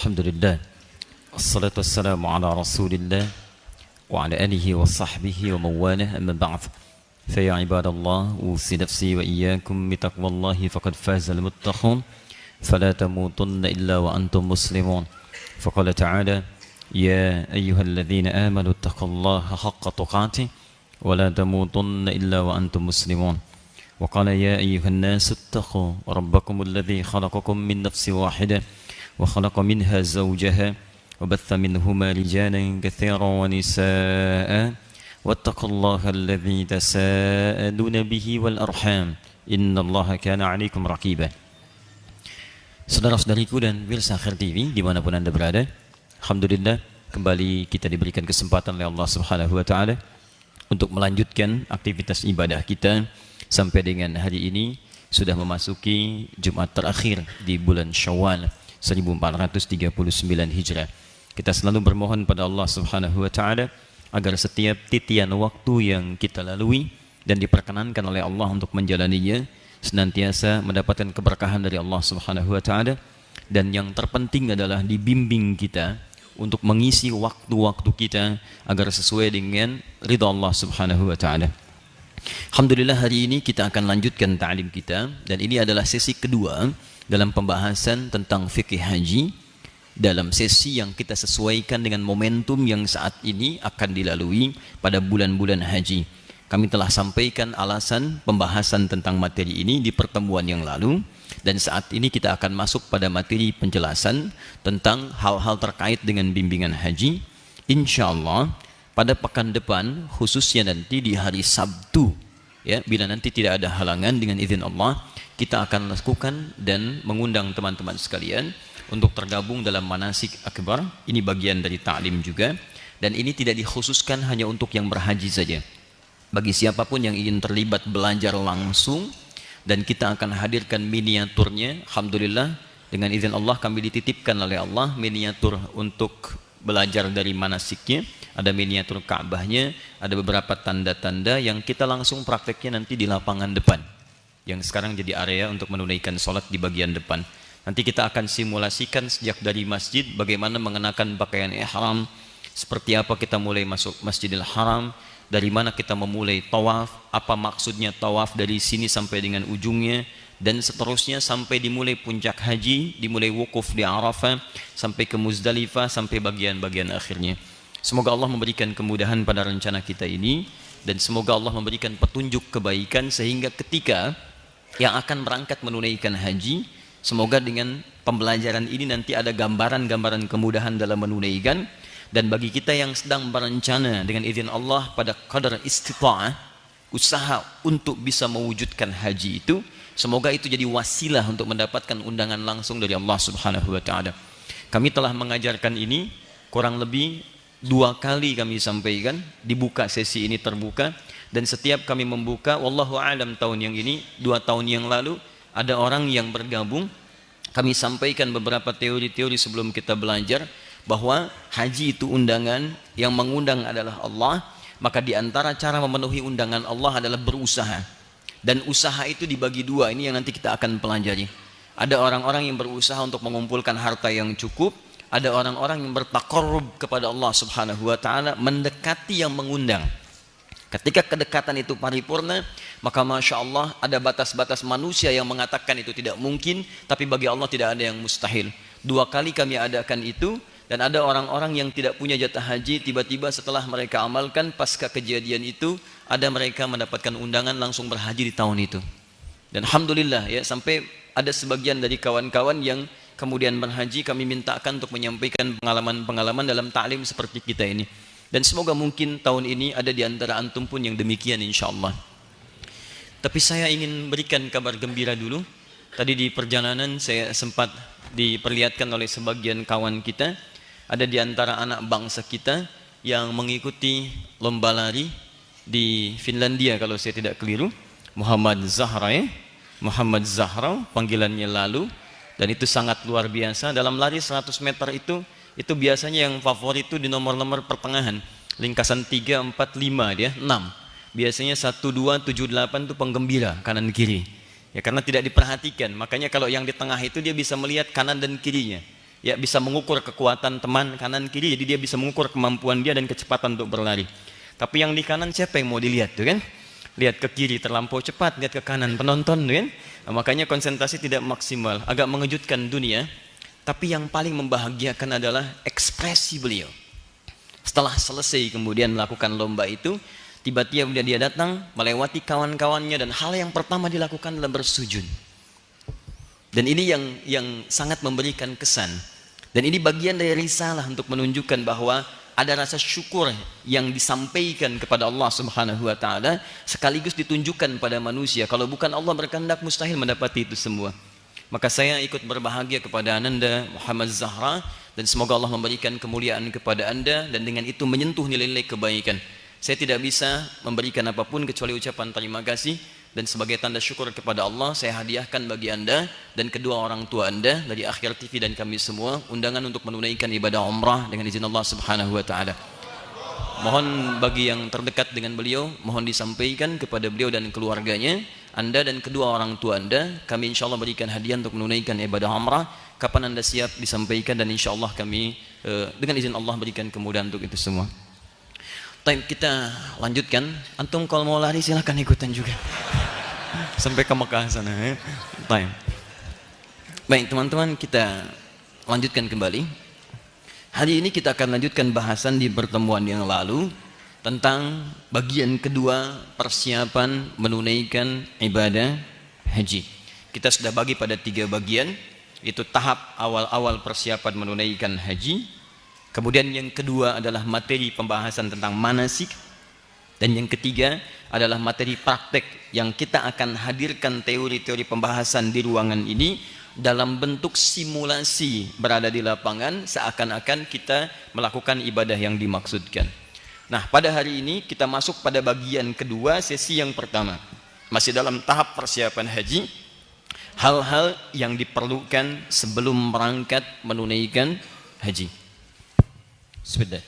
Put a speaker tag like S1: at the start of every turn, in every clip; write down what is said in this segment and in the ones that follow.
S1: Alhamdulillah. Assalatu wassalamu ala rasulillah wa ala alihi wa sahbihi wa mawalah amma ba'd. Faya ibadallah, usi nafsi wa iyyakum bitaqwallahi faqad fazal muttaqun. Fala tamutunna illa wa antum muslimun. Faqala ta'ala, ya ayyuhalladzina amanu taqullaha haqqa tuqatih wa la tamutunna illa wa antum muslimun. Wa qala ya ayyuhan nasu ittaqu rabbakumul ladzi khalaqakum min nafsin wahidah وخلق منها زوجها وبث منهما رجالا كثيرا ونساء واتقوا الله الذي تساءلون به والأرحام إن الله كان عليكم رقيبا. Saudara-saudariku dan pemirsa Khair TV dimanapun Anda berada, Alhamdulillah kembali kita diberikan kesempatan oleh Allah Subhanahu wa Ta'ala untuk melanjutkan aktivitas ibadah kita sampai dengan hari ini sudah memasuki Jumat terakhir di bulan Syawal 1439 Hijrah. Kita selalu bermohon pada Allah Subhanahu wa Ta'ala agar setiap titian waktu yang kita lalui dan diperkenankan oleh Allah untuk menjalaninya senantiasa mendapatkan keberkahan dari Allah Subhanahu wa Ta'ala, dan yang terpenting adalah dibimbing kita untuk mengisi waktu-waktu kita agar sesuai dengan ridha Allah Subhanahu wa Ta'ala. Alhamdulillah hari ini kita akan lanjutkan ta'lim kita, dan ini adalah sesi kedua dalam pembahasan tentang fikih haji, dalam sesi yang kita sesuaikan dengan momentum yang saat ini akan dilalui pada bulan-bulan haji. Kami telah sampaikan alasan pembahasan tentang materi ini di pertemuan yang lalu, dan saat ini kita akan masuk pada materi penjelasan tentang hal-hal terkait dengan bimbingan haji. InsyaAllah pada pekan depan, khususnya nanti di hari Sabtu, ya, bila nanti tidak ada halangan dengan izin Allah, kita akan lakukan dan mengundang teman-teman sekalian untuk tergabung dalam manasik akbar. Ini bagian dari ta'lim juga, dan ini tidak dikhususkan hanya untuk yang berhaji saja. Bagi siapapun yang ingin terlibat belajar langsung, dan kita akan hadirkan miniaturnya. Alhamdulillah dengan izin Allah kami dititipkan oleh Allah miniatur untuk belajar dari manasiknya. Ada miniatur Ka'bahnya, ada beberapa tanda-tanda yang kita langsung prakteknya nanti di lapangan depan, yang sekarang jadi area untuk menunaikan sholat di bagian depan. Nanti kita akan simulasikan sejak dari masjid bagaimana mengenakan pakaian ihram, seperti apa kita mulai masuk Masjidil Haram, dari mana kita memulai tawaf, apa maksudnya tawaf dari sini sampai dengan ujungnya, dan seterusnya sampai dimulai puncak haji, dimulai wukuf di Arafah, sampai ke Muzdalifah, sampai bagian-bagian akhirnya. Semoga Allah memberikan kemudahan pada rencana kita ini, dan semoga Allah memberikan petunjuk kebaikan sehingga ketika yang akan berangkat menunaikan haji, semoga dengan pembelajaran ini nanti ada gambaran-gambaran kemudahan dalam menunaikan. Dan bagi kita yang sedang berencana dengan izin Allah pada qadar istita'ah, usaha untuk bisa mewujudkan haji itu, semoga itu jadi wasilah untuk mendapatkan undangan langsung dari Allah Subhanahu wa Ta'ala. Kami telah mengajarkan ini kurang lebih 2 kali kami sampaikan, dibuka sesi ini terbuka, dan setiap kami membuka, wallahu a'lam tahun yang ini, 2 tahun yang lalu ada orang yang bergabung. Kami sampaikan beberapa teori-teori sebelum kita belajar bahwa haji itu undangan, yang mengundang adalah Allah, maka di antara cara memenuhi undangan Allah adalah berusaha, dan usaha itu dibagi 2. Ini yang nanti kita akan pelajari. Ada orang-orang yang berusaha untuk mengumpulkan harta yang cukup, ada orang-orang yang bertaqarrub kepada Allah Subhanahu wa Ta'ala, mendekati yang mengundang. Ketika kedekatan itu paripurna, maka Masya Allah ada batas-batas manusia yang mengatakan itu tidak mungkin, tapi bagi Allah tidak ada yang mustahil. 2 kali kami adakan itu, dan ada orang-orang yang tidak punya jatah haji, tiba-tiba setelah mereka amalkan pasca kejadian itu, ada mereka mendapatkan undangan langsung berhaji di tahun itu. Dan Alhamdulillah ya, sampai ada sebagian dari kawan-kawan yang kemudian berhaji, kami mintakan untuk menyampaikan pengalaman-pengalaman dalam ta'lim seperti kita ini. Dan semoga mungkin tahun ini ada di antara antum pun yang demikian insyaAllah. Tapi saya ingin berikan kabar gembira dulu. Tadi di perjalanan saya sempat diperlihatkan oleh sebagian kawan kita, ada di antara anak bangsa kita yang mengikuti lomba lari di Finlandia kalau saya tidak keliru, Muhammad Zahra ya, Muhammad Zahra panggilannya lalu. Dan itu sangat luar biasa. Dalam lari 100 meter itu biasanya yang favorit itu di nomor-nomor pertengahan, lingkasan 3, 4, 5 dia, 6. Biasanya 1, 2, 7, 8 itu penggembira kanan kiri. Ya karena tidak diperhatikan. Makanya kalau yang di tengah itu dia bisa melihat kanan dan kirinya. ya bisa mengukur kekuatan teman kanan kiri, jadi dia bisa mengukur kemampuan dia dan kecepatan untuk berlari. Tapi yang di kanan siapa yang mau dilihat tuh kan? Lihat ke kiri terlampau cepat, lihat ke kanan penonton tuh kan? Nah, makanya konsentrasi tidak maksimal, agak mengejutkan dunia. Tapi yang paling membahagiakan adalah ekspresi beliau. Setelah selesai kemudian melakukan lomba itu, tiba-tiba dia datang melewati kawan-kawannya dan hal yang pertama dilakukan adalah bersujud. Dan ini yang sangat memberikan kesan. Dan ini bagian dari risalah untuk menunjukkan bahwa ada rasa syukur yang disampaikan kepada Allah Subhanahu wa taala sekaligus ditunjukkan pada manusia. Kalau bukan Allah berkehendak mustahil mendapati itu semua. Maka saya ikut berbahagia kepada Ananda Muhammad Zahra dan semoga Allah memberikan kemuliaan kepada Anda dan dengan itu menyentuh nilai-nilai kebaikan. Saya tidak bisa memberikan apapun kecuali ucapan terima kasih dan sebagai tanda syukur kepada Allah saya hadiahkan bagi Anda dan kedua orang tua Anda dari Akhir TV dan kami semua undangan untuk menunaikan ibadah umrah dengan izin Allah Subhanahu wa taala. Mohon bagi yang terdekat dengan beliau, mohon disampaikan kepada beliau dan keluarganya, Anda dan kedua orang tua Anda, kami insya Allah berikan hadiah untuk menunaikan ibadah umrah. Kapan Anda siap disampaikan dan insya Allah kami dengan izin Allah berikan kemudahan untuk itu semua. Time kita lanjutkan. Antum kalau mau lari silahkan ikutan juga. Sampai ke Mekah sana. Time. Baik teman-teman, kita lanjutkan kembali. Hari ini kita akan lanjutkan bahasan di pertemuan yang lalu tentang bagian kedua persiapan menunaikan ibadah haji. Kita sudah bagi pada 3 bagian, itu tahap awal-awal persiapan menunaikan haji. Kemudian yang kedua adalah materi pembahasan tentang manasik. Dan yang ketiga adalah materi praktek yang kita akan hadirkan teori-teori pembahasan di ruangan ini dalam bentuk simulasi berada di lapangan seakan-akan kita melakukan ibadah yang dimaksudkan. Nah, pada hari ini kita masuk pada bagian kedua sesi yang pertama. Masih dalam tahap persiapan haji, hal-hal yang diperlukan sebelum berangkat menunaikan haji. Sudah.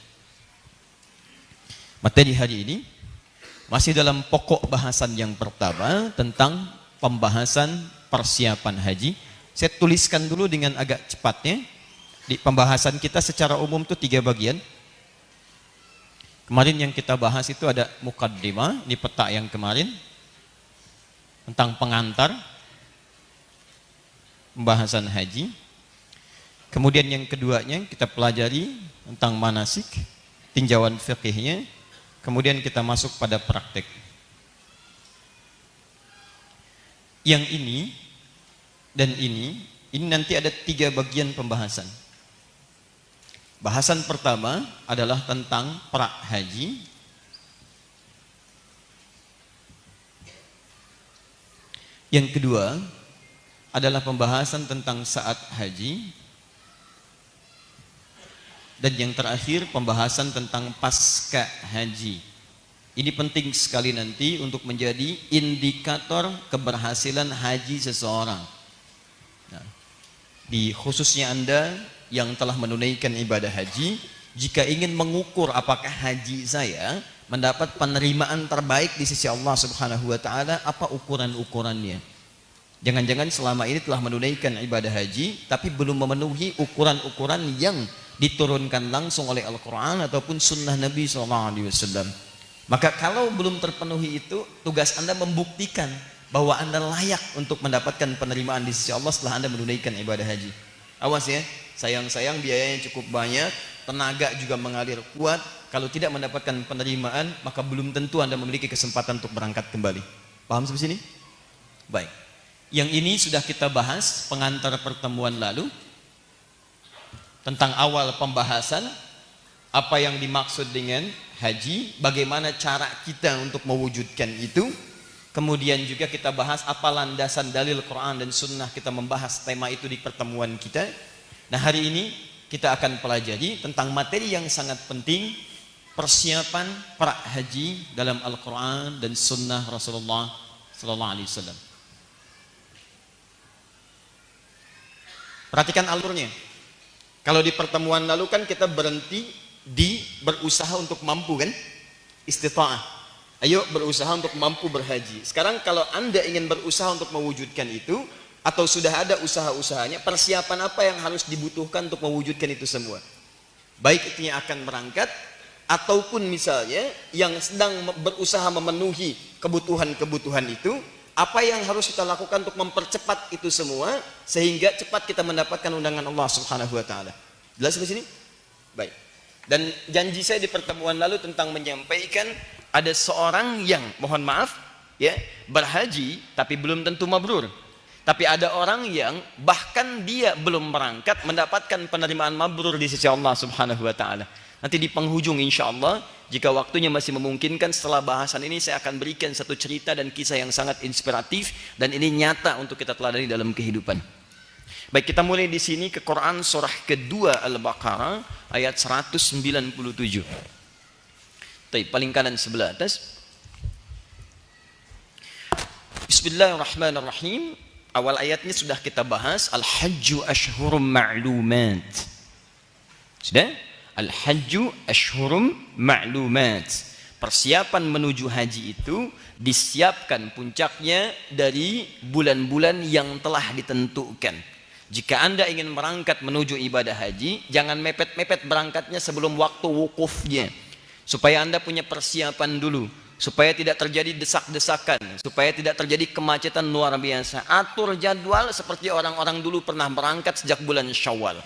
S1: Materi hari ini masih dalam pokok bahasan yang pertama tentang pembahasan persiapan haji. Saya tuliskan dulu dengan agak cepatnya. Di pembahasan kita secara umum itu 3 bagian. Kemarin yang kita bahas itu ada mukaddimah, ini peta yang kemarin tentang pengantar pembahasan haji. Kemudian yang keduanya kita pelajari tentang manasik, tinjauan fikihnya. Kemudian kita masuk pada praktek. Yang ini dan ini nanti ada 3 bagian pembahasan. Bahasan pertama adalah tentang pra haji. Yang kedua adalah pembahasan tentang saat haji. Dan yang terakhir pembahasan tentang pasca haji. Ini penting sekali nanti untuk menjadi indikator keberhasilan haji seseorang. Nah, di khususnya Anda yang telah menunaikan ibadah haji, jika ingin mengukur apakah haji saya mendapat penerimaan terbaik di sisi Allah Subhanahu wa taala, apa ukuran-ukurannya? Jangan-jangan selama ini telah menunaikan ibadah haji tapi belum memenuhi ukuran-ukuran yang diturunkan langsung oleh Al-Qur'an ataupun sunnah Nabi SAW. Maka kalau belum terpenuhi itu, tugas Anda membuktikan bahwa Anda layak untuk mendapatkan penerimaan di sisi Allah setelah Anda menunaikan ibadah haji. Awas ya, sayang-sayang biayanya cukup banyak, tenaga juga mengalir kuat. Kalau tidak mendapatkan penerimaan, maka belum tentu Anda memiliki kesempatan untuk berangkat kembali. Paham sampai sini? Baik. Yang ini sudah kita bahas pengantar pertemuan lalu tentang awal pembahasan apa yang dimaksud dengan haji, bagaimana cara kita untuk mewujudkan itu. Kemudian juga kita bahas apa landasan dalil Quran dan Sunnah, kita membahas tema itu di pertemuan kita. Nah, hari ini kita akan pelajari tentang materi yang sangat penting, persiapan pra haji dalam Al-Quran dan Sunnah Rasulullah Sallallahu Alaihi Wasallam. Perhatikan alurnya. Kalau di pertemuan lalu kan kita berhenti di berusaha untuk mampu kan? Istita'ah. Ayo berusaha untuk mampu berhaji. Sekarang kalau Anda ingin berusaha untuk mewujudkan itu,
S2: atau sudah ada usaha-usahanya, persiapan apa yang harus dibutuhkan untuk mewujudkan itu semua. Baik itu yang akan berangkat, ataupun misalnya yang sedang berusaha memenuhi kebutuhan-kebutuhan itu, apa yang harus kita lakukan untuk mempercepat itu semua, sehingga cepat kita mendapatkan undangan Allah Subhanahu wa Ta'ala. Jelas di sini? Baik. Dan janji saya di pertemuan lalu tentang menyampaikan ada seorang yang, mohon maaf, ya, berhaji tapi belum tentu mabrur. Tapi ada orang yang bahkan dia belum berangkat mendapatkan penerimaan mabrur di sisi Allah Subhanahu wa Ta'ala. Nanti di penghujung insya Allah, jika waktunya masih memungkinkan, setelah bahasan ini saya akan berikan satu cerita dan kisah yang sangat inspiratif, dan ini nyata untuk kita teladani dalam kehidupan. Baik, kita mulai di sini ke Quran surah kedua Al-Baqarah ayat 197. Paling kanan sebelah atas. Bismillahirrahmanirrahim. Awal ayatnya sudah kita bahas, Al-Hajju Ashhurum Ma'lumat. Sudah? Al-Hajju Ashhurum Ma'lumat. Persiapan menuju haji itu disiapkan puncaknya dari bulan-bulan yang telah ditentukan. Jika Anda ingin berangkat menuju ibadah haji, jangan mepet-mepet berangkatnya sebelum waktu wukufnya. Supaya Anda punya persiapan dulu, supaya tidak terjadi desak-desakan, supaya tidak terjadi kemacetan luar biasa. Atur jadwal seperti orang-orang dulu pernah berangkat sejak bulan Syawal,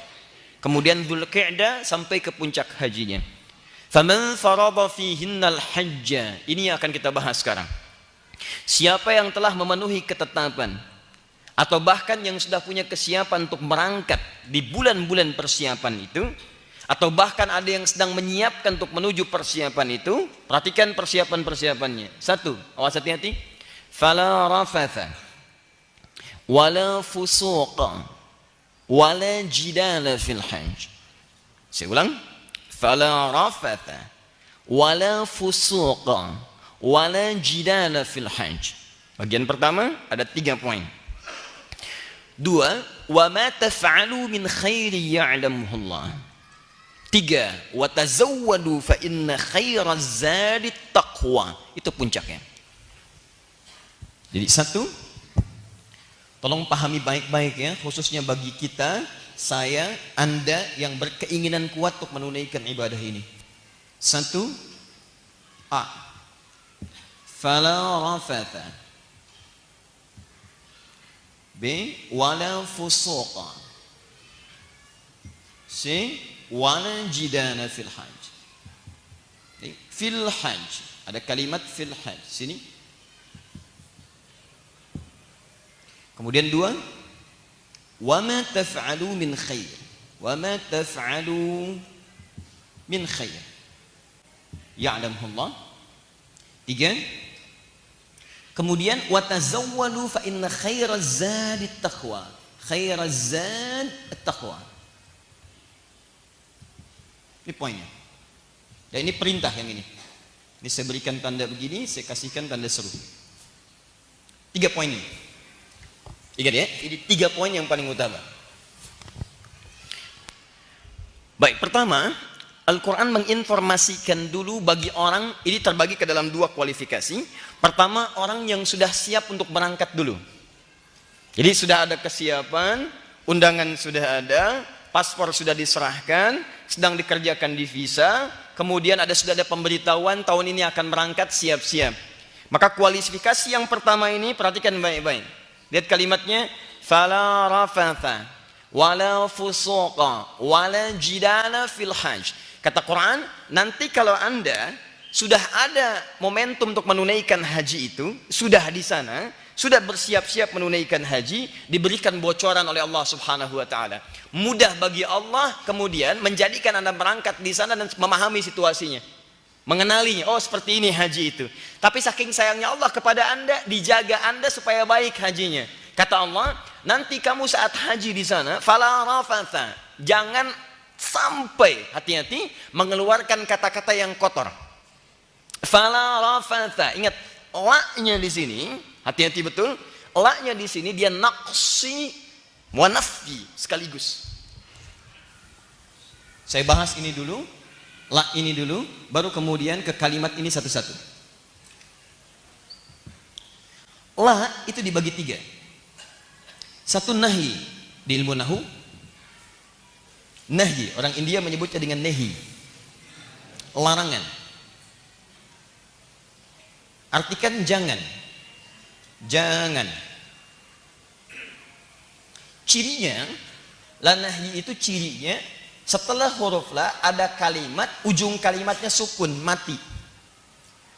S2: kemudian Dzulqa'dah sampai ke puncak hajinya. Faman farada fihinnal hajja, ini yang akan kita bahas sekarang. Siapa yang telah memenuhi ketetapan atau bahkan yang sudah punya kesiapan untuk berangkat di bulan-bulan persiapan itu, atau bahkan ada yang sedang menyiapkan untuk menuju persiapan itu, perhatikan persiapan-persiapannya. Satu, awas hati-hati. Fala rafatha wala fusuqa wala jidala fil hajj. Saya ulang. Fala rafatha wala fusuqa wala jidala fil hajj. Bagian pertama ada 3 poin. 2, wa ma taf'alu min khairi ya'lamuhu Allah. 3, wa tazawwadu fa inna khairaz zadi taqwa. Itu puncaknya. Jadi 1, tolong pahami baik-baik ya, khususnya bagi kita, saya, Anda yang berkeinginan kuat untuk menunaikan ibadah ini. 1, A, fala rafatha. B, wala fusuqa. C, wala jidana fil hajj. Fil hajj, ada kalimat fil hajj sini. Kemudian 2, wa ma taf'alu min khair. Wa ma taf'alu min khair ya'lamuhu Allah. 3, kemudian wa tazawwadu fa inna khairaz zadi taqwa. Khairaz zad at-taqwa. Ini poinnya. Dan ini perintah yang ini. Ini saya berikan tanda begini, saya kasihkan tanda seru. 3 poin ini. Ingat ya, ini 3 poin yang paling utama. Baik, pertama, Al-Quran menginformasikan dulu bagi orang, ini terbagi ke dalam 2 kualifikasi. Pertama, orang yang sudah siap untuk berangkat dulu. Jadi sudah ada kesiapan, undangan sudah ada, paspor sudah diserahkan, sedang dikerjakan di visa, kemudian sudah ada pemberitahuan tahun ini akan berangkat, siap-siap. Maka kualifikasi yang pertama ini perhatikan baik-baik. Lihat kalimatnya, fala rafatha wala fusuqa wala jidala fil hajj. Kata Quran, nanti kalau Anda sudah ada momentum untuk menunaikan haji itu, sudah di sana, sudah bersiap-siap menunaikan haji, diberikan bocoran oleh Allah Subhanahu wa Ta'ala. Mudah bagi Allah kemudian menjadikan Anda berangkat di sana dan memahami situasinya, mengenalinya. Oh, seperti ini haji itu. Tapi saking sayangnya Allah kepada Anda, dijaga Anda supaya baik hajinya. Kata Allah, nanti kamu saat haji di sana, fala rafatha, jangan sampai, hati-hati, mengeluarkan kata-kata yang kotor. Fala rafatha, ingat la-nya di sini, hati-hati betul, la-nya di sini dia naqsi wa nafyi sekaligus. Saya bahas ini dulu, la ini dulu, baru kemudian ke kalimat ini satu-satu. La itu dibagi 3. Satu nahi di ilmu nahu. Nahi, orang India menyebutnya dengan nehi. Larangan. Artikan jangan. Jangan. Cirinya, la nahyi itu cirinya setelah huruf la ada kalimat, ujung kalimatnya sukun, mati.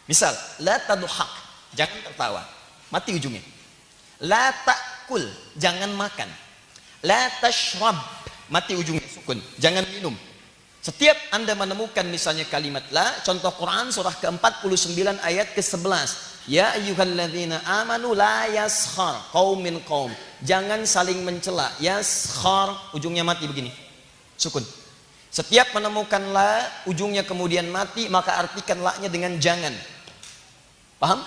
S2: Misal, la tadhak, jangan tertawa, mati ujungnya. La ta'kul, jangan makan. La tashrab, mati ujungnya sukun, jangan minum. Setiap Anda menemukan misalnya kalimat la, contoh Quran surah ke-49 ayat ke-11. Ya ayyuhalladzina amanu la yaskhar qaumin qaum. Jangan saling mencela. Yaskhar, ujungnya mati begini. Sukun. Setiap menemukan la, ujungnya kemudian mati, maka artikan la-nya dengan jangan. Paham?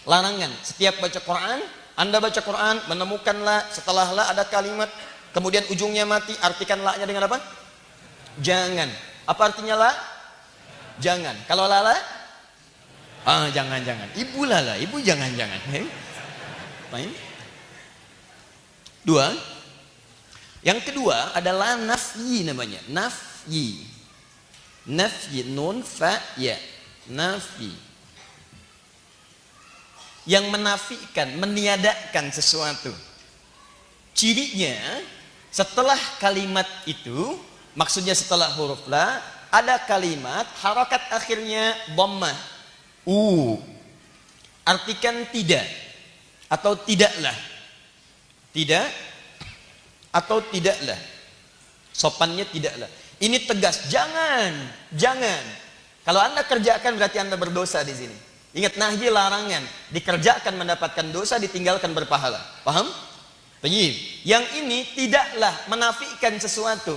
S2: Larangan. Setiap baca Quran, Anda baca Quran, menemukan la, setelah la ada kalimat, kemudian ujungnya mati, artikan la-nya dengan apa? Jangan. Apa artinya la? Jangan. Kalau la? Jangan. Ibu la, ibu jangan. Baik. Dua. Yang kedua adalah nafyi namanya. Nafyi. Nafyi, nun, fa, ya. Nafyi. Yang menafikan, meniadakan sesuatu. Cirinya, setelah kalimat itu, maksudnya setelah huruf la, ada kalimat, harakat akhirnya dhammah. Artikan tidak atau tidaklah. Tidak atau tidaklah. Sopannya tidaklah. Ini tegas, jangan. Kalau Anda kerjakan berarti Anda berdosa di sini. Ingat, nahyi larangan, dikerjakan mendapatkan dosa, ditinggalkan berpahala. Paham? Baik. Yang ini tidaklah, menafikan sesuatu.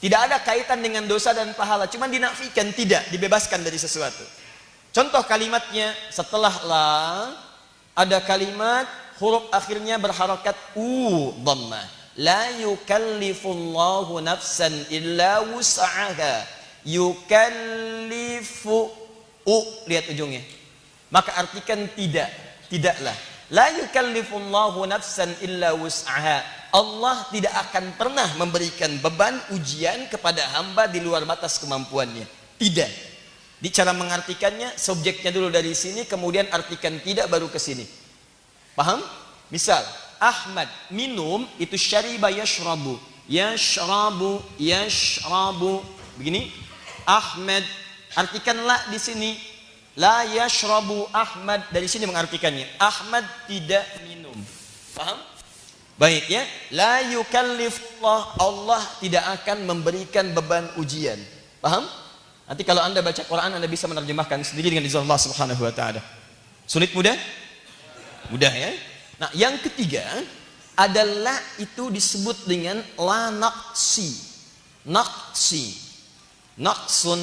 S2: Tidak ada kaitan dengan dosa dan pahala, cuma dinafikan, tidak dibebaskan dari sesuatu. Contoh kalimatnya, setelah la ada kalimat huruf akhirnya berharakat dhammah. La yukallifullahu nafsan illa wus'aha. Yukallifu, lihat ujungnya. Maka artikan tidak, tidaklah. La yukallifullahu nafsan illa wus'aha. Allah tidak akan pernah memberikan beban ujian kepada hamba di luar batas kemampuannya. Tidak. Di cara mengartikannya, subjeknya dulu dari sini, kemudian artikan tidak baru ke sini. Paham? Misal, Ahmad minum itu syariba yashrabu. Yashrabu. Begini. Ahmad, artikan la di sini. La yashrabu Ahmad, dari sini mengartikannya. Ahmad tidak minum. Paham? Baik ya. La yukallifullah, Allah tidak akan memberikan beban ujian. Paham? Nanti kalau Anda baca Quran, Anda bisa menerjemahkan sendiri dengan izin Allah Subhanahu wa taala. Sulit mudah? Mudah ya. Nah, yang ketiga adalah itu disebut dengan la naqsi. Naqsi. Naqsun.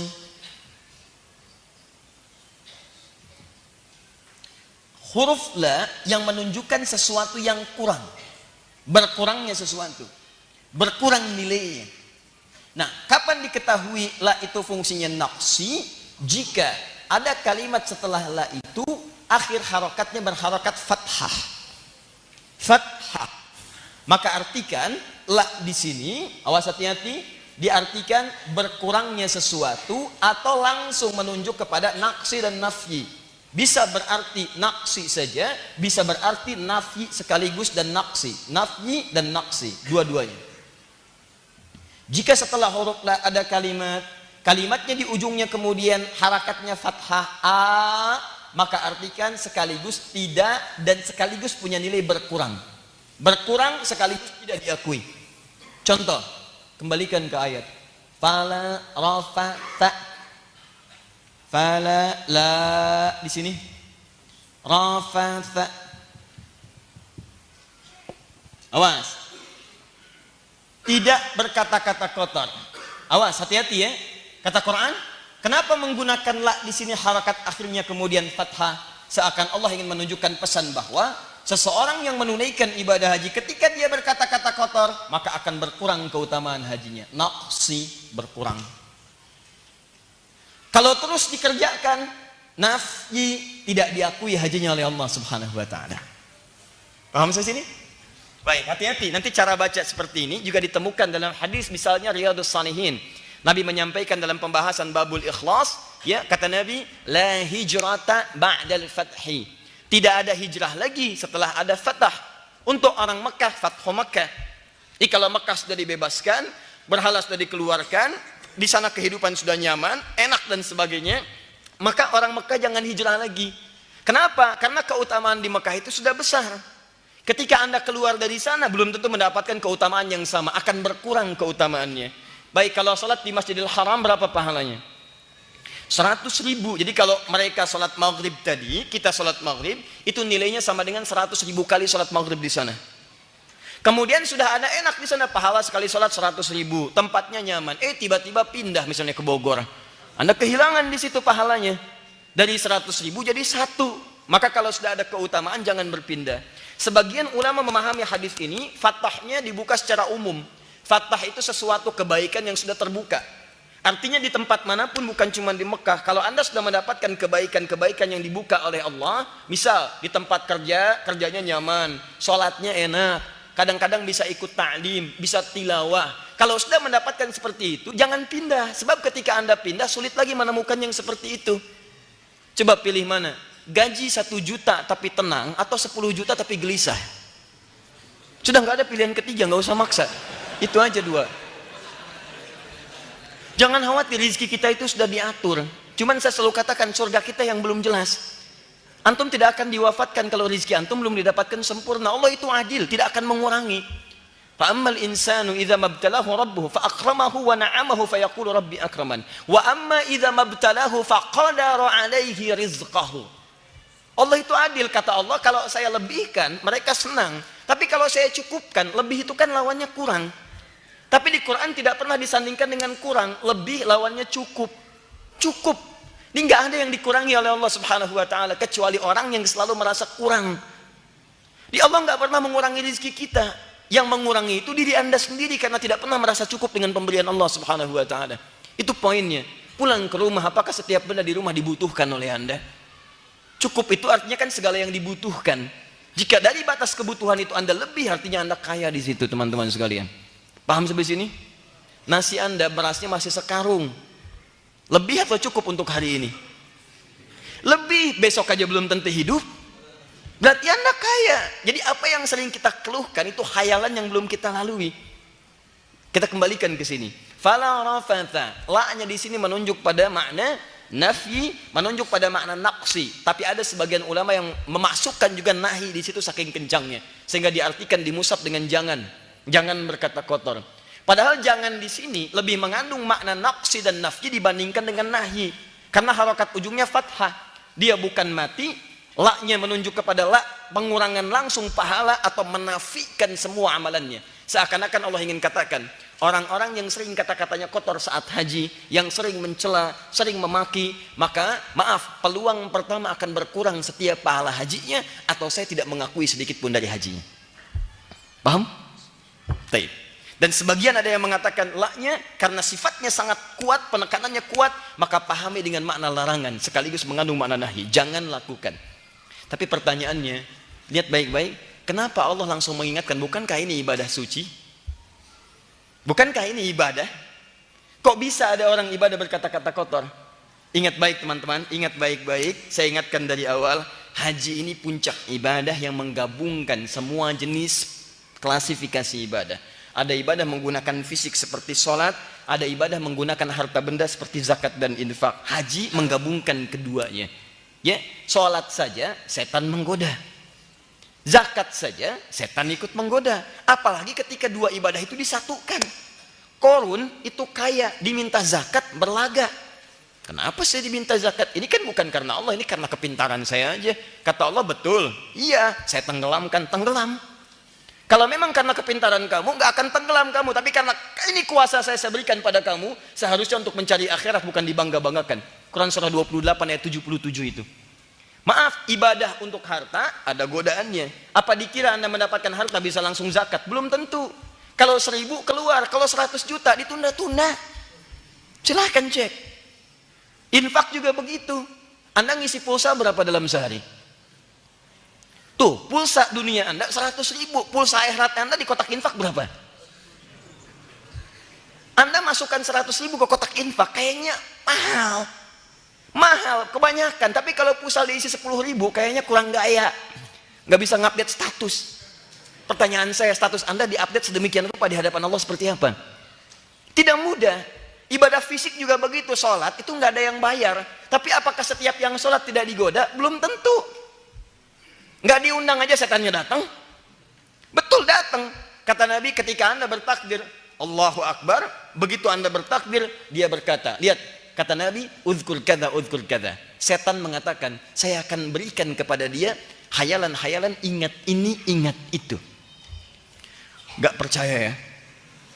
S2: Huruf la yang menunjukkan sesuatu yang kurang. Berkurangnya sesuatu. Berkurang nilainya. Nah, kapan diketahui la itu fungsinya naqsi? Jika ada kalimat setelah la itu akhir harokatnya berharokat fathah. Fathah. Maka artikan la di sini, awas hati-hati, diartikan berkurangnya sesuatu atau langsung menunjuk kepada naqsi dan nafyi. Bisa berarti naqsi saja, bisa berarti nafyi sekaligus dan naqsi. Nafyi dan naqsi, dua-duanya. Jika setelah huruf la ada kalimatnya di ujungnya kemudian harakatnya fathah a, maka artikan sekaligus tidak dan sekaligus punya nilai berkurang. Berkurang sekaligus tidak diakui. Contoh, kembalikan ke ayat. Fala rafa'ta. Fala la di sini. Rafa'ta. Awas. Tidak berkata-kata kotor. Awas, hati-hati ya. Kata Quran, kenapa menggunakan la di sini harakat akhirnya kemudian fathah? Seakan Allah ingin menunjukkan pesan bahwa seseorang yang menunaikan ibadah haji ketika dia berkata-kata kotor, maka akan berkurang keutamaan hajinya. Naqsi, berkurang. Kalau terus dikerjakan, nafyi, tidak diakui hajinya oleh Allah Subhanahu wa taala. Paham saya sini? Baik, hati-hati. Nanti cara baca seperti ini juga ditemukan dalam hadis misalnya Riyadhus Shalihin. Nabi menyampaikan dalam pembahasan babul ikhlas, ya, kata Nabi, la hijrata ba'dal fathi. Tidak ada hijrah lagi setelah ada fatah. Untuk orang Mekah, Fathu Mekah. Jadi kalau Mekah sudah dibebaskan, berhala sudah dikeluarkan, di sana kehidupan sudah nyaman, enak dan sebagainya, maka orang Mekah jangan hijrah lagi. Kenapa? Karena keutamaan di Mekah itu sudah besar. Ketika Anda keluar dari sana, belum tentu mendapatkan keutamaan yang sama, akan berkurang keutamaannya. Baik, kalau sholat di Masjidil Haram berapa pahalanya? 100.000. Jadi kalau mereka sholat maghrib tadi, kita sholat maghrib, itu nilainya sama dengan 100.000 kali sholat maghrib di sana. Kemudian sudah ada enak di sana, pahala sekali sholat 100.000, tempatnya nyaman. Tiba-tiba pindah misalnya ke Bogor, Anda kehilangan di situ pahalanya. Dari 100.000 jadi 1. Maka kalau sudah ada keutamaan jangan berpindah. Sebagian ulama memahami hadis ini, fatahnya dibuka secara umum. Fatah itu sesuatu kebaikan yang sudah terbuka. Artinya di tempat manapun, bukan cuma di Mekah. Kalau Anda sudah mendapatkan kebaikan-kebaikan yang dibuka oleh Allah, misal di tempat kerja, kerjanya nyaman, sholatnya enak, kadang-kadang bisa ikut ta'lim, bisa tilawah. Kalau sudah mendapatkan seperti itu, jangan pindah. Sebab ketika Anda pindah, sulit lagi menemukan yang seperti itu. Coba pilih mana? Gaji 1 juta tapi tenang, atau 10 juta tapi gelisah? Sudah nggak ada pilihan ketiga, nggak usah maksa. Itu aja 2. Jangan khawatir, rezeki kita itu sudah diatur. Cuman saya selalu katakan, surga kita yang belum jelas. Antum tidak akan diwafatkan kalau rezeki antum belum didapatkan sempurna. Allah itu adil, tidak akan mengurangi. Fa ammal insanu idza mabtalahu rabbuhu fa akramahu wa na'amahu fa yaqulu rabbi akraman. Wa amma idza mabtalahu fa qadara alaihi rizqahu. Allah itu adil, kata Allah, kalau saya lebihkan mereka senang. Tapi kalau saya cukupkan, lebih itu kan lawannya kurang. Tapi di Quran tidak pernah disandingkan dengan kurang, lebih lawannya cukup. Cukup. Ini nggak ada yang dikurangi oleh Allah Subhanahu wa taala kecuali orang yang selalu merasa kurang. Di Allah nggak pernah mengurangi rezeki kita. Yang mengurangi itu diri Anda sendiri karena tidak pernah merasa cukup dengan pemberian Allah Subhanahu wa taala. Itu poinnya. Pulang ke rumah, apakah setiap benda di rumah dibutuhkan oleh Anda? Cukup itu artinya kan segala yang dibutuhkan. Jika dari batas kebutuhan itu Anda lebih, artinya Anda kaya di situ, teman-teman sekalian. Paham sampai sini? Nasi Anda, berasnya masih sekarung. Lebih atau cukup untuk hari ini? Lebih, besok aja belum tentu hidup. Berarti Anda kaya. Jadi apa yang sering kita keluhkan itu khayalan yang belum kita lalui. Kita kembalikan ke sini. Fala rafatha. La-nya di sini menunjuk pada makna nafyi, menunjuk pada makna naqsi. Tapi ada sebagian ulama yang memasukkan juga nahi di situ saking kencangnya, sehingga diartikan di mushaf dengan jangan. Jangan berkata kotor. Padahal jangan di sini lebih mengandung makna naqsi dan nafyi dibandingkan dengan nahi. Karena harokat ujungnya fathah. Dia bukan mati, la-nya menunjuk kepada la, pengurangan langsung pahala atau menafikan semua amalannya. Seakan-akan Allah ingin katakan, orang-orang yang sering kata-katanya kotor saat haji, yang sering mencela, sering memaki, maka maaf, peluang pertama akan berkurang setiap pahala hajinya, atau saya tidak mengakui sedikit pun dari hajinya. Paham? Baik. Dan sebagian ada yang mengatakan la-nya karena sifatnya sangat kuat, penekanannya kuat, maka pahami dengan makna larangan sekaligus mengandung makna nahi, jangan lakukan. Tapi pertanyaannya, lihat baik-baik, kenapa Allah langsung mengingatkan, bukankah ini ibadah suci? Bukankah ini ibadah? Kok bisa ada orang ibadah berkata-kata kotor? Ingat baik teman-teman, ingat baik-baik, saya ingatkan dari awal, haji ini puncak ibadah yang menggabungkan semua jenis klasifikasi ibadah. Ada ibadah menggunakan fisik seperti sholat, ada ibadah menggunakan harta benda seperti zakat dan infak. Haji menggabungkan keduanya. Ya, sholat saja setan menggoda, zakat saja setan ikut menggoda. Apalagi ketika dua ibadah itu disatukan. Korun itu kaya, diminta zakat berlaga. Kenapa saya diminta zakat? Ini kan bukan karena Allah, ini karena kepintaran saya aja. Kata Allah, betul, iya, saya tenggelamkan, tenggelam. Kalau memang karena kepintaran kamu, nggak akan tenggelam kamu. Tapi karena ini kuasa saya berikan pada kamu, seharusnya untuk mencari akhirat, bukan dibangga-banggakan. Quran surah 28 ayat 77 itu. Maaf, ibadah untuk harta ada godaannya. Apa dikira Anda mendapatkan harta bisa langsung zakat? Belum tentu. Kalau 1.000 keluar, kalau 100 juta ditunda-tunda. Silahkan cek. Infak juga begitu. Anda ngisi pulsa berapa dalam sehari? Tuh, pulsa dunia Anda 100.000, pulsa akhirat Anda di kotak infak berapa? Anda masukkan 100.000 ke kotak infak, kayaknya mahal. Mahal, kebanyakan. Tapi kalau pulsa diisi 10.000, kayaknya kurang gaya. Nggak bisa ngupdate status. Pertanyaan saya, status Anda diupdate sedemikian rupa di hadapan Allah seperti apa? Tidak mudah. Ibadah fisik juga begitu, sholat itu nggak ada yang bayar. Tapi apakah setiap yang sholat tidak digoda? Belum tentu. Nggak diundang aja setannya datang. Betul datang. Kata Nabi, ketika Anda bertakbir Allahu Akbar, begitu Anda bertakbir, dia berkata, lihat, kata Nabi, uzkur kada, uzkur kada. Setan mengatakan, saya akan berikan kepada dia hayalan-hayalan, ingat ini, ingat itu. Gak percaya ya?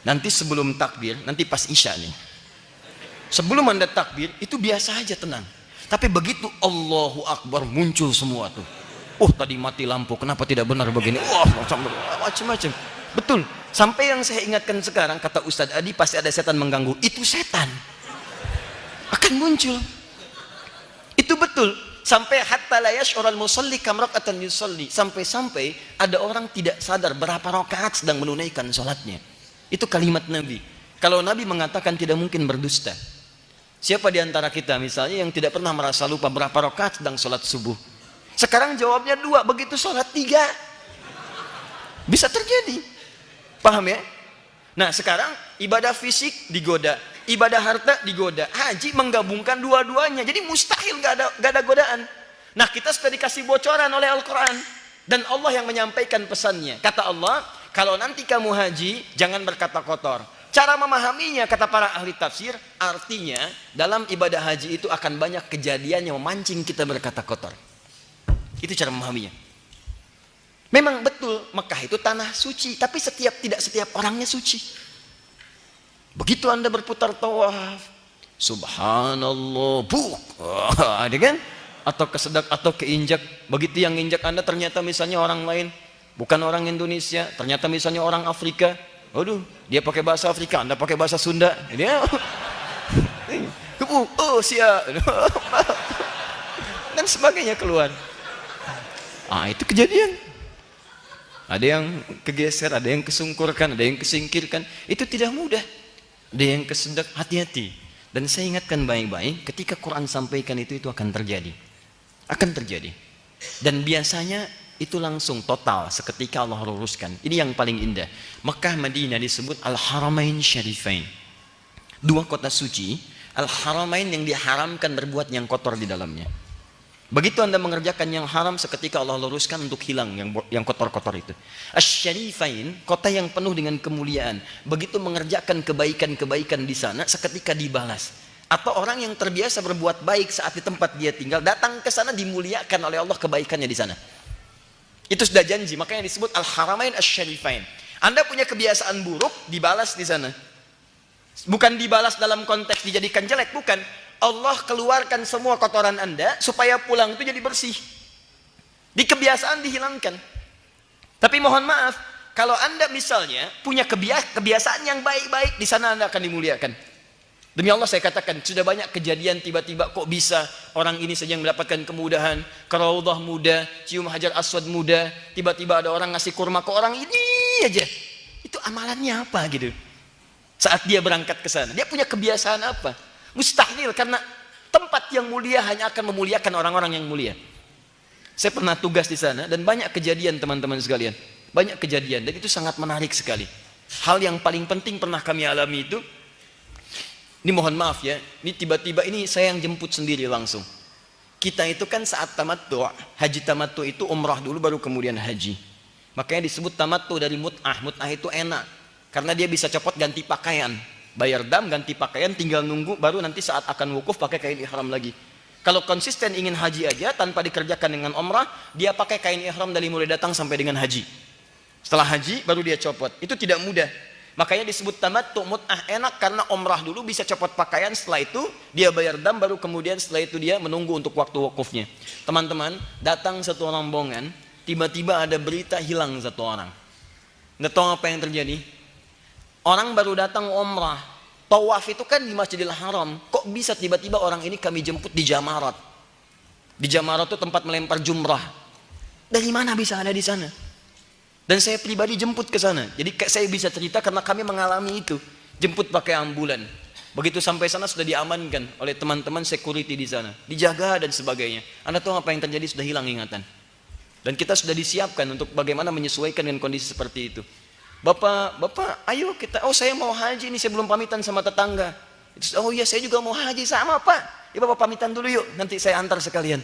S2: Nanti sebelum takbir, nanti pas isya nih, sebelum Anda takbir, itu biasa aja tenang. Tapi begitu Allahu Akbar muncul semua tuh. Oh, tadi mati lampu, kenapa tidak benar begini? Wah, macam-macam. Betul. Sampai yang saya ingatkan sekarang, kata Ustadz Adi, pasti ada setan mengganggu. Itu setan. Akan muncul. Itu betul. Sampai hatta la yash'ural musalli kam raka'atan yusalli. Sampai-sampai ada orang tidak sadar berapa rakaat sedang menunaikan salatnya. Itu kalimat Nabi. Kalau Nabi mengatakan tidak mungkin berdusta. Siapa di antara kita misalnya yang tidak pernah merasa lupa berapa rakaat sedang salat subuh? Sekarang jawabnya 2, begitu salat 3. Bisa terjadi. Paham ya? Nah, sekarang ibadah fisik digoda, ibadah harta digoda, haji menggabungkan dua-duanya. Jadi mustahil gak ada godaan. Nah, kita sudah dikasih bocoran oleh Al-Quran. Dan Allah yang menyampaikan pesannya. Kata Allah, kalau nanti kamu haji, jangan berkata kotor. Cara memahaminya, kata para ahli tafsir, artinya dalam ibadah haji itu akan banyak kejadian yang memancing kita berkata kotor. Itu cara memahaminya. Memang betul, Mekah itu tanah suci, tapi tidak setiap orangnya suci. Begitu Anda berputar tawaf, subhanallah, ada kan? Atau kesedak atau keinjak, begitu yang injak Anda ternyata misalnya orang lain, bukan orang Indonesia, ternyata misalnya orang Afrika. Waduh, dia pakai bahasa Afrika, Anda pakai bahasa Sunda. Dia dan sebagainya keluar. Ah, itu kejadian. Ada yang kegeser, ada yang kesungkurkan, ada yang kesingkirkan. Itu tidak mudah. Ada yang kesedak, hati-hati. Dan saya ingatkan baik-baik, ketika Quran sampaikan itu akan terjadi. Akan terjadi. Dan biasanya itu langsung total, seketika Allah luruskan. Ini yang paling indah. Mekah, Madinah disebut Al-Haramain Syarifain. 2 kota suci, Al-Haramain yang diharamkan berbuat yang kotor di dalamnya. Begitu Anda mengerjakan yang haram, seketika Allah luruskan untuk hilang yang kotor-kotor itu. Asy-Syarifain, kota yang penuh dengan kemuliaan. Begitu mengerjakan kebaikan-kebaikan di sana, seketika dibalas. Atau orang yang terbiasa berbuat baik saat di tempat dia tinggal, datang ke sana dimuliakan oleh Allah kebaikannya di sana. Itu sudah janji, makanya disebut Al-Haramain Asy-Syarifain. Anda punya kebiasaan buruk, dibalas di sana. Bukan dibalas dalam konteks dijadikan jelek, bukan. Allah keluarkan semua kotoran Anda supaya pulang itu jadi bersih. Di kebiasaan dihilangkan. Tapi mohon maaf, kalau Anda misalnya punya kebiasaan yang baik-baik, di sana Anda akan dimuliakan. Demi Allah saya katakan, sudah banyak kejadian tiba-tiba kok bisa orang ini saja yang mendapatkan kemudahan, ke Raudhah mudah, cium Hajar Aswad mudah, tiba-tiba ada orang ngasih kurma ke orang ini aja. Itu amalannya apa gitu? Saat dia berangkat ke sana, dia punya kebiasaan apa? Mustahil, karena tempat yang mulia hanya akan memuliakan orang-orang yang mulia. Saya pernah tugas di sana dan banyak kejadian teman-teman sekalian. Banyak kejadian dan itu sangat menarik sekali. Hal yang paling penting pernah kami alami itu, ini mohon maaf ya, ini tiba-tiba ini saya yang jemput sendiri langsung. Kita itu kan saat tamattu, haji tamattu itu umrah dulu baru kemudian haji. Makanya disebut tamattu dari mut'ah. Mut'ah itu enak karena dia bisa cepat ganti pakaian. Bayar dam, ganti pakaian, tinggal nunggu, baru nanti saat akan wukuf pakai kain ihram lagi. Kalau konsisten ingin haji aja tanpa dikerjakan dengan umrah, dia pakai kain ihram dari mulai datang sampai dengan haji. Setelah haji baru dia copot. Itu tidak mudah. Makanya disebut tamattu, mut'ah enak karena umrah dulu bisa copot pakaian, setelah itu dia bayar dam, baru kemudian setelah itu dia menunggu untuk waktu wukufnya. Teman-teman, datang satu rombongan, tiba-tiba ada berita hilang satu orang. Nggak tahu apa yang terjadi. Orang baru datang umrah, tawaf itu kan di Masjidil Haram. Kok bisa tiba-tiba orang ini kami jemput di Jamarat? Di Jamarat itu tempat melempar jumrah. Dari mana bisa ada di sana? Dan saya pribadi jemput ke sana. Jadi saya bisa cerita karena kami mengalami itu. Jemput pakai ambulan. Begitu sampai sana sudah diamankan oleh teman-teman security di sana. Dijaga dan sebagainya. Anda tahu apa yang terjadi? Sudah hilang ingatan. Dan kita sudah disiapkan untuk bagaimana menyesuaikan dengan kondisi seperti itu. Bapak, ayo kita, saya mau haji nih, saya belum pamitan sama tetangga. Oh iya, saya juga mau haji sama Pak. Ya Bapak pamitan dulu yuk, nanti saya antar sekalian.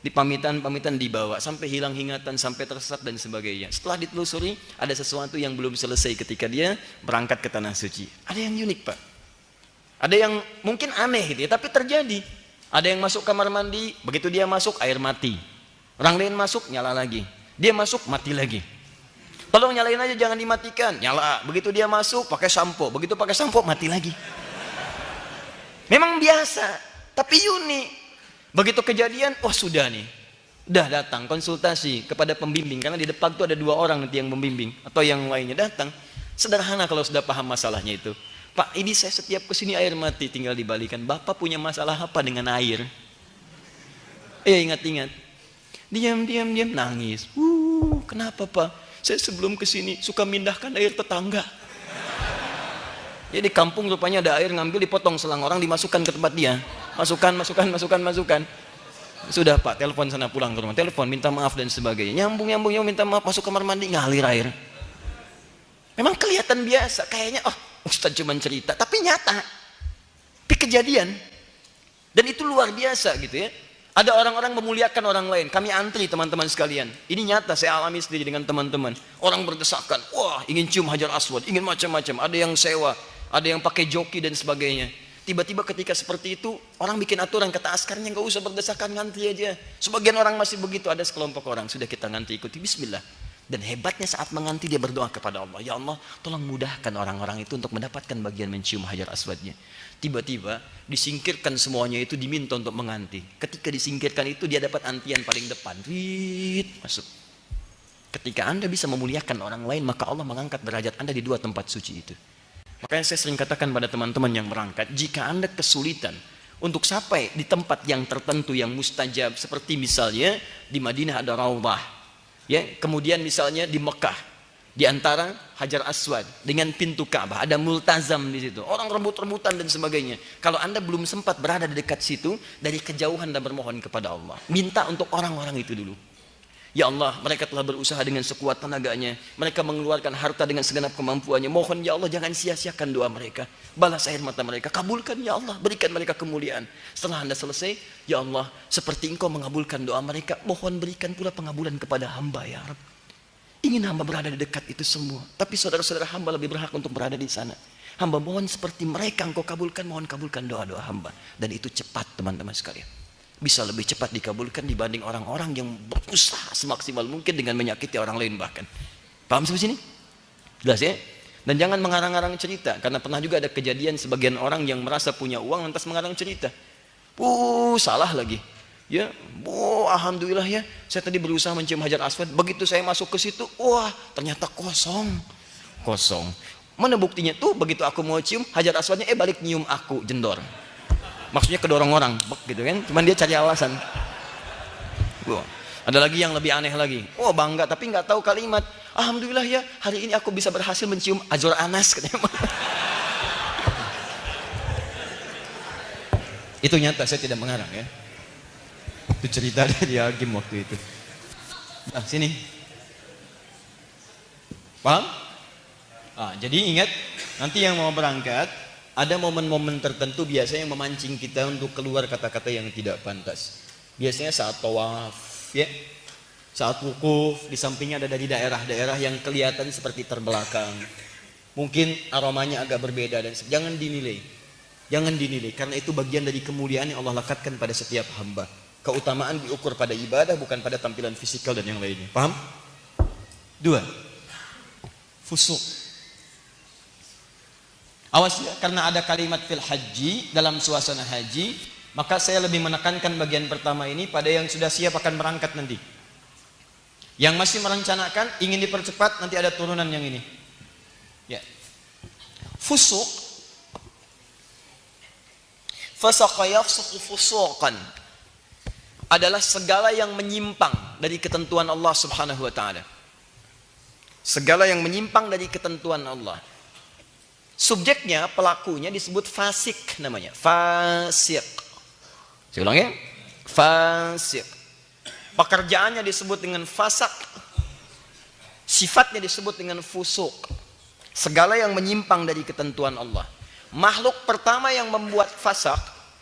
S2: Di pamitan dibawa sampai hilang ingatan, sampai tersesat dan sebagainya. Setelah ditelusuri ada sesuatu yang belum selesai ketika dia berangkat ke tanah suci. Ada yang unik Pak, ada yang mungkin aneh gitu ya, tapi terjadi. Ada yang masuk kamar mandi, begitu dia masuk air mati, orang lain masuk nyala lagi, dia masuk mati lagi. Tolong nyalain aja, jangan dimatikan, nyala. Begitu dia masuk pakai sampo, begitu pakai sampo mati lagi. Memang biasa, tapi unik. Begitu kejadian, sudah nih, udah datang konsultasi kepada pembimbing, karena di depan tuh ada 2 orang nanti yang membimbing atau yang lainnya datang. Sederhana kalau sudah paham masalahnya itu. Pak, ini saya setiap kesini air mati, tinggal dibalikan. Bapak punya masalah apa dengan air? Ingat-ingat. Diam, nangis. Kenapa Pak? Saya sebelum kesini suka mindahkan air tetangga. Jadi di kampung rupanya ada air, ngambil, dipotong selang orang, dimasukkan ke tempat dia. Masukkan. Sudah Pak, telepon sana, pulang ke rumah. Telepon, minta maaf dan sebagainya. Nyambung, minta maaf, masuk kamar mandi, ngalir air. Memang kelihatan biasa, kayaknya Ustaz cuma cerita, tapi nyata. Tapi kejadian. Dan itu luar biasa gitu ya. Ada orang-orang memuliakan orang lain. Kami antri teman-teman sekalian. Ini nyata, saya alami sendiri dengan teman-teman. Orang berdesakan, ingin cium Hajar Aswad, ingin macam-macam. Ada yang sewa, ada yang pakai joki dan sebagainya. Tiba-tiba ketika seperti itu, orang bikin aturan, kata askarnya nggak usah berdesakan, ngantri aja. Sebagian orang masih begitu, ada sekelompok orang, sudah kita ngantri, ikuti, bismillah. Dan hebatnya saat mengantri dia berdoa kepada Allah, ya Allah, tolong mudahkan orang-orang itu untuk mendapatkan bagian mencium Hajar Aswadnya. Tiba-tiba disingkirkan semuanya itu, diminta untuk mengantri. Ketika disingkirkan itu, dia dapat antrian paling depan, masuk. Ketika Anda bisa memuliakan orang lain, maka Allah mengangkat derajat Anda di 2 tempat suci itu. Makanya saya sering katakan pada teman-teman yang berangkat, jika Anda kesulitan untuk sampai di tempat yang tertentu yang mustajab, seperti misalnya di Madinah ada Raudhah, ya, kemudian misalnya di Mekah, di antara Hajar Aswad dengan pintu Ka'bah ada multazam di situ, orang rebut-rebutan dan sebagainya. Kalau Anda belum sempat berada di dekat situ, dari kejauhan Anda bermohon kepada Allah, minta untuk orang-orang itu dulu. Ya Allah, mereka telah berusaha dengan sekuat tenaganya, mereka mengeluarkan harta dengan segenap kemampuannya. Mohon ya Allah, jangan sia-siakan doa mereka, balas air mata mereka, kabulkan ya Allah, berikan mereka kemuliaan. Setelah Anda selesai, ya Allah, seperti Engkau mengabulkan doa mereka, mohon berikan pula pengabulan kepada hamba ya Rabb. Ingin hamba berada di dekat itu semua, tapi saudara-saudara hamba lebih berhak untuk berada di sana. Hamba mohon seperti mereka Engkau kabulkan, mohon kabulkan doa-doa hamba. Dan itu cepat teman-teman sekalian, bisa lebih cepat dikabulkan dibanding orang-orang yang berusaha semaksimal mungkin dengan menyakiti orang lain bahkan. Paham sampai sini? Jelas ya? Dan jangan mengarang-arang cerita, karena pernah juga ada kejadian sebagian orang yang merasa punya uang lantas mengarang cerita. Salah lagi. Ya, alhamdulillah ya, saya tadi berusaha mencium Hajar Aswad, begitu saya masuk ke situ, ternyata kosong. Mana buktinya tuh, begitu aku mau cium Hajar Aswadnya balik nyium aku, jendor. Maksudnya kedorong orang, gitu kan? Cuman dia cari alasan. Ada lagi yang lebih aneh lagi. Bangga tapi nggak tahu kalimat. Alhamdulillah ya, hari ini aku bisa berhasil mencium Azor Anas. Itu nyata, saya tidak mengarang ya. Itu cerita dari Hakim waktu itu. Nah, sini. Paham? Jadi ingat, nanti yang mau berangkat, ada momen-momen tertentu biasanya yang memancing kita untuk keluar kata-kata yang tidak pantas. Biasanya saat tawaf, ya, saat wukuf, di sampingnya ada dari daerah-daerah yang kelihatan seperti terbelakang. Mungkin aromanya agak berbeda dan jangan dinilai. Jangan dinilai, karena itu bagian dari kemuliaan yang Allah lekatkan pada setiap hamba. Keutamaan diukur pada ibadah, bukan pada tampilan fisikal dan yang lainnya. Paham? 2. Fusuk. Awas ya, karena ada kalimat fil haji, dalam suasana haji, maka saya lebih menekankan bagian pertama ini pada yang sudah siap akan berangkat nanti. Yang masih merencanakan, ingin dipercepat, nanti ada turunan yang ini. Ya. Fusuk. Fasaqa yafsuqu fusuqan. adalah segala yang menyimpang dari ketentuan Allah Subhanahu wa taala. Segala yang menyimpang dari ketentuan Allah. Subjeknya, pelakunya disebut fasik namanya. Fasik. Saya ulang ya. Fasik. Pekerjaannya disebut dengan fasak. Sifatnya disebut dengan fusuk. Segala yang menyimpang dari ketentuan Allah. Makhluk pertama yang membuat fasak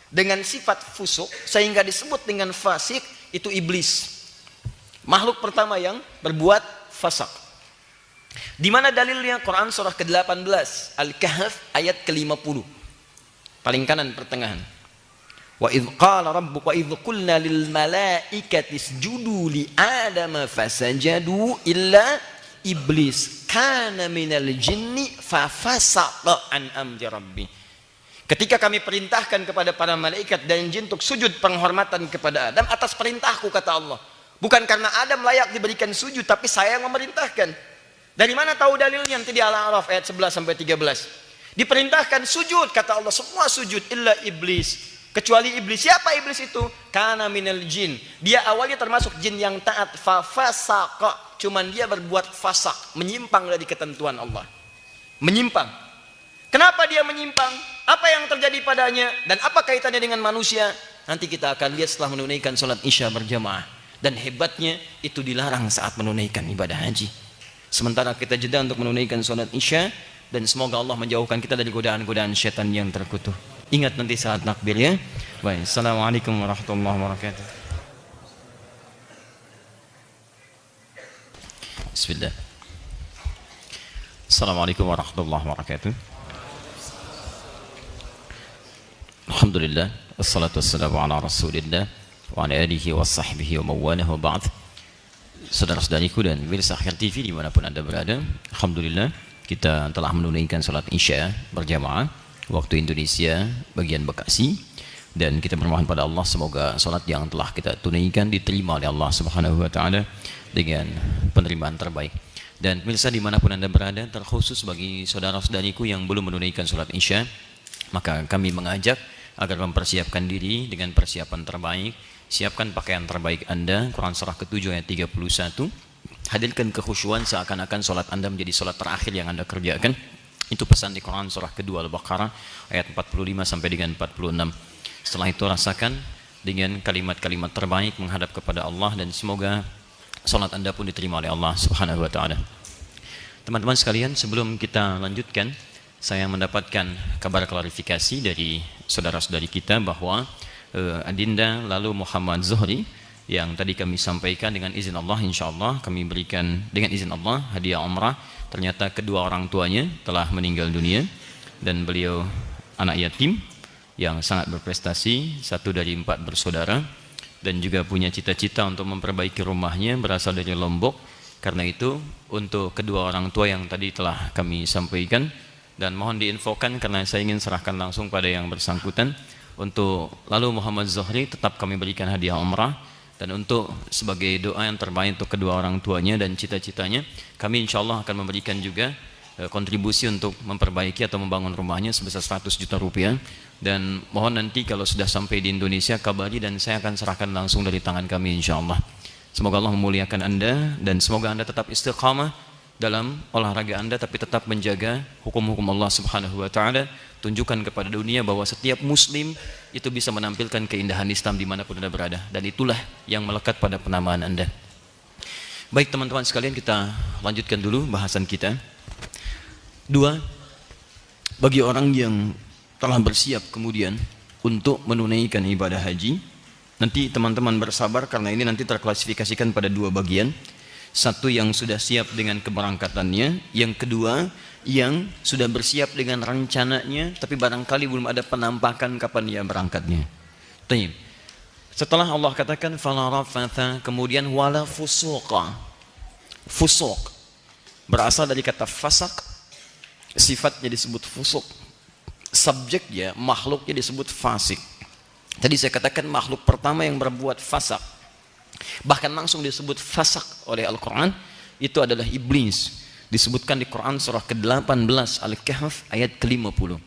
S2: dengan sifat fusuk sehingga disebut dengan fasik itu iblis. Makhluk pertama yang berbuat fasak. Di mana dalilnya? Quran surah ke-18 Al-Kahf ayat ke-50. Paling kanan pertengahan. Wa idz qala rabbuka wa idz qulna lil malaikati isjudu li adama fasajadu illa iblis kana minal jinni fafasaqa an amri rabbi. Ketika kami perintahkan kepada para malaikat dan jin untuk sujud penghormatan kepada Adam atas perintahku, kata Allah. Bukan karena Adam layak diberikan sujud, tapi saya yang memerintahkan. Dari mana tahu dalilnya? Nanti di Al-A'raf ayat 11 sampai 13. Diperintahkan sujud, kata Allah, semua sujud illa iblis. Kecuali iblis. Siapa iblis itu? Kana minal jin. Dia awalnya termasuk jin yang taat, fafasaqa. Cuman dia berbuat fasak, menyimpang dari ketentuan Allah. Menyimpang. Kenapa dia menyimpang? Apa yang terjadi padanya? Dan apa kaitannya dengan manusia? Nanti kita akan lihat setelah menunaikan sholat isya berjamaah. Dan hebatnya itu dilarang saat menunaikan ibadah haji. Sementara kita jeda untuk menunaikan sholat isya. Dan semoga Allah menjauhkan kita dari godaan-godaan syaitan yang terkutuk. Ingat nanti saat takbir ya. Baik, assalamualaikum warahmatullahi wabarakatuh. Bismillah. Assalamualaikum warahmatullahi wabarakatuh. Alhamdulillah, wassalatu wassalamu ala rasulillah wa ala alihi wa sahbihi wa mawalahu wa ba'd. Saudara-saudariku dan pemirsa Akhir TV dimanapun anda berada, alhamdulillah kita telah menunaikan salat isya berjamaah waktu Indonesia bagian Bekasi, dan kita bermohon pada Allah semoga salat yang telah kita tunaikan diterima oleh Allah Subhanahu wa taala dengan penerimaan terbaik. Dan pemirsa dimanapun anda berada, terkhusus bagi saudara-saudariku yang belum menunaikan salat isya, maka kami mengajak agar mempersiapkan diri dengan persiapan terbaik. Siapkan pakaian terbaik anda. Quran surah ke-7 ayat 31. Hadirkan kekhusyuan seakan-akan salat anda menjadi salat terakhir yang anda kerjakan. Itu pesan di Quran surah kedua Al-Baqarah ayat 45 sampai dengan 46. Setelah itu rasakan dengan kalimat-kalimat terbaik menghadap kepada Allah, dan semoga salat anda pun diterima oleh Allah Subhanahu wa taala. Teman-teman sekalian, sebelum kita lanjutkan, saya mendapatkan kabar klarifikasi dari saudara-saudari kita bahwa Adinda lalu Muhammad Zuhri yang tadi kami sampaikan dengan izin Allah, insyaallah kami berikan dengan izin Allah hadiah umrah. Ternyata kedua orang tuanya telah meninggal dunia, dan beliau anak yatim yang sangat berprestasi, satu dari 4 bersaudara, dan juga punya cita-cita untuk memperbaiki rumahnya, berasal dari Lombok. Karena itu untuk kedua orang tua yang tadi telah kami sampaikan, dan mohon diinfokan karena saya ingin serahkan langsung pada yang bersangkutan, untuk lalu Muhammad Zuhri tetap kami berikan hadiah umrah, dan untuk sebagai doa yang terbaik untuk kedua orang tuanya dan cita-citanya, kami insyaallah akan memberikan juga kontribusi untuk memperbaiki atau membangun rumahnya sebesar 100 juta rupiah. Dan mohon nanti kalau sudah sampai di Indonesia kabari, dan saya akan serahkan langsung dari tangan kami insyaallah. Semoga Allah memuliakan anda, dan semoga anda tetap istiqamah dalam olahraga anda, tapi tetap menjaga hukum-hukum Allah Subhanahu wa taala. Tunjukkan kepada dunia bahwa setiap muslim itu bisa menampilkan keindahan Islam dimanapun anda berada, dan itulah yang melekat pada penamaan anda. Baik teman-teman sekalian, kita lanjutkan dulu bahasan kita. 2, bagi orang yang telah bersiap kemudian untuk menunaikan ibadah haji, nanti teman-teman bersabar karena ini nanti terklasifikasikan pada 2 bagian. Satu yang sudah siap dengan keberangkatannya, yang kedua yang sudah bersiap dengan rencananya tapi barangkali belum ada penampakan kapan ia berangkatnya. Taib. Setelah Allah katakan fala rafatha, kemudian wala fusuqa. Fusuq berasal dari kata fasak, sifatnya disebut fusuk, subjeknya makhluknya disebut fasik. Tadi saya katakan makhluk pertama yang berbuat fasak, bahkan langsung disebut fasak oleh Al-Quran, itu adalah iblis. Disebutkan di Quran surah ke-18 Al-Kahf ayat ke-50.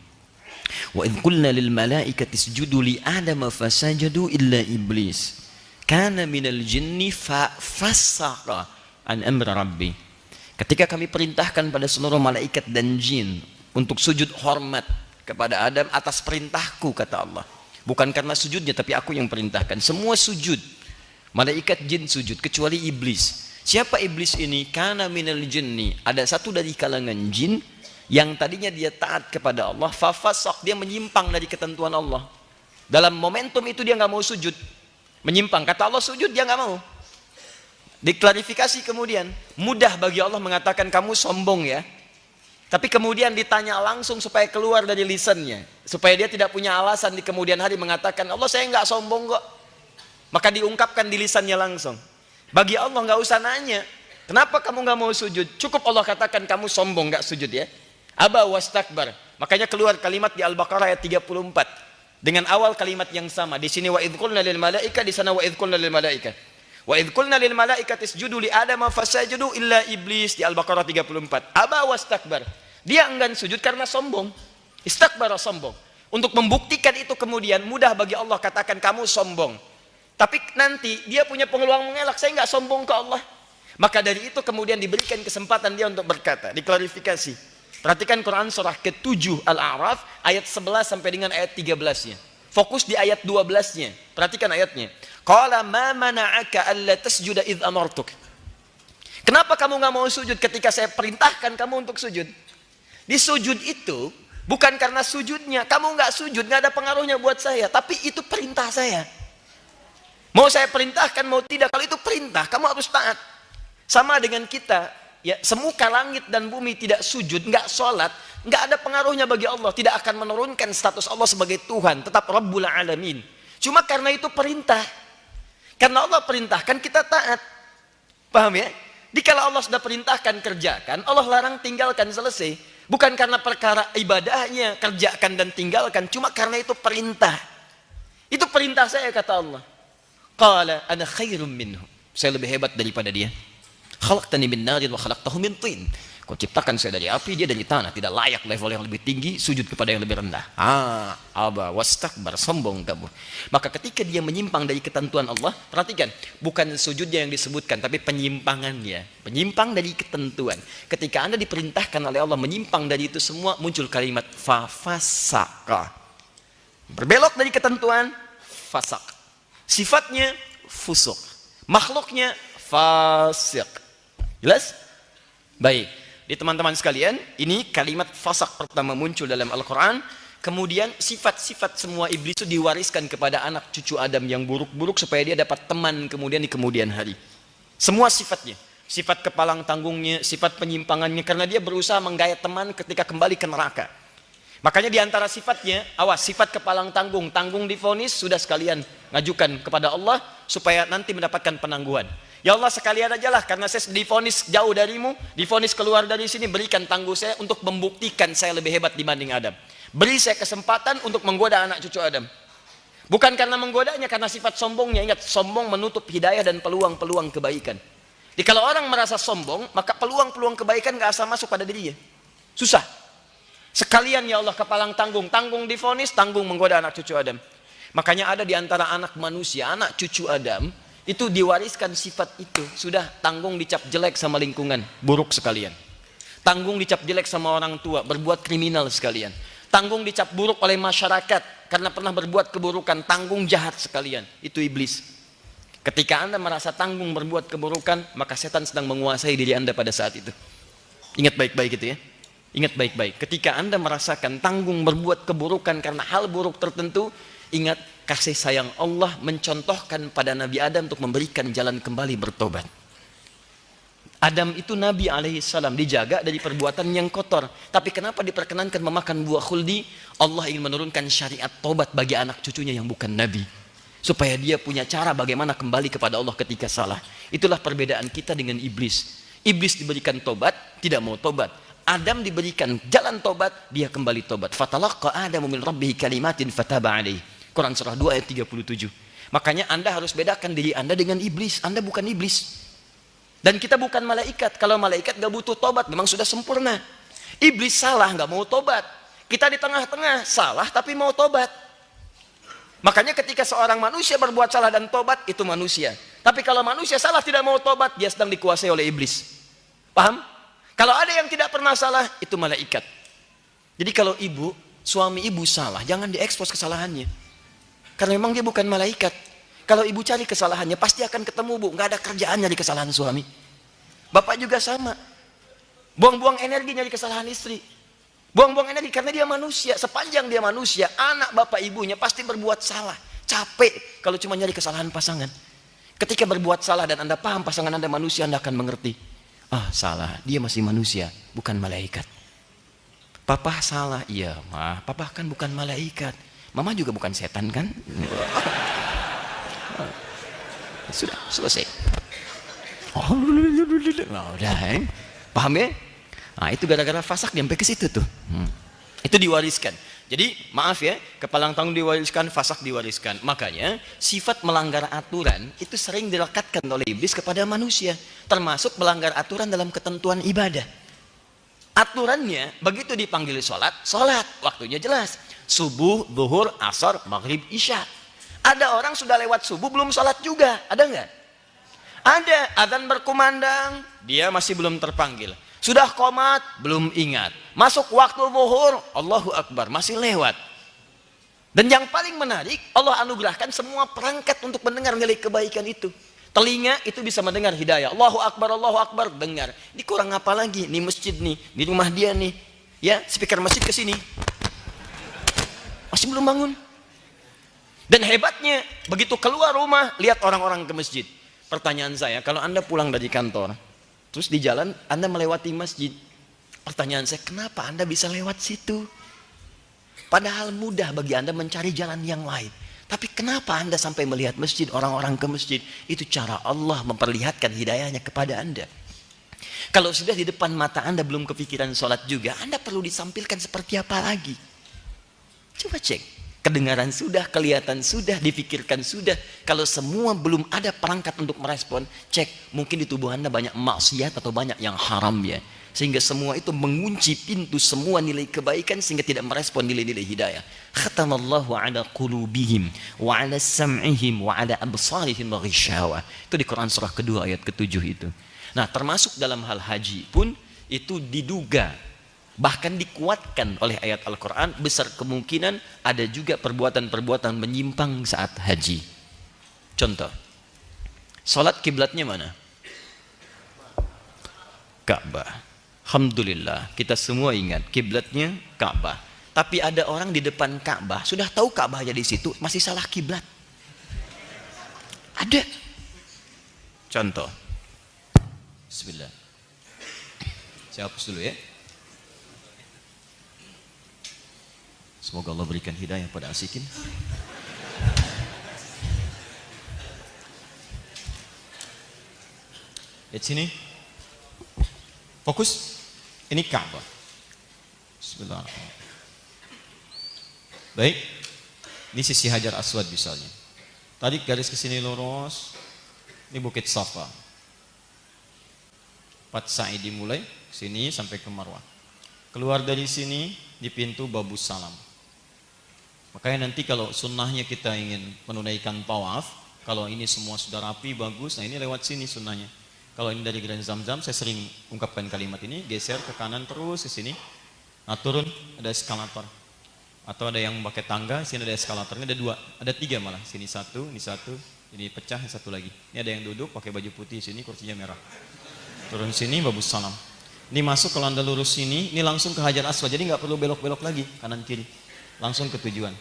S2: Wa idh qulna lil malaikati isjudu li adama fasajadu illa iblis kana minal jinni fasaqa an amri rabbi. Ketika kami perintahkan pada seluruh malaikat dan jin untuk sujud hormat kepada Adam atas perintahku, kata Allah. Bukan karena sujudnya, tapi aku yang perintahkan. Semua sujud. Malaikat jin sujud, kecuali iblis. Siapa iblis ini? Kana minal jinni. Ada satu dari kalangan jin yang tadinya dia taat kepada Allah, fafasaq, dia menyimpang dari ketentuan Allah. Dalam momentum itu dia nggak mau sujud, menyimpang. Kata Allah sujud, dia nggak mau. Diklarifikasi kemudian, mudah bagi Allah mengatakan kamu sombong ya. Tapi kemudian ditanya langsung supaya keluar dari lisannya, supaya dia tidak punya alasan di kemudian hari mengatakan Allah saya nggak sombong kok. Maka diungkapkan di lisannya langsung. Bagi Allah nggak usah nanya, kenapa kamu nggak mau sujud? Cukup Allah katakan kamu sombong nggak sujud ya. Aba wastakbar. Makanya keluar kalimat di Al-Baqarah ayat 34 dengan awal kalimat yang sama. Di sini wa idz qulna lil malaika, di sana wa idz qulna lil malaika. Wa idz qulna lil malaikati isjudu li Adam fasajadu illa iblis di Al-Baqarah 34. Aba wastakbar. Dia enggan sujud karena sombong. Istakbara, sombong. Untuk membuktikan itu kemudian mudah bagi Allah katakan kamu sombong. Tapi nanti dia punya peluang mengelak, saya nggak sombong ke Allah. Maka dari itu kemudian diberikan kesempatan dia untuk berkata, diklarifikasi. Perhatikan Quran surah ke-7 Al-A'raf ayat 11 sampai dengan ayat 13-nya. Fokus di ayat 12-nya. Perhatikan ayatnya. Qala ma mana'aka alla tasjuda idh amartuk. Kenapa kamu nggak mau sujud ketika saya perintahkan kamu untuk sujud? Di sujud itu bukan karena sujudnya, kamu nggak sujud nggak ada pengaruhnya buat saya, tapi itu perintah saya. Mau saya perintahkan mau tidak, kalau itu perintah kamu harus taat. Sama dengan kita, ya, semuka langit dan bumi tidak sujud, nggak sholat, nggak ada pengaruhnya bagi Allah, tidak akan menurunkan status Allah sebagai Tuhan, tetap Rabbul Alamin. Cuma karena itu perintah, karena Allah perintahkan kita taat, paham ya? Dikala Allah sudah perintahkan kerjakan, Allah larang tinggalkan, selesai. Bukan karena perkara ibadahnya kerjakan dan tinggalkan, cuma karena itu perintah. Itu perintah saya, kata Allah. Qala ana khairum minhu. Saya lebih hebat daripada dia. Khalaqtani min narin wa khalaqtahu min tin. Kau ciptakan saya dari api, dia dari tanah. Tidak layak level yang lebih tinggi, sujud kepada yang lebih rendah. Aba wastakbar, sombong kamu. Maka ketika dia menyimpang dari ketentuan Allah, perhatikan, bukan sujudnya yang disebutkan, tapi penyimpangannya. Penyimpang dari ketentuan. Ketika Anda diperintahkan oleh Allah menyimpang dari itu semua, muncul kalimat fafasaka. Berbelok dari ketentuan, fasak. Sifatnya fusuk, makhluknya fasik. Jelas? Baik, di teman-teman sekalian, ini kalimat fasak pertama muncul dalam Al-Quran. Kemudian sifat-sifat semua iblis itu diwariskan kepada anak cucu Adam yang buruk-buruk supaya dia dapat teman kemudian di kemudian hari. Semua sifatnya, sifat kepalang tanggungnya, sifat penyimpangannya, karena dia berusaha menggait teman ketika kembali ke neraka. Makanya diantara sifatnya, awas, sifat kepalang tanggung, tanggung divonis, sudah sekalian ngajukan kepada Allah supaya nanti mendapatkan penangguhan. Ya Allah, sekalian aja lah, karena saya divonis jauh darimu, divonis keluar dari sini, berikan tangguh saya untuk membuktikan saya lebih hebat dibanding Adam. Beri saya kesempatan untuk menggoda anak cucu Adam. Bukan karena menggodanya, karena sifat sombongnya. Ingat, sombong menutup hidayah dan peluang-peluang kebaikan. Jadi kalau orang merasa sombong, maka peluang-peluang kebaikan gak asal masuk pada dirinya. Susah. Sekalian ya Allah kepalang tanggung, tanggung divonis, tanggung menggoda anak cucu Adam. Makanya ada di antara anak manusia, anak cucu Adam, itu diwariskan sifat itu. Sudah tanggung dicap jelek sama lingkungan, buruk sekalian. Tanggung dicap jelek sama orang tua, berbuat kriminal sekalian. Tanggung dicap buruk oleh masyarakat karena pernah berbuat keburukan, tanggung jahat sekalian. Itu iblis. Ketika Anda merasa tanggung berbuat keburukan, maka setan sedang menguasai diri Anda pada saat itu. Ingat baik-baik itu ya. Ingat baik-baik, ketika Anda merasakan tanggung berbuat keburukan karena hal buruk tertentu, ingat kasih sayang Allah mencontohkan pada Nabi Adam untuk memberikan jalan kembali bertobat. Adam itu Nabi alaihissalam, dijaga dari perbuatan yang kotor. Tapi kenapa diperkenankan memakan buah khuldi? Allah ingin menurunkan syariat tobat bagi anak cucunya yang bukan Nabi. Supaya dia punya cara bagaimana kembali kepada Allah ketika salah. Itulah perbedaan kita dengan iblis. Iblis diberikan tobat, tidak mau tobat. Adam diberikan jalan tobat, dia kembali tobat. Fatalaqqa Adamu min rabbih kalimatin fataba alaihi. Quran surah 2 ayat 37. Makanya Anda harus bedakan diri Anda dengan iblis. Anda bukan iblis. Dan kita bukan malaikat. Kalau malaikat gak butuh tobat, memang sudah sempurna. Iblis salah, gak mau tobat. Kita di tengah-tengah, salah tapi mau tobat. Makanya ketika seorang manusia berbuat salah dan tobat, itu manusia. Tapi kalau manusia salah tidak mau tobat, dia sedang dikuasai oleh iblis. Paham? Kalau ada yang tidak pernah salah, itu malaikat. Jadi kalau suami ibu salah, jangan diekspos kesalahannya. Karena memang dia bukan malaikat. Kalau ibu cari kesalahannya, pasti akan ketemu, Bu. Nggak ada kerjaan nyari kesalahan suami. Bapak juga sama. Buang-buang energi nyari kesalahan istri. Buang-buang energi karena dia manusia. Sepanjang dia manusia, anak bapak ibunya pasti berbuat salah. Capek kalau cuma nyari kesalahan pasangan. Ketika berbuat salah dan Anda paham pasangan Anda manusia, Anda akan mengerti. Ah, salah, dia masih manusia, bukan malaikat. Papa salah, iya mah, papa kan bukan malaikat. Mama juga bukan setan kan? Sudah, selesai. Oh, udah, paham ya? Nah, itu gara-gara fasak sampai ke situ tuh. Itu diwariskan. Jadi maaf ya, kepalang tanggung diwariskan, fasak diwariskan. Makanya sifat melanggar aturan itu sering dilekatkan oleh iblis kepada manusia. Termasuk melanggar aturan dalam ketentuan ibadah. Aturannya begitu dipanggil sholat, sholat. Waktunya jelas. Subuh, zuhur, asar, maghrib, isya. Ada orang sudah lewat subuh belum sholat juga. Ada nggak? Ada. Adzan berkumandang, dia masih belum terpanggil. Sudah qomat, belum ingat. Masuk waktu zuhur, Allahu Akbar, masih lewat. Dan yang paling menarik, Allah anugerahkan semua perangkat untuk mendengar nilai kebaikan itu. Telinga itu bisa mendengar hidayah. Allahu Akbar, dengar. Ini kurang apa lagi? Ini masjid nih, di rumah dia nih. Ya, speaker masjid ke sini. Masih belum bangun. Dan hebatnya, begitu keluar rumah, lihat orang-orang ke masjid. Pertanyaan saya, kalau Anda pulang dari kantor, terus di jalan Anda melewati masjid. Pertanyaan saya, kenapa Anda bisa lewat situ? Padahal mudah bagi Anda mencari jalan yang lain. Tapi kenapa Anda sampai melihat masjid, orang-orang ke masjid? Itu cara Allah memperlihatkan hidayahnya kepada Anda. Kalau sudah di depan mata Anda belum kepikiran sholat juga, Anda perlu disampilkan seperti apa lagi? Coba cek. Kedengaran sudah, kelihatan sudah, dipikirkan sudah. Kalau semua belum ada perangkat untuk merespon, cek mungkin di tubuh Anda banyak maksiat atau banyak yang haram ya. Sehingga semua itu mengunci pintu semua nilai kebaikan sehingga tidak merespon nilai-nilai hidayah. Khatamallahu ala qulubihim wa ala sam'ihim wa ala absarihim ghishawa. Itu di Quran surah kedua ayat ke-7 itu. Nah, termasuk dalam hal haji pun itu diduga bahkan dikuatkan oleh ayat Al-Quran, besar kemungkinan ada juga perbuatan-perbuatan menyimpang saat haji. Contoh, salat kiblatnya mana? Ka'bah. Alhamdulillah, kita semua ingat kiblatnya Ka'bah. Tapi ada orang di depan Ka'bah, sudah tahu Ka'bahnya di situ, masih salah kiblat. Ada. Contoh. Bismillah. Saya hapus dulu ya. Semoga Allah berikan hidayah pada asikin. Lihat sini. Fokus. Ini Ka'bah. Bismillahirrahmanirrahim. Baik. Ini sisi Hajar Aswad misalnya. Tarik garis ke sini lurus. Ini Bukit Safa. 4 sa'i dimulai sini sampai ke Marwah. Keluar dari sini di pintu Babus Salam. Makanya nanti kalau sunnahnya kita ingin menunaikan tawaf, kalau ini semua sudah rapi, bagus, nah ini lewat sini sunnahnya. Kalau ini dari Grand Zamzam, saya sering ungkapkan kalimat ini, geser ke kanan terus ke sini. Nah turun, ada eskalator. Atau ada yang pakai tangga, sini ada eskalatornya, ada 3 malah. Sini satu, ini pecah, satu lagi. Ini ada yang duduk pakai baju putih, sini kursinya merah. Turun sini, Babus Salam. Ini masuk, kalau Anda lurus sini, ini langsung ke Hajar Aswad, jadi nggak perlu belok-belok lagi, kanan kiri. Langsung ke tujuan.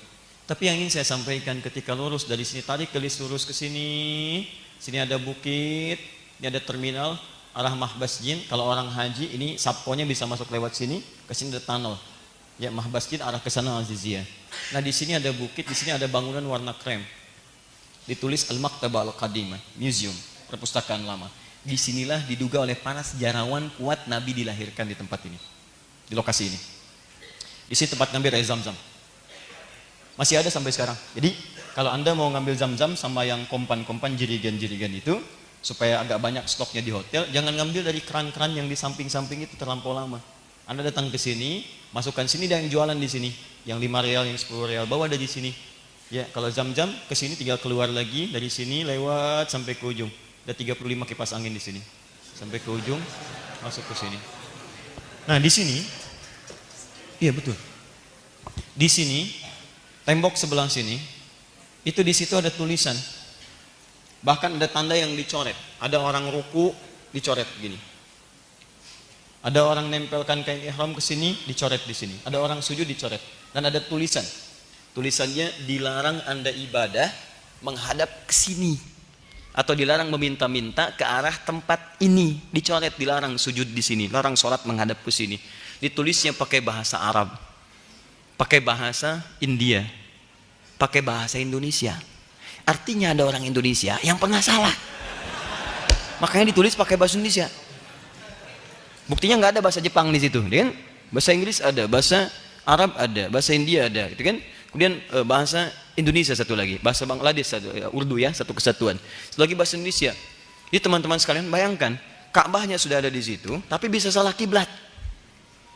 S2: Tapi yang ingin saya sampaikan ketika lurus dari sini, tarik gelis lurus ke sini. Sini ada bukit, ini ada terminal arah Mahbas Jin. Kalau orang haji ini sapkonya bisa masuk lewat sini, ke sini ada tunnel. Ya Mahbas Jin arah ke sana Aziziyah. Nah di sini ada bukit, di sini ada bangunan warna krem. Ditulis Al-Maktabah Al-Qadimah, museum, perpustakaan lama. Disinilah diduga oleh para sejarawan kuat Nabi dilahirkan di tempat ini, di lokasi ini. Di sini tempat ngambil air Zam-Zam. Masih ada sampai sekarang. Jadi kalau Anda mau ngambil Zam-Zam sama yang kompan-kompan jirigan-jirigan itu, supaya agak banyak stoknya di hotel, jangan ngambil dari keran-keran yang di samping-samping itu terlampau lama. Anda datang ke sini, masukkan sini dan yang jualan di sini, yang 5 rial, yang 10 rial, bawa dari sini. Ya, kalau Zam-Zam ke sini tinggal keluar lagi dari sini lewat sampai ke ujung. Ada 35 kipas angin di sini. Sampai ke ujung masuk ke sini. Nah, di sini iya betul. Di sini tembok sebelah sini itu di situ ada tulisan. Bahkan ada tanda yang dicoret. Ada orang ruku dicoret gini. Ada orang nempelkan kain ihram ke sini, dicoret di sini. Ada orang sujud dicoret. Dan ada tulisan. Tulisannya dilarang Anda ibadah menghadap ke sini. Atau dilarang meminta-minta ke arah tempat ini. Dicoret, dilarang sujud di sini. Larang sholat menghadap ke sini. Ditulisnya pakai bahasa Arab. Pakai bahasa India. Pakai bahasa Indonesia. Artinya ada orang Indonesia yang pernah salah. Makanya ditulis pakai bahasa Indonesia. Buktinya nggak ada bahasa Jepang di situ, kan? Bahasa Inggris ada, bahasa Arab ada, bahasa India ada, gitu kan? Kemudian bahasa Indonesia satu lagi, bahasa Bangladesh satu, Urdu ya, satu kesatuan. Satu lagi bahasa Indonesia. Jadi teman-teman sekalian bayangkan, Ka'bahnya sudah ada di situ, tapi bisa salah kiblat.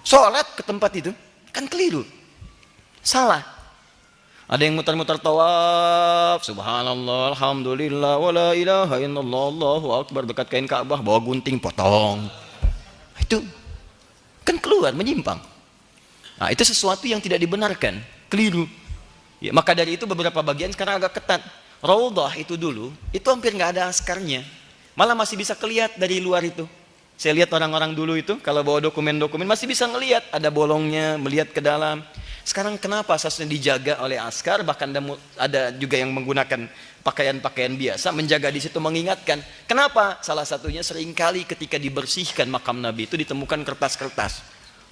S2: Sholat ke tempat itu kan keliru, salah. Ada yang mutar-mutar tawaf, subhanallah, alhamdulillah, wala ilaha illallah, Allahu akbar, dekat kain Ka'bah, bawa gunting, potong. Itu kan keluar, menyimpang. Nah, itu sesuatu yang tidak dibenarkan, keliru. Ya, maka dari itu beberapa bagian sekarang agak ketat. Raudhah itu dulu, itu hampir nggak ada askarnya. Malah masih bisa kelihatan dari luar itu. Saya lihat orang-orang dulu itu, kalau bawa dokumen-dokumen masih bisa ngelihat, ada bolongnya, melihat ke dalam. Sekarang kenapa asasnya dijaga oleh askar, bahkan ada juga yang menggunakan pakaian-pakaian biasa, menjaga di situ, mengingatkan. Kenapa? Salah satunya seringkali ketika dibersihkan makam Nabi itu ditemukan kertas-kertas,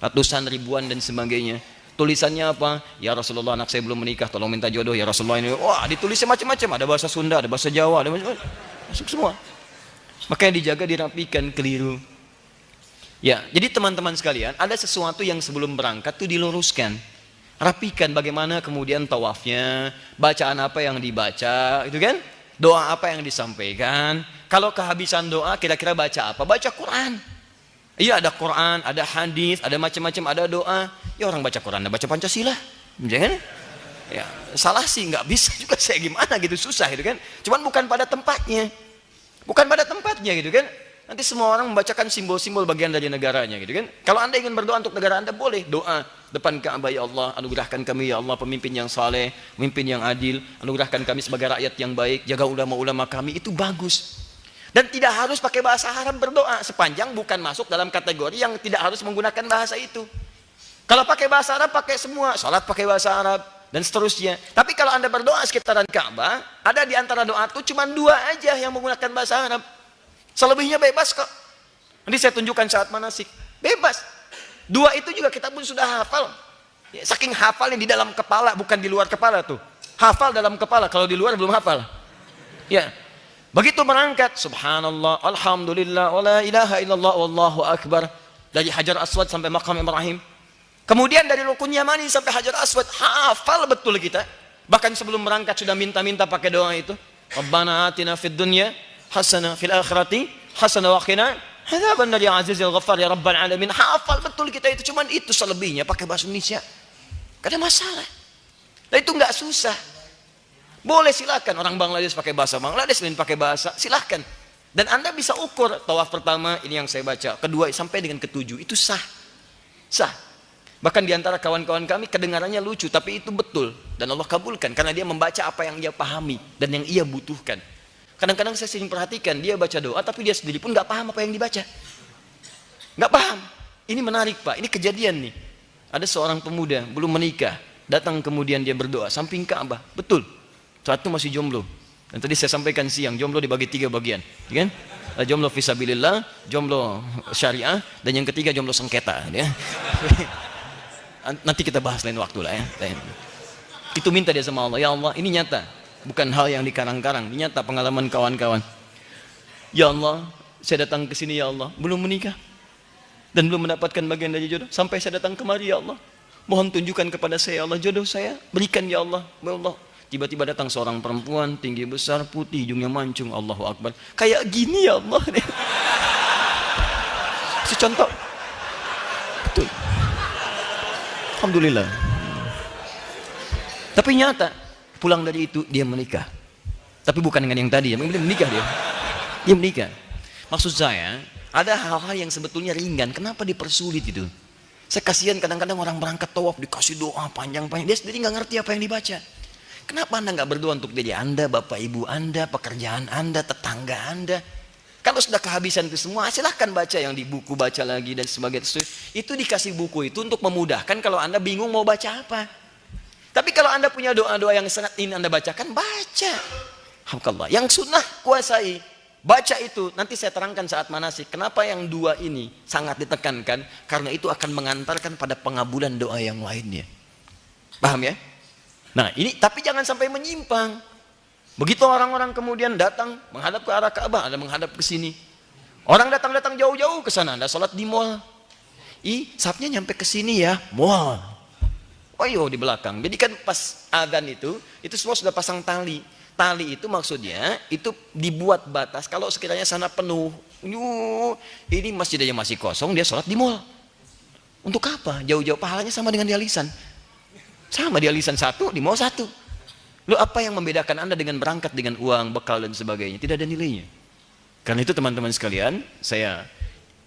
S2: ratusan ribuan dan sebagainya. Tulisannya apa? Ya Rasulullah, anak saya belum menikah, tolong minta jodoh ya Rasulullah ini. Wah, ditulisnya macam-macam, ada bahasa Sunda, ada bahasa Jawa, ada macam-macam. Masuk semua. Makanya dijaga, dirapikan, keliru. Ya, jadi teman-teman sekalian, ada sesuatu yang sebelum berangkat itu diluruskan. Rapikan bagaimana kemudian tawafnya, bacaan apa yang dibaca, itu kan? Doa apa yang disampaikan. Kalau kehabisan doa, kira-kira baca apa? Baca Quran. Iya, ada Quran, ada hadis, ada macam-macam, ada doa. Ya orang baca Quran, baca Pancasila, jangan? Ya salah sih, nggak bisa juga saya gimana gitu, susah gitu kan? Cuman bukan pada tempatnya, bukan pada tempatnya gitu kan? Nanti semua orang membacakan simbol-simbol bagian dari negaranya gitu kan? Kalau Anda ingin berdoa untuk negara Anda, boleh doa depan Ka'bah, ya Allah, anugerahkan kami ya Allah pemimpin yang saleh, pemimpin yang adil, anugerahkan kami sebagai rakyat yang baik, jaga ulama-ulama kami, itu bagus. Dan tidak harus pakai bahasa Arab berdoa, sepanjang bukan masuk dalam kategori yang tidak harus menggunakan bahasa itu. Kalau pakai bahasa Arab, pakai semua, salat pakai bahasa Arab dan seterusnya. Tapi kalau Anda berdoa sekitaran Ka'bah, ada di antara doa itu cuma 2 aja yang menggunakan bahasa Arab. Selebihnya bebas kok. Nanti saya tunjukkan saat manasik. Bebas. 2 itu juga kita pun sudah hafal. Ya, saking hafalnya di dalam kepala, bukan di luar kepala tuh. Hafal dalam kepala, kalau di luar belum hafal. Ya. Begitu berangkat, subhanallah, alhamdulillah, wala ilaha illallah, wallahu akbar. Dari Hajar Aswad sampai Maqam Ibrahim. Kemudian dari Rukun Yamani sampai Hajar Aswad, hafal betul kita. Bahkan sebelum berangkat sudah minta-minta pakai doa itu. Rabbana atina fid dunya hasanah fil akhirati hasanah wa qina adzabannar ya azizil ghaffar ya rabbal alamin. Hafal betul kita itu, cuman itu selebihnya pakai bahasa Indonesia. Gak ada masalah. Dan itu enggak susah. Boleh, silakan orang Bangladesh pakai bahasa Bangladesh, lain pakai bahasa, silakan. Dan Anda bisa ukur tawaf pertama ini yang saya baca, kedua sampai dengan ketujuh itu sah. Sah. Bahkan diantara kawan-kawan kami kedengarannya lucu, tapi itu betul dan Allah kabulkan karena dia membaca apa yang dia pahami dan yang ia butuhkan. Kadang-kadang saya sering perhatikan dia baca doa tapi dia sendiri pun nggak paham apa yang dibaca. Nggak paham. Ini menarik Pak, ini kejadian nih. Ada seorang pemuda belum menikah, datang kemudian dia berdoa samping Ka'bah, betul. Saat itu masih jomblo. Dan tadi saya sampaikan siang, jomblo dibagi 3 bagian, kan? Jomblo fisabilillah, jomblo syariah, dan yang ketiga jomblo sengketa. Ya. Nanti kita bahas lain waktu lah ya. Itu minta dia sama Allah, ya Allah, ini nyata, bukan hal yang dikarang-karang, ini nyata pengalaman kawan-kawan. Ya Allah, saya datang ke sini ya Allah, belum menikah dan belum mendapatkan bagian dari jodoh. Sampai saya datang kemari ya Allah, mohon tunjukkan kepada saya ya Allah jodoh saya, berikan ya Allah, ya Allah. Tiba-tiba datang seorang perempuan tinggi besar putih hidungnya mancung, Allahu Akbar, kayak gini ya Allah. Secontoh betul, alhamdulillah. Tapi nyata pulang dari itu dia menikah. Tapi bukan dengan yang tadi, dia menikah dia. Dia menikah. Maksud saya, ada hal-hal yang sebetulnya ringan, kenapa dipersulit itu? Saya kasihan kadang-kadang orang berangkat tawaf dikasih doa panjang-panjang, dia sendiri nggak ngerti apa yang dibaca. Kenapa Anda nggak berdoa untuk diri Anda, bapak ibu Anda, pekerjaan Anda, tetangga Anda? Kalau sudah kehabisan itu semua, silahkan baca yang di buku, baca lagi dan sebagainya. Itu dikasih buku itu untuk memudahkan kalau Anda bingung mau baca apa. Tapi kalau Anda punya doa-doa yang sangat ingin Anda bacakan, baca. Alhamdulillah. Yang sunnah kuasai. Baca itu, nanti saya terangkan saat manasik. Kenapa yang dua ini sangat ditekankan? Karena itu akan mengantarkan pada pengabulan doa yang lainnya. Paham ya? Nah ini, tapi jangan sampai menyimpang. Begitu orang-orang kemudian datang menghadap ke arah Ka'bah, ada menghadap ke sini. Orang datang-datang jauh-jauh ke sana, Anda sholat di mall. Safnya nyampe ke sini ya, mall. Oh iya di belakang. Jadi kan pas adzan itu semua sudah pasang tali. Tali itu maksudnya itu dibuat batas kalau sekiranya sana penuh. Ini masjid aja masih kosong, dia sholat di mall. Untuk apa? Jauh-jauh, pahalanya sama dengan dialisan. Sama dialisan satu, di mall satu. Lalu apa yang membedakan Anda dengan berangkat dengan uang, bekal dan sebagainya? Tidak ada nilainya. Karena itu teman-teman sekalian, saya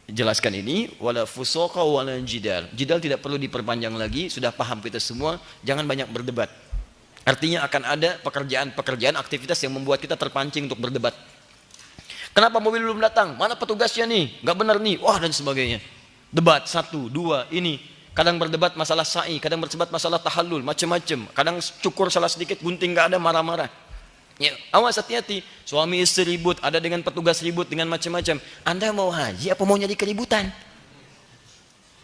S2: jelaskan ini, wala fusuqa wala jidal. Jidal tidak perlu diperpanjang lagi, sudah paham kita semua, jangan banyak berdebat. Artinya akan ada pekerjaan-pekerjaan, aktivitas yang membuat kita terpancing untuk berdebat. Kenapa mobil belum datang? Mana petugasnya nih? Gak benar nih. Wah dan sebagainya. Debat, satu, dua, ini. Kadang berdebat masalah sa'i, kadang berdebat masalah tahallul, macam-macam. Kadang cukur salah sedikit, gunting gak ada, marah-marah. Ya, awas hati-hati. Suami istri ribut, ada dengan petugas ribut, dengan macam-macam. Anda mau haji apa mau nyari keributan?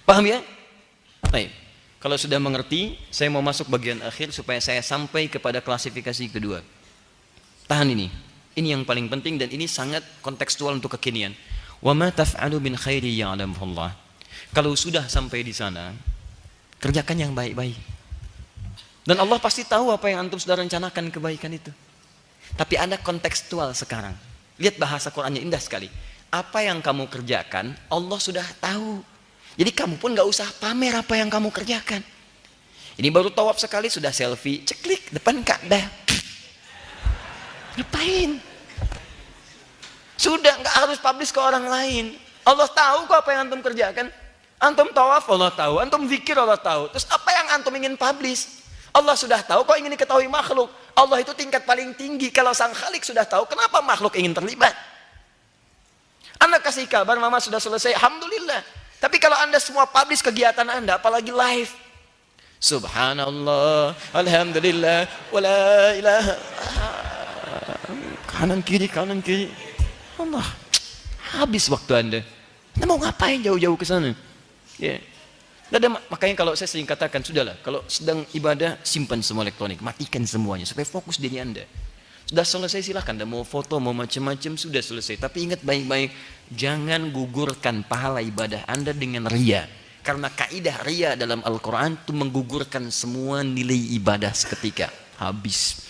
S2: Paham ya? Baik. Kalau sudah mengerti, saya mau masuk bagian akhir supaya saya sampai kepada klasifikasi kedua. Tahan ini. Ini yang paling penting dan ini sangat kontekstual untuk kekinian. Wa ma taf'alu min khairi ya'lamuhullah. Kalau sudah sampai di sana, kerjakan yang baik-baik. Dan Allah pasti tahu apa yang antum sudah rencanakan kebaikan itu. Tapi ada kontekstual sekarang. Lihat bahasa Qur'annya indah sekali. Apa yang kamu kerjakan, Allah sudah tahu. Jadi kamu pun gak usah pamer apa yang kamu kerjakan. Ini baru tawaf sekali sudah selfie, ceklik depan Ka'bah. Ngapain? Sudah gak harus publish ke orang lain. Allah tahu kok apa yang antum kerjakan. Antum tawaf Allah tahu, antum zikir Allah tahu. Terus apa yang antum ingin publish? Allah sudah tahu kok ingin diketahui makhluk. Allah itu tingkat paling tinggi. Kalau sang Khalik sudah tahu, kenapa makhluk ingin terlibat? Anda kasih kabar mama sudah selesai, alhamdulillah. Tapi kalau Anda semua publish kegiatan Anda, apalagi live. Subhanallah, alhamdulillah, wala ilaha. Kanan kiri. Allah, habis waktu Anda. Anda mau ngapain jauh-jauh ke sana? Ya. Makanya kalau saya sering katakan, sudahlah, kalau sedang ibadah, simpan semua elektronik, matikan semuanya, supaya fokus diri Anda. Sudah selesai silahkan, Anda mau foto, mau macam-macam, sudah selesai. Tapi ingat baik-baik, jangan gugurkan pahala ibadah Anda dengan ria. Karena kaidah ria dalam Al-Quran itu menggugurkan semua nilai ibadah seketika. Habis.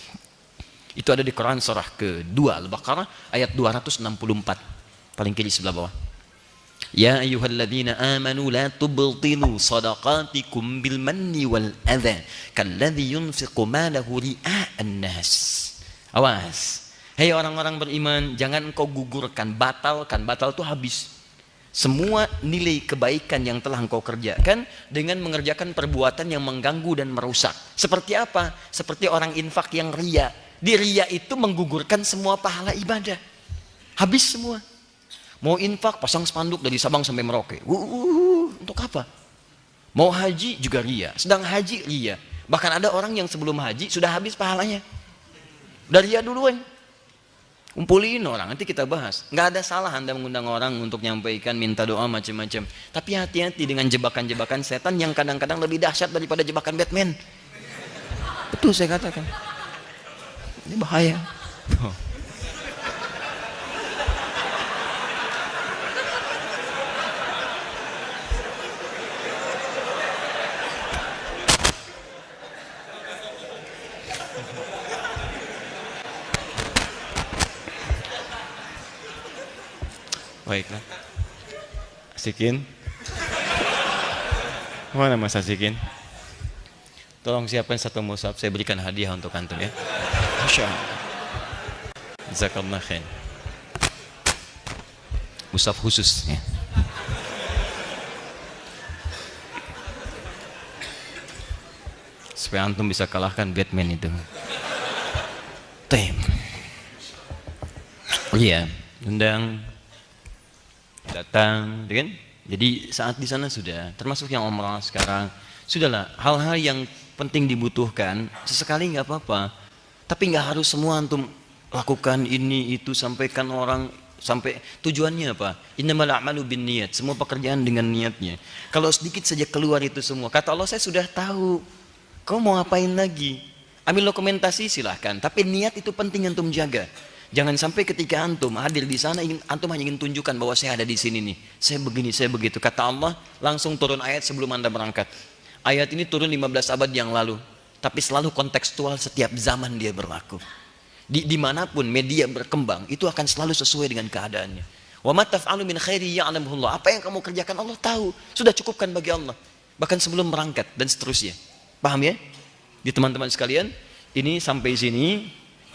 S2: Itu ada di Quran surah kedua Al-Baqarah ayat 264. Paling kiri sebelah bawah. Ya ayyuhalladzina amanu la tubtilu sadaqatikum bil manni wal adha kalladzi yunfiqu malahu ria'an nas. Awas, hei orang-orang beriman, jangan engkau gugurkan, batalkan, batal itu habis. Semua nilai kebaikan yang telah engkau kerjakan dengan mengerjakan perbuatan yang mengganggu dan merusak. Seperti apa? Seperti orang infak yang ria. Di ria itu menggugurkan semua pahala ibadah. Habis semua. Mau infak, pasang spanduk dari Sabang sampai Merauke. Untuk apa? Mau haji juga ria. Sedang haji ria. Bahkan ada orang yang sebelum haji sudah habis pahalanya. Dari ria duluan. Kumpulin orang, nanti kita bahas. Nggak ada salah Anda mengundang orang untuk menyampaikan, minta doa macam-macam. Tapi hati-hati dengan jebakan-jebakan setan yang kadang-kadang lebih dahsyat daripada jebakan Batman. Betul saya katakan. Ini bahaya. Baiklah. Asikin. Mana Mas Asikin? Tolong siapkan satu mushaf, saya berikan hadiah untuk antum ya. Masya Allah. Jazakallah khair. Mushaf khusus ya. Supaya antum bisa kalahkan Batman itu. Tem. Oh iya, undang datang, kan? Jadi saat di sana sudah, termasuk yang umrah sekarang, sudahlah hal-hal yang penting dibutuhkan sesekali nggak apa-apa, tapi nggak harus semua antum lakukan ini itu, sampaikan orang sampai tujuannya apa? Innamal a'malu binniyat, semua pekerjaan dengan niatnya. Kalau sedikit saja keluar itu semua, kata Allah saya sudah tahu, kau mau ngapain lagi? Ambil dokumentasi silahkan, tapi niat itu penting antum jaga. Jangan sampai ketika antum hadir di sana, antum hanya ingin tunjukkan bahwa saya ada di sini nih, saya begini, saya begitu. Kata Allah, langsung turun ayat sebelum anda berangkat. Ayat ini turun 15 abad yang lalu, tapi selalu kontekstual, setiap zaman dia berlaku. Dimanapun media berkembang, itu akan selalu sesuai dengan keadaannya. Wa ma taf'alu min khairi ya'lamuhullah. Apa yang kamu kerjakan Allah tahu, sudah cukupkan bagi Allah. Bahkan sebelum berangkat dan seterusnya. Paham ya? Di teman-teman sekalian, ini sampai sini.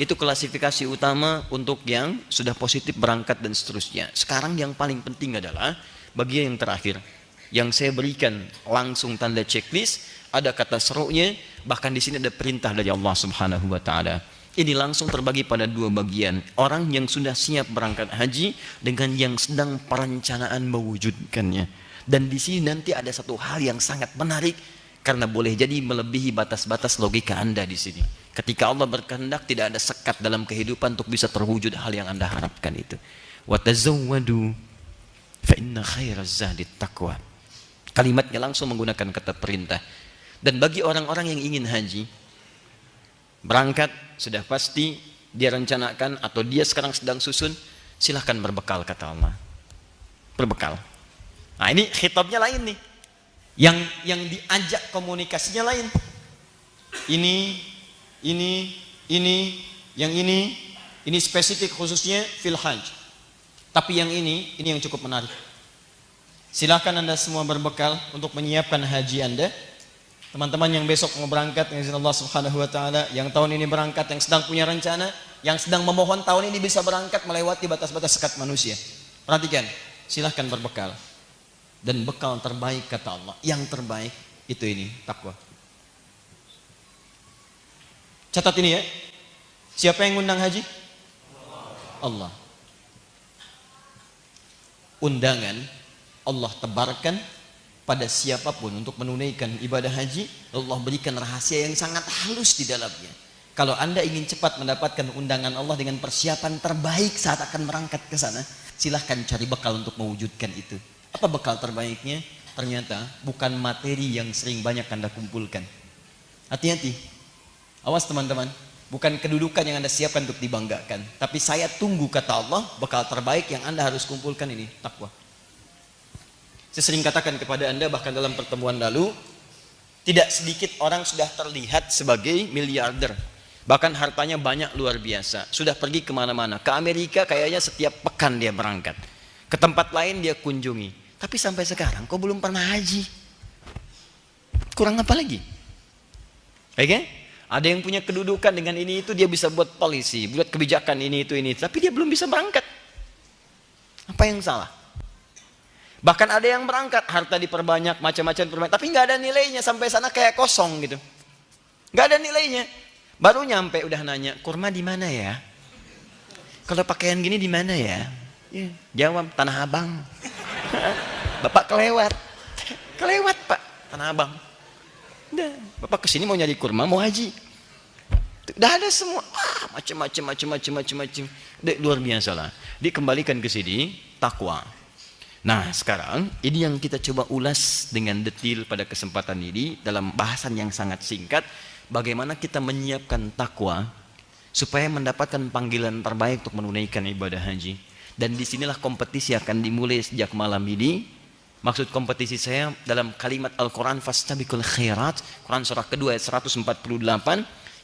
S2: Itu klasifikasi utama untuk yang sudah positif berangkat dan seterusnya. Sekarang yang paling penting adalah bagian yang terakhir, yang saya berikan langsung tanda checklist, ada kata serunya, bahkan di sini ada perintah dari Allah Subhanahu wa taala. Ini langsung terbagi pada dua bagian. Orang yang sudah siap berangkat haji dengan yang sedang perencanaan mewujudkannya. Dan di sini nanti ada satu hal yang sangat menarik, karena boleh jadi melebihi batas-batas logika Anda di sini. Ketika Allah berkehendak, tidak ada sekat dalam kehidupan untuk bisa terwujud hal yang Anda harapkan itu. Wa tazawwadu fa inna khairaz zadi taqwa. Kalimatnya langsung menggunakan kata perintah. Dan bagi orang-orang yang ingin haji, berangkat sudah pasti dia rencanakan atau dia sekarang sedang susun, silahkan berbekal kata Allah. Berbekal. Nah, ini khitabnya lain nih. Yang diajak komunikasinya lain. Ini, yang ini spesifik khususnya fil hajj. Tapi yang ini yang cukup menarik. Silakan Anda semua berbekal untuk menyiapkan haji Anda. Teman-teman yang besok mau berangkat dengan izin Allah Subhanahu wa taala, yang tahun ini berangkat, yang sedang punya rencana, yang sedang memohon tahun ini bisa berangkat melewati batas-batas sekat manusia. Perhatikan, silahkan berbekal. Dan bekal terbaik kata Allah, yang terbaik itu ini, takwa. Catat ini ya. Siapa yang undang haji? Allah. Undangan Allah tebarkan pada siapapun untuk menunaikan ibadah haji. Allah berikan rahasia yang sangat halus di dalamnya. Kalau Anda ingin cepat mendapatkan undangan Allah dengan persiapan terbaik saat akan berangkat ke sana, silahkan cari bekal untuk mewujudkan itu. Apa bekal terbaiknya? Ternyata bukan materi yang sering banyak Anda kumpulkan. Hati-hati. Awas teman-teman, bukan kedudukan yang Anda siapkan untuk dibanggakan, tapi saya tunggu kata Allah, bekal terbaik yang Anda harus kumpulkan ini, takwa. Saya sering katakan kepada Anda, bahkan dalam pertemuan lalu, tidak sedikit orang sudah terlihat sebagai miliarder, bahkan hartanya banyak luar biasa, sudah pergi kemana-mana. Ke Amerika kayaknya setiap pekan dia berangkat, ke tempat lain dia kunjungi, tapi sampai sekarang kok belum pernah haji. Kurang apa lagi? Oke? Ada yang punya kedudukan dengan ini itu, dia bisa buat polisi, buat kebijakan ini itu, tapi dia belum bisa berangkat. Apa yang salah? Bahkan ada yang berangkat, harta diperbanyak, macam-macam, tapi nggak ada nilainya, sampai sana kayak kosong gitu. Nggak ada nilainya. Baru nyampe udah nanya, kurma di mana ya? Kalau pakaian gini di mana ya? Jawab, Tanah Abang. Bapak kelewat. Kelewat Pak, Tanah Abang. Udah, Bapak kesini mau nyari kurma, mau haji. Udah ada semua, macam-macam. Luar biasa lah. Dikembalikan ke sini, takwa. Nah sekarang, ini yang kita coba ulas dengan detail pada kesempatan ini, dalam bahasan yang sangat singkat, bagaimana kita menyiapkan takwa, supaya mendapatkan panggilan terbaik untuk menunaikan ibadah haji. Dan disinilah kompetisi akan dimulai sejak malam ini. Maksud kompetisi saya dalam kalimat Al-Quran, fastabiqul khairat, Quran surah kedua ayat 148,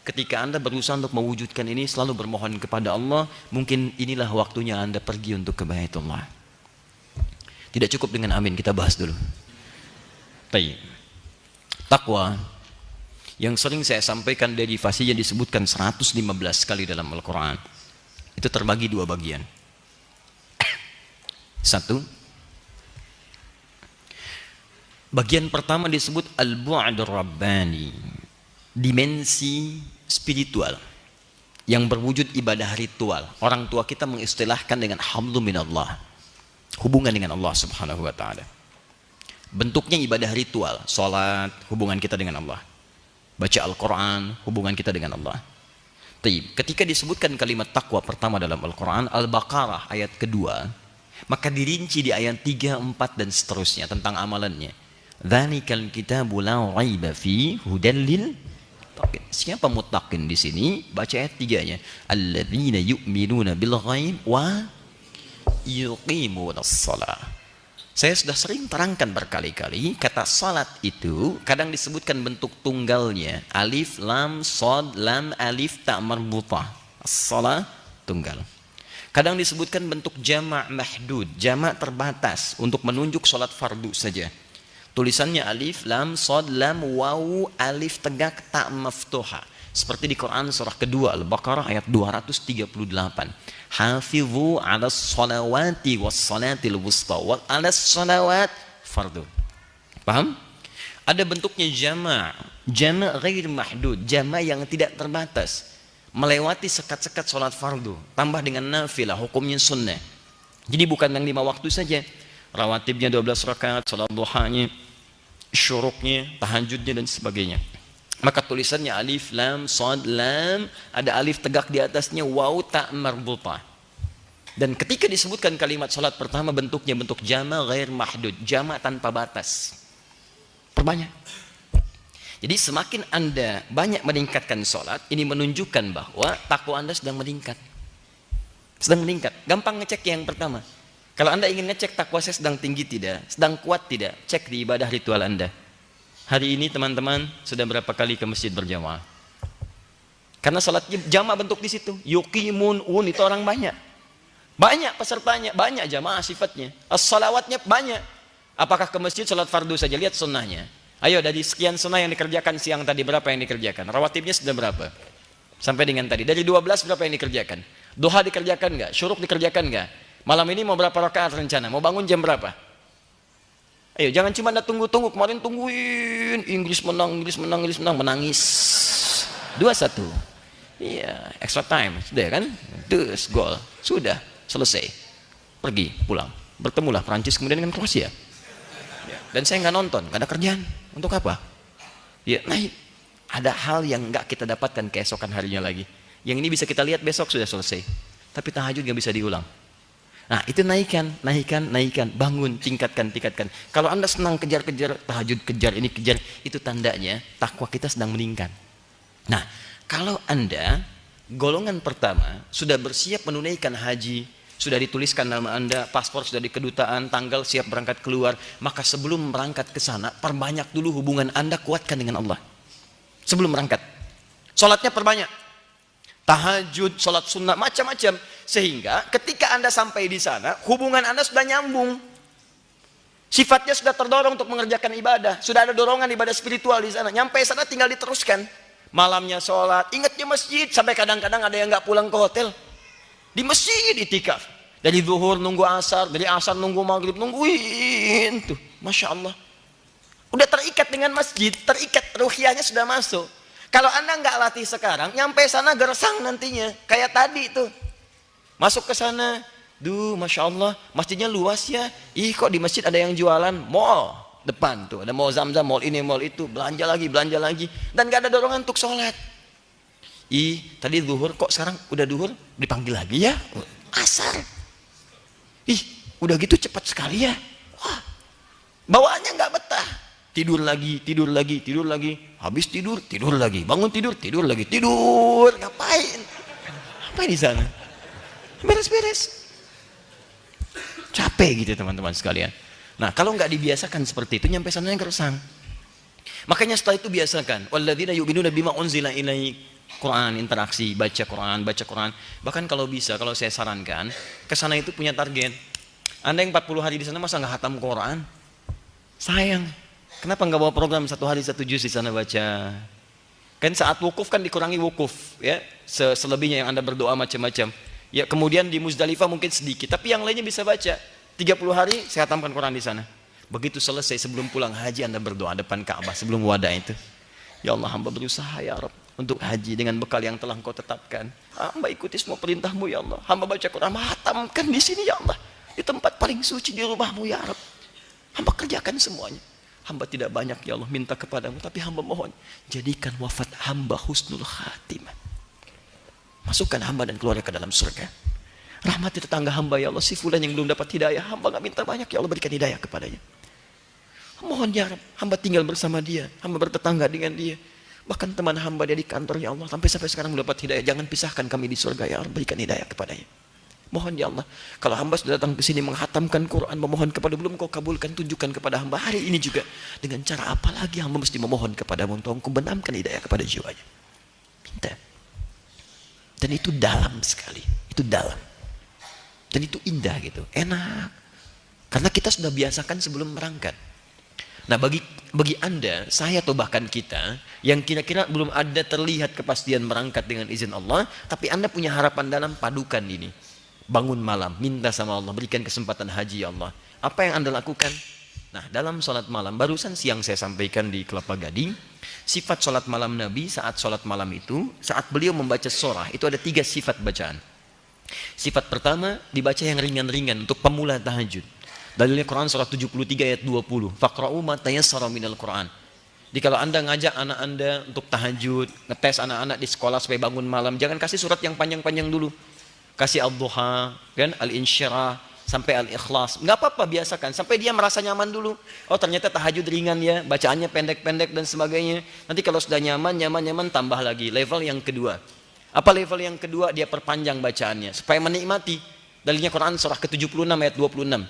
S2: ketika Anda berusaha untuk mewujudkan ini, selalu bermohon kepada Allah, mungkin inilah waktunya Anda pergi untuk ke Baitullah. Tidak cukup dengan amin, kita bahas dulu. Baik. Takwa yang sering saya sampaikan derivasinya disebutkan 115 kali dalam Al-Quran. Itu terbagi dua bagian. Satu, bagian pertama disebut al-bu'adur rabbani, dimensi spiritual yang berwujud ibadah ritual. Orang tua kita mengistilahkan dengan hablum minallah, hubungan dengan Allah subhanahu wa ta'ala. Bentuknya ibadah ritual, salat, hubungan kita dengan Allah. Baca Al-Quran, hubungan kita dengan Allah. Ketika disebutkan kalimat taqwa pertama dalam Al-Quran, Al-Baqarah ayat kedua, maka dirinci di ayat 3, 4 dan seterusnya tentang amalannya. Dzalikal kitabu la raiba fi hudal lil muttaqin. Siapa muttaqin di sini? Baca ayat 3-nya. Alladzina yu'minuna bil ghaib wa yuqimunas shalah. Saya sudah sering terangkan berkali-kali, kata salat itu kadang disebutkan bentuk tunggalnya, alif lam shad lam alif ta marbutah. As-shalah tunggal. Kadang disebutkan bentuk jamak mahdud, jamak terbatas untuk menunjuk salat fardu saja. Tulisannya alif lam shad lam waw alif tegak ta maftuha. Seperti di Quran surah kedua Al-Baqarah ayat 238. Hafizu 'alas salawati was salatil wusta wa 'alas salawat fardu. Paham? Ada bentuknya jama', jama' ghair mahdud, jama' yang tidak terbatas, melewati sekat-sekat salat fardu, tambah dengan nafilah, hukumnya sunnah. Jadi bukan yang 5 waktu saja, rawatibnya 12 rakaat, salat duhanya, syuruknya, tahajudnya dan sebagainya. Maka tulisannya alif lam shad lam, ada alif tegak di atasnya, waw ta marbutah. Dan ketika disebutkan kalimat salat pertama, bentuknya bentuk jama ghair mahdud, jama tanpa batas. Perbanyak. Jadi semakin Anda banyak meningkatkan salat, ini menunjukkan bahwa takwa Anda sedang meningkat. Sedang meningkat. Gampang ngecek yang pertama. Kalau Anda ingin ngecek takwa saya sedang tinggi tidak, sedang kuat tidak, cek di ibadah ritual Anda. Hari ini teman-teman sudah berapa kali ke masjid berjamaah? Karena salatnya jamaah bentuk di situ. Yuqimun itu orang banyak. Banyak pesertanya, banyak jamaah sifatnya. As-salawatnya banyak. Apakah ke masjid salat fardu saja? Lihat sunnahnya. Ayo dari sekian sunnah yang dikerjakan siang tadi, berapa yang dikerjakan? Rawatibnya sudah berapa? Sampai dengan tadi. Dari 12 berapa yang dikerjakan? Duha dikerjakan enggak? Syuruk dikerjakan enggak? Malam ini mau berapa rakaat rencana? Mau bangun jam berapa? Ayo, jangan cuma anda tunggu-tunggu, kemarin tungguin, Inggris menang, menangis. 2-1. Iya, extra time, sudah kan? Terus gol, sudah, selesai. Pergi, pulang. Bertemulah Prancis kemudian dengan Kroasia. Dan saya nggak nonton, nggak ada kerjaan. Untuk apa? Ya, nah, ada hal yang nggak kita dapatkan keesokan harinya lagi. Yang ini bisa kita lihat besok sudah selesai. Tapi tahajud nggak bisa diulang. Nah itu naikkan, bangun, tingkatkan. Kalau Anda senang kejar-kejar, tahajud kejar, ini kejar, itu tandanya takwa kita sedang meningkat. Nah kalau Anda golongan pertama sudah bersiap menunaikan haji, sudah dituliskan nama Anda, paspor sudah di kedutaan, tanggal siap berangkat keluar, maka sebelum berangkat ke sana, perbanyak dulu hubungan Anda, kuatkan dengan Allah. Sebelum berangkat, sholatnya perbanyak. Tahajud, sholat sunnah, macam-macam. Sehingga ketika Anda sampai di sana, hubungan Anda sudah nyambung. Sifatnya sudah terdorong untuk mengerjakan ibadah. Sudah ada dorongan ibadah spiritual di sana. Nyampe sana tinggal diteruskan. Malamnya sholat, ingatnya masjid. Sampai kadang-kadang ada yang nggak pulang ke hotel. Di masjid itikaf. Dari zuhur nunggu asar, dari asar nunggu maghrib, nungguin tuh. Masya Allah. Udah terikat dengan masjid, terikat, ruhiyahnya sudah masuk. Kalau Anda nggak latih sekarang, nyampe sana gersang nantinya. Kayak tadi tuh. Masuk ke sana, Masya Allah, masjidnya luas ya. Ih kok di masjid ada yang jualan? Mall depan tuh, ada mall Zamzam, mall ini, mall itu. Belanja lagi. Dan nggak ada dorongan untuk sholat. Ih, tadi zuhur, kok sekarang udah zuhur? Dipanggil lagi ya? Asar. Ih, udah gitu cepat sekali ya. Wah, bawaannya nggak betah. Tidur lagi. Habis tidur lagi. Bangun tidur lagi. Ngapain di sana? Beres-beres. Capek gitu teman-teman sekalian. Nah, kalau nggak dibiasakan seperti itu, nyampe sana yang keresang. Makanya setelah itu biasakan. Walladzina yu'minuna bima unzila ilaik. Quran, interaksi, baca Quran. Bahkan kalau bisa, kalau saya sarankan, ke sana itu punya target. Anda yang 40 hari di sana masa nggak hatam Quran? Sayang. Kenapa nggak bawa program 1 hari 1 juz di sana baca? Kan saat wukuf kan dikurangi wukuf, ya. Selebihnya yang Anda berdoa macam-macam. Ya, kemudian di Muzdalifah mungkin sedikit, tapi yang lainnya bisa baca. 30 hari saya hatamkan Quran di sana. Begitu selesai sebelum pulang haji Anda berdoa depan Ka'bah sebelum wada itu. Ya Allah, hamba berusaha ya Rabb untuk haji dengan bekal yang telah Engkau tetapkan. Hamba ikuti semua perintah-Mu ya Allah. Hamba baca Quran, hatamkan di sini ya Allah. Di tempat paling suci di rumah-Mu ya Rabb. Hamba kerjakan semuanya. Hamba tidak banyak ya Allah minta kepadamu, tapi hamba mohon jadikan wafat hamba husnul khatimah. Masukkan hamba dan keluarga ke dalam surga. Rahmati tetangga hamba ya Allah, si fulan yang belum dapat hidayah, hamba gak minta banyak ya Allah, berikan hidayah kepadanya. Mohon ya Rabb, hamba tinggal bersama dia, hamba bertetangga dengan dia. Bahkan teman hamba dia di kantor ya Allah, sampai sekarang belum dapat hidayah, jangan pisahkan kami di surga ya Allah, berikan hidayah kepadanya. Mohon ya Allah, kalau hamba sudah datang ke sini menghatamkan Quran, memohon kepada belum Kau kabulkan, tunjukkan kepada hamba hari ini juga. Dengan cara apa lagi hamba mesti memohon kepadamu untuk Engkau benamkan hidayah kepada jiwanya. Minta. Dan itu dalam sekali, itu dalam. Dan itu indah gitu, enak. Karena kita sudah biasakan sebelum berangkat. Nah bagi Anda, saya atau bahkan kita yang kira-kira belum ada terlihat kepastian berangkat dengan izin Allah, tapi Anda punya harapan dalam, padukan ini. Bangun malam, minta sama Allah, berikan kesempatan haji ya Allah. Apa yang Anda lakukan? Nah, dalam sholat malam, barusan siang saya sampaikan di Kelapa Gading, sifat sholat malam Nabi saat sholat malam itu, saat beliau membaca surah, itu ada 3 sifat bacaan. Sifat pertama, dibaca yang ringan-ringan untuk pemula tahajud. Dalilnya Quran surah 73 ayat 20. Faqra'u ma tayassara minal Quran. Jadi kalau Anda ngajak anak Anda untuk tahajud, ngetes anak-anak di sekolah supaya bangun malam, jangan kasih surat yang panjang-panjang dulu. Kasih Al-Duha, kan, Al-Insyirah, sampai Al-Ikhlas. Nggak apa-apa, biasakan. Sampai dia merasa nyaman dulu. Oh ternyata tahajud ringan ya, bacaannya pendek-pendek dan sebagainya. Nanti kalau sudah nyaman, tambah lagi. Level yang kedua. Apa level yang kedua? Dia perpanjang bacaannya. Supaya menikmati. Dalilnya Quran surah ke-76 ayat 26.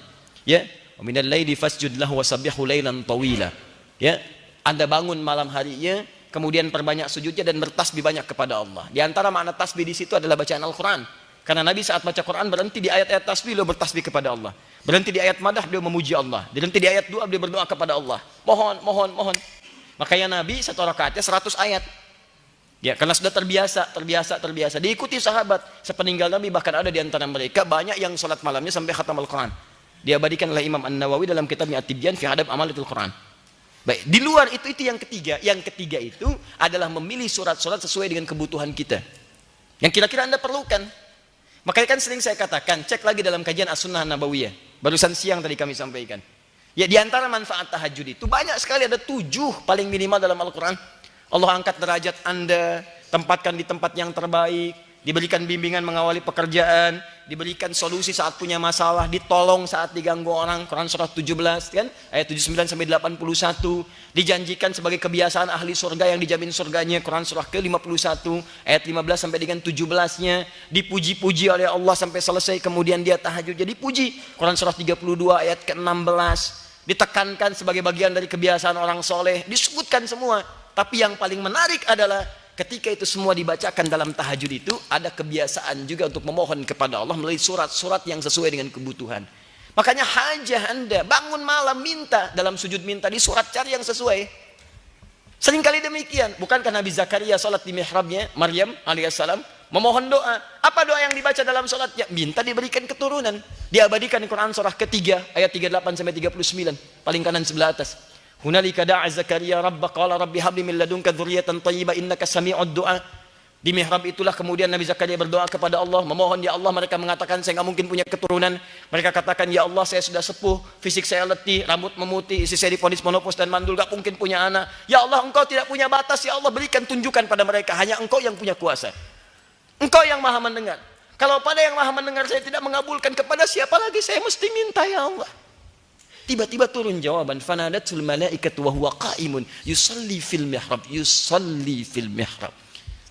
S2: Ya, wa minal laili fasjud lahu wasabbihu lailan tawila. Ya, Anda bangun malam harinya, kemudian perbanyak sujudnya dan bertasbih banyak kepada Allah. Di antara makna tasbih di situ adalah bacaan Al-Quran. Karena Nabi saat baca Quran berhenti di ayat-ayat tasbih, beliau bertasbih kepada Allah. Berhenti di ayat madah, beliau memuji Allah. Berhenti di ayat doa, beliau berdoa kepada Allah. Mohon. Makanya Nabi satu rakaatnya 100 ayat. Ya, karena sudah terbiasa. Diikuti sahabat. Sepeninggal Nabi bahkan ada di antara mereka banyak yang sholat malamnya sampai khatam Al-Quran. Diabadikan oleh Imam An-Nawawi dalam kitabnya At-Tibyan fi Adab Amalatul Quran. Baik, di luar itu yang ketiga. Yang ketiga itu adalah memilih surat-surat sesuai dengan kebutuhan kita. Yang kira-kira Anda perlukan. Makanya kan sering saya katakan, cek lagi dalam kajian As-Sunnah Nabawiyah. Barusan siang tadi kami sampaikan. Ya, di antara manfaat tahajud itu banyak sekali, ada 7 paling minimal dalam Al-Quran. Allah angkat derajat Anda, tempatkan di tempat yang terbaik, diberikan bimbingan mengawali pekerjaan, diberikan solusi saat punya masalah, ditolong saat diganggu orang. Quran surah 17 kan, ayat 79 sampai 81. Dijanjikan sebagai kebiasaan ahli surga yang dijamin surganya. Quran surah ke-51 ayat 15 sampai dengan 17-nya. Dipuji-puji oleh Allah sampai selesai, kemudian dia tahajud jadi puji. Quran surah 32 ayat ke-16. Ditekankan sebagai bagian dari kebiasaan orang soleh. Disebutkan semua. Tapi yang paling menarik adalah ketika itu semua dibacakan dalam tahajud itu, ada kebiasaan juga untuk memohon kepada Allah melalui surat-surat yang sesuai dengan kebutuhan. Makanya hajah Anda, bangun malam minta, dalam sujud minta, di surat cari yang sesuai. Seringkali demikian. Bukankah Nabi Zakaria salat di mihrabnya, Maryam alaihissalam, memohon doa. Apa doa yang dibaca dalam salatnya? Minta diberikan keturunan. Diabadikan di Quran surah ketiga, ayat 38 sampai 39, paling kanan sebelah atas. Hunalika da'a Zakaria rabba qala rabbi habli min ladunka dzurriyyatan thayyibah innaka sami'ud du'a. Di mihrab itulah kemudian Nabi Zakaria berdoa kepada Allah, memohon ya Allah. Mereka mengatakan saya nggak mungkin punya keturunan. Mereka katakan ya Allah saya sudah sepuh, fisik saya letih, rambut memutih, istri saya divonis menopause dan mandul, gak mungkin punya anak. Ya Allah Engkau tidak punya batas, ya Allah berikan tunjukkan pada mereka, hanya Engkau yang punya kuasa. Engkau yang maha mendengar. Kalau pada yang maha mendengar saya tidak mengabulkan, kepada siapa lagi saya mesti minta ya Allah? Tiba-tiba turun jawaban, fanadatul malaikatu wa huwa qaimun yusalli fil mihrab.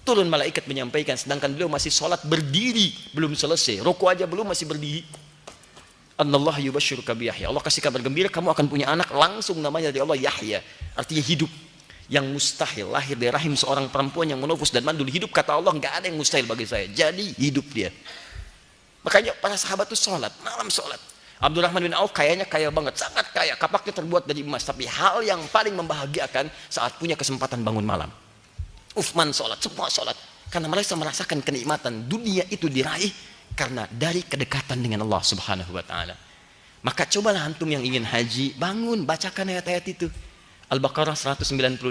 S2: Turun malaikat menyampaikan, sedangkan beliau masih sholat berdiri, belum selesai. Ruku aja belum, masih berdiri. Annallahu yubashshiruka bi Yahya. Allah kasih kabar gembira, kamu akan punya anak, langsung namanya dari Allah Yahya. Artinya hidup. Yang mustahil lahir dari rahim seorang perempuan yang menopause dan mandul, hidup kata Allah, enggak ada yang mustahil bagi saya. Jadi hidup dia. Makanya para sahabat itu sholat, malam sholat. Abdurrahman bin Auf kayaknya kaya banget, sangat kaya, kapaknya terbuat dari emas. Tapi hal yang paling membahagiakan saat punya kesempatan bangun malam. Uthman sholat, semua sholat. Karena mereka merasakan kenikmatan dunia itu diraih karena dari kedekatan dengan Allah Subhanahu wa taala. Maka cobalah antum yang ingin haji, bangun bacakan ayat-ayat itu. Al-Baqarah 196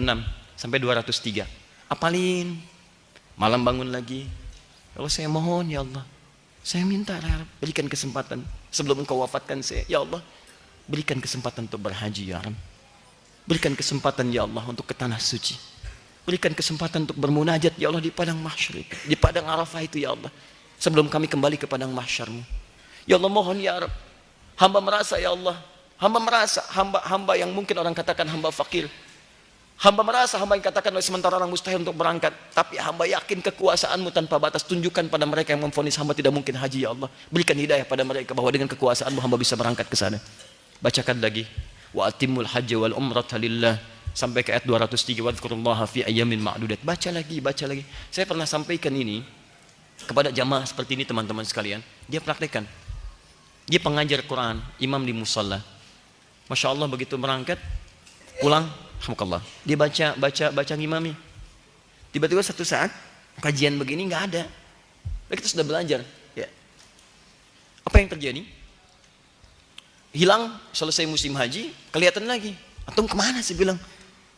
S2: sampai 203. Apalin. Malam bangun lagi. Allah, saya mohon ya Allah. Saya minta ya Rabb, berikan kesempatan sebelum Engkau wafatkan saya. Ya Allah, berikan kesempatan untuk berhaji ya Rabb. Berikan kesempatan ya Allah untuk ke tanah suci. Berikan kesempatan untuk bermunajat ya Allah di padang mahsyar itu, di padang Arafah itu ya Allah. Sebelum kami kembali ke padang mahsyar-Mu. Ya Allah mohon ya Rabb. Hamba merasa ya Allah, hamba yang mungkin orang katakan hamba fakir. Hamba merasa hamba yang katakan sementara orang mustahil untuk berangkat, tapi hamba yakin kekuasaan-Mu tanpa batas. Tunjukkan pada mereka yang memvonis hamba tidak mungkin haji ya Allah. Berikan hidayah pada mereka bahwa dengan kekuasaan-Mu hamba bisa berangkat ke sana. Bacakan lagi. Wa atimul hajja wal umrata lillah. Sampai ke ayat 203, wadhkurullaha fi ayyamin ma'dudat. Baca lagi. Saya pernah sampaikan ini kepada jamaah seperti ini teman-teman sekalian. Dia praktekkan. Dia pengajar Quran, imam di musalla. Masya Allah begitu berangkat, pulang, alhamdulillah. Dia baca ngimami. Tiba-tiba satu saat kajian begini nggak ada. Kita sudah belajar. Ya. Apa yang terjadi? Hilang, selesai musim haji, kelihatan lagi. Antum kemana sih bilang?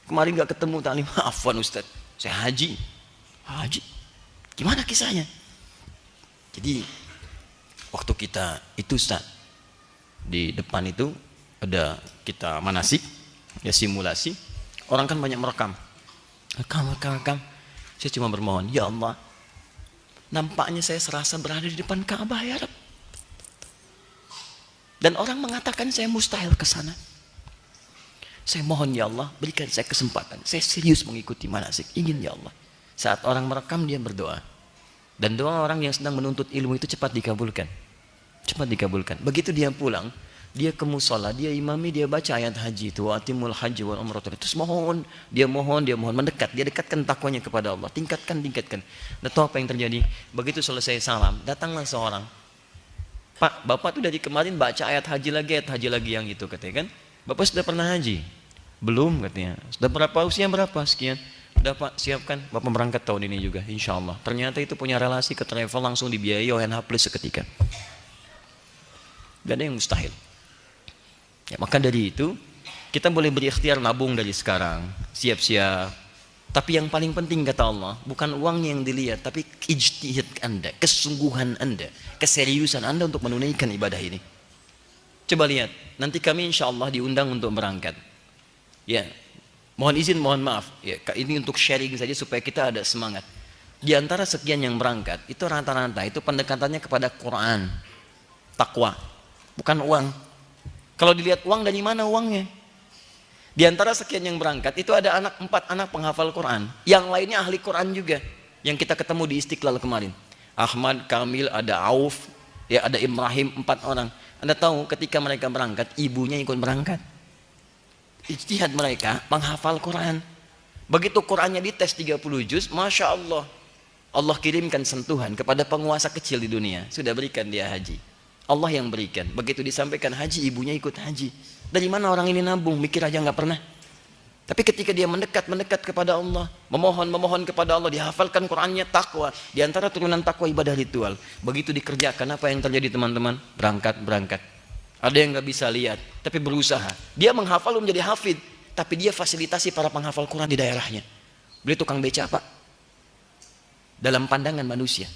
S2: Kemarin nggak ketemu taklim. Afwan Ustaz, saya haji. Haji? Gimana kisahnya? Jadi waktu kita itu Ustaz, di depan itu ada kita manasik, ya simulasi. Orang kan banyak merekam. Rekam. Saya cuma bermohon, ya Allah, nampaknya saya serasa berada di depan Ka'bah ya Rabb. Dan orang mengatakan saya mustahil ke sana. Saya mohon ya Allah, berikan saya kesempatan. Saya serius mengikuti manasik. Ingin ya Allah. Saat orang merekam dia berdoa. Dan doa orang yang sedang menuntut ilmu itu cepat dikabulkan. Cepat dikabulkan. Begitu dia pulang, dia ke musola, dia imami, dia baca ayat haji itu. Wa atimul haji wal umrata. Terus dia mohon mendekat. Dia dekatkan takwanya kepada Allah. Tingkatkan. Dan tahu apa yang terjadi? Begitu selesai salam, datanglah seorang. Pak, Bapak tuh dari kemarin baca ayat haji lagi yang itu katanya kan. Bapak sudah pernah haji? Belum katanya. Sudah usia berapa? Sekian. Sudah Pak, siapkan. Bapak berangkat tahun ini juga, insya Allah. Ternyata itu punya relasi ke travel langsung dibiayai oleh NH Plus seketika. Gak ada yang mustahil. Ya, maka dari itu, kita boleh berikhtiar nabung dari sekarang. Siap-siap. Tapi yang paling penting kata Allah, bukan uangnya yang dilihat, tapi ijtihad Anda, kesungguhan Anda, keseriusan Anda untuk menunaikan ibadah ini. Coba lihat, nanti kami insya Allah diundang untuk berangkat. Ya, mohon izin, mohon maaf. Ya, ini untuk sharing saja supaya kita ada semangat. Di antara sekian yang berangkat, itu rata-rata itu pendekatannya kepada Quran, takwa, bukan uang. Kalau dilihat uang dari mana uangnya? Di antara sekian yang berangkat, itu ada 4 anak penghafal Quran. Yang lainnya ahli Quran juga. Yang kita ketemu di Istiqlal kemarin. Ahmad, Kamil, ada Auf, ya ada Ibrahim, 4 orang. Anda tahu ketika mereka berangkat, ibunya ikut berangkat. Ijtihad mereka menghafal Quran. Begitu Qurannya dites 30 juz, Masya Allah. Allah kirimkan sentuhan kepada penguasa kecil di dunia. Sudah berikan dia haji. Allah yang berikan. Begitu disampaikan haji, ibunya ikut haji. Dari mana orang ini nabung? Mikir aja nggak pernah. Tapi ketika dia mendekat kepada Allah, memohon kepada Allah, dihafalkan Qurannya, takwa. Di antara turunan takwa ibadah ritual. Begitu dikerjakan, apa yang terjadi teman-teman? Berangkat. Ada yang nggak bisa lihat, tapi berusaha. Dia menghafal menjadi hafid, tapi dia fasilitasi para penghafal Quran di daerahnya. Beliau tukang beca Pak. Dalam pandangan manusia.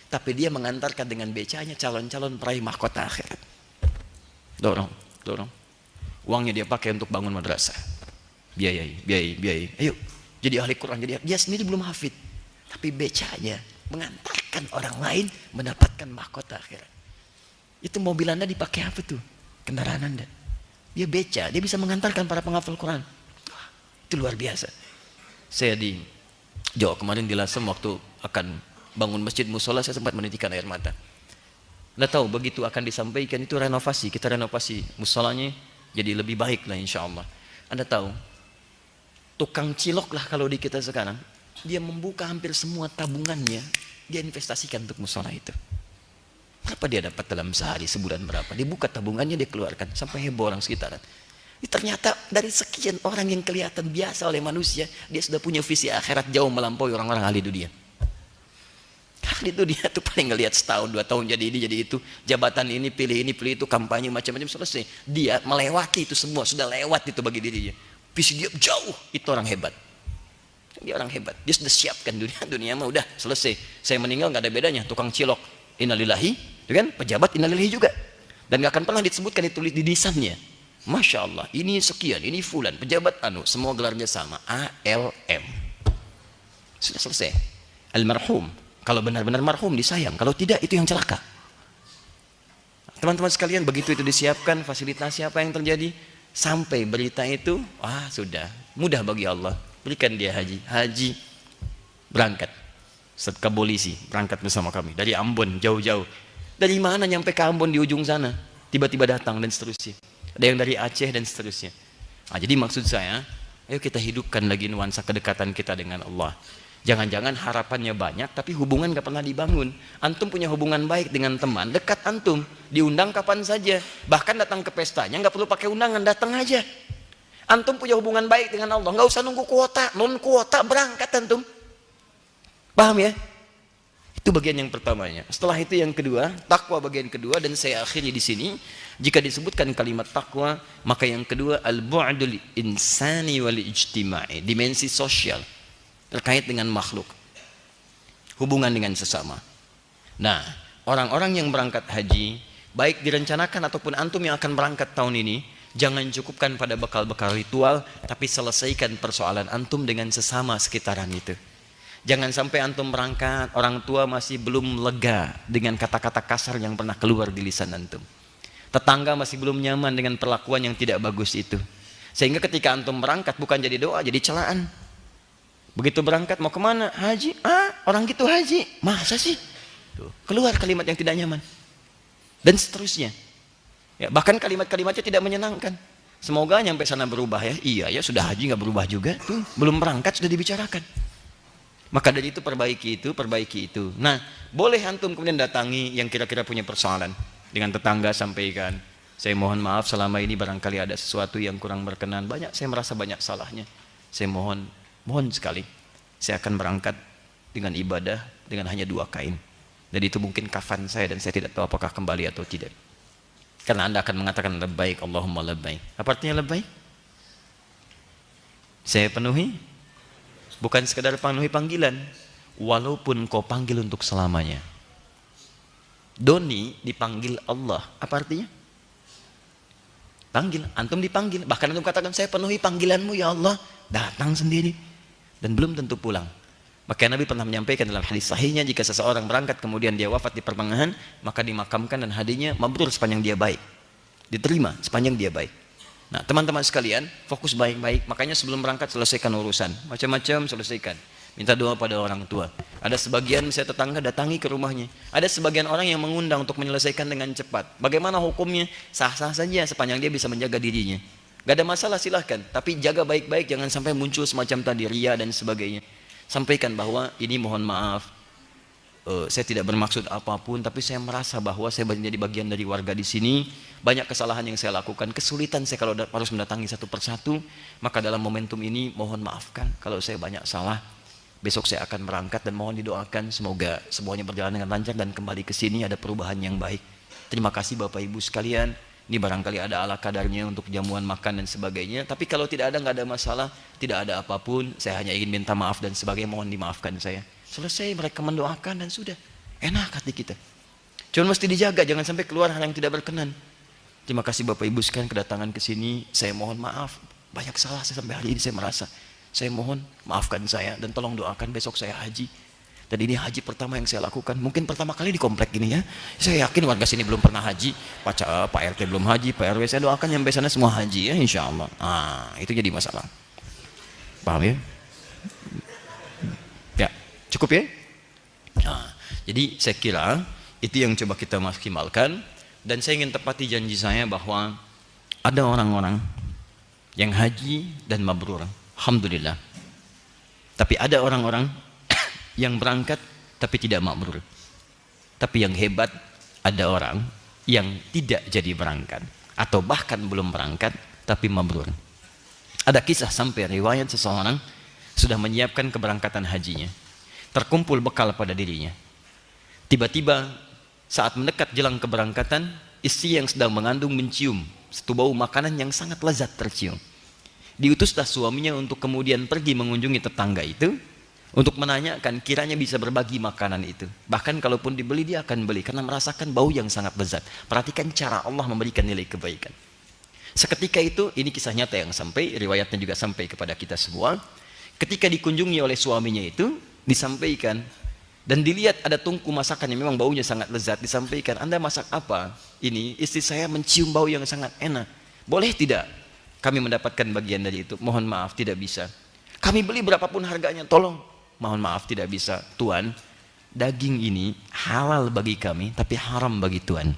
S2: Tapi dia mengantarkan dengan becanya calon-calon peraih mahkota akhirat. Dorong. Uangnya dia pakai untuk bangun madrasah. Biayai. Ayo, jadi ahli Quran. Jadi dia sendiri belum hafid, tapi becanya mengantarkan orang lain mendapatkan mahkota akhirat. Itu mobil Anda dipakai apa tuh? Kendaraan Anda. Dia beca, dia bisa mengantarkan para penghafal Quran. Itu luar biasa. Saya di Jawa kemarin di Lasem waktu akan bangun masjid musola, saya sempat menitikkan air mata. Anda tahu begitu akan disampaikan itu renovasi, kita renovasi musolanya jadi lebih baik lah insya Allah. Anda tahu tukang cilok lah kalau di kita sekarang, dia membuka hampir semua tabungannya, dia investasikan untuk musola itu. Berapa dia dapat dalam sehari, sebulan berapa? Dia buka tabungannya, dia keluarkan, sampai heboh orang sekitaran. Ternyata dari sekian orang yang kelihatan biasa oleh manusia, dia sudah punya visi akhirat jauh melampaui orang-orang ahli dunia. Ahli dunia tuh paling ngelihat setahun 2 tahun jadi ini jadi itu, jabatan ini pilih itu, kampanye macam-macam, selesai. Dia melewati itu semua, sudah lewat itu bagi dirinya. Visi dia jauh, itu orang hebat. Dia orang hebat, dia sudah siapkan dunia mah udah selesai. Saya meninggal nggak ada bedanya, tukang cilok innalillahi, itu kan pejabat innalillahi juga, dan nggak akan pernah disebutkan ditulis di nisannya. Masya Allah, ini sekian, ini fulan, pejabat anu, semua gelarnya sama, ALM. Sudah selesai. Almarhum, kalau benar-benar marhum disayang, kalau tidak itu yang celaka. Teman-teman sekalian, begitu itu disiapkan, fasilitasi apa yang terjadi, sampai berita itu, sudah mudah bagi Allah. Berikan dia haji berangkat ke polisi, berangkat bersama kami dari Ambon jauh-jauh. Dari mana nyampe ke Ambon di ujung sana, tiba-tiba datang dan seterusnya. Ada yang dari Aceh dan seterusnya. Jadi maksud saya, ayo kita hidupkan lagi nuansa kedekatan kita dengan Allah. Jangan-jangan harapannya banyak tapi hubungan gak pernah dibangun. Antum punya hubungan baik dengan teman dekat antum, diundang kapan saja, bahkan datang ke pestanya gak perlu pakai undangan, datang aja. Antum punya hubungan baik dengan Allah, nggak usah nunggu kuota, non kuota berangkat antum. Paham ya? Itu bagian yang pertamanya. Setelah itu yang kedua, takwa bagian kedua, dan saya akhiri di sini. Jika disebutkan kalimat takwa, maka yang kedua al-bu'dul insani wal ijtima'i, dimensi sosial terkait dengan makhluk, hubungan dengan sesama. Nah, orang-orang yang berangkat haji, baik direncanakan ataupun antum yang akan berangkat tahun ini, jangan cukupkan pada bekal-bekal ritual, tapi selesaikan persoalan antum dengan sesama sekitaran itu. Jangan sampai antum berangkat, orang tua masih belum lega dengan kata-kata kasar yang pernah keluar di lisan antum. Tetangga masih belum nyaman dengan perlakuan yang tidak bagus itu. Sehingga ketika antum berangkat bukan jadi doa, jadi celaan. Begitu berangkat mau kemana? Haji. Orang gitu haji. Masa sih? Tuh, keluar kalimat yang tidak nyaman. Dan seterusnya. Ya, bahkan kalimat-kalimatnya tidak menyenangkan. Semoga nyampe sana berubah ya. Iya ya, sudah haji nggak berubah juga tuh, belum berangkat sudah dibicarakan. Maka dari itu perbaiki itu. Nah, boleh antum kemudian datangi yang kira-kira punya persoalan dengan tetangga, sampaikan, saya mohon maaf selama ini barangkali ada sesuatu yang kurang berkenan, saya merasa banyak salahnya. Saya mohon sekali, saya akan berangkat dengan ibadah dengan hanya 2 kain. Dan itu mungkin kafan saya dan saya tidak tahu apakah kembali atau tidak. Karena Anda akan mengatakan labbaik Allahumma labbaik. Apa artinya labbaik? Saya penuhi, bukan sekadar penuhi panggilan, walaupun kau panggil untuk selamanya. Doni dipanggil Allah, apa artinya? Panggil, antum dipanggil. Bahkan antum katakan saya penuhi panggilanmu ya Allah, datang sendiri dan belum tentu pulang. Maka Nabi pernah menyampaikan dalam hadis sahihnya, jika seseorang berangkat kemudian dia wafat di pertengahan, maka dimakamkan dan hadinya mabrur sepanjang dia baik, diterima sepanjang dia baik. Nah teman-teman sekalian, fokus baik-baik. Makanya sebelum berangkat selesaikan urusan, macam-macam selesaikan. Minta doa pada orang tua. Ada sebagian saya tetangga datangi ke rumahnya. Ada sebagian orang yang mengundang untuk menyelesaikan dengan cepat. Bagaimana hukumnya? Sah-sah saja sepanjang dia bisa menjaga dirinya. Gak ada masalah, silahkan. Tapi jaga baik-baik, jangan sampai muncul semacam tadi ria dan sebagainya. Sampaikan bahwa ini mohon maaf, saya tidak bermaksud apapun, tapi saya merasa bahwa saya menjadi bagian dari warga di sini. Banyak kesalahan yang saya lakukan, kesulitan saya kalau harus mendatangi satu persatu. Maka dalam momentum ini mohon maafkan kalau saya banyak salah. Besok saya akan berangkat dan mohon didoakan semoga semuanya berjalan dengan lancar dan kembali ke sini ada perubahan yang baik. Terima kasih Bapak Ibu sekalian. Ini barangkali ada ala kadarnya untuk jamuan makan dan sebagainya. Tapi kalau tidak ada, nggak ada masalah, tidak ada apapun. Saya hanya ingin minta maaf dan sebagainya, mohon dimaafkan saya. Selesai, mereka mendoakan dan sudah. Enak hati kita. Cuma mesti dijaga, jangan sampai keluar hal yang tidak berkenan. Terima kasih Bapak Ibu sekalian kedatangan ke sini. Saya mohon maaf, banyak salah saya sampai hari ini saya merasa. Saya mohon maafkan saya dan tolong doakan besok saya haji. Dan ini haji pertama yang saya lakukan. Mungkin pertama kali di komplek ini ya. Saya yakin warga sini belum pernah haji. Pak RT belum haji, Pak RW. Saya doakan sampai sana semua haji ya insya Allah. Itu jadi masalah. Paham ya? Ya, cukup ya? Jadi saya kira itu yang coba kita maksimalkan. Dan saya ingin tepati janji saya bahwa ada orang-orang yang haji dan mabrur. Alhamdulillah. Tapi ada orang-orang yang berangkat tapi tidak mabrur. Tapi yang hebat, ada orang yang tidak jadi berangkat atau bahkan belum berangkat tapi mabrur. Ada kisah sampai riwayat seseorang sudah menyiapkan keberangkatan hajinya. Terkumpul bekal pada dirinya. Tiba-tiba saat mendekat jelang keberangkatan, istri yang sedang mengandung mencium satu bau makanan yang sangat lezat tercium. Diutuslah suaminya untuk kemudian pergi mengunjungi tetangga itu untuk menanyakan kiranya bisa berbagi makanan itu. Bahkan kalaupun dibeli dia akan beli karena merasakan bau yang sangat lezat. Perhatikan cara Allah memberikan nilai kebaikan. Seketika itu, ini kisah nyata yang sampai, riwayatnya juga sampai kepada kita semua. Ketika dikunjungi oleh suaminya itu, disampaikan dan dilihat ada tungku masakan yang memang baunya sangat lezat. Disampaikan, Anda masak apa? Ini istri saya mencium bau yang sangat enak. Boleh tidak kami mendapatkan bagian dari itu? Mohon maaf, tidak bisa. Kami beli berapapun harganya, tolong. Mohon maaf, tidak bisa. Tuan, daging ini halal bagi kami, tapi haram bagi Tuan.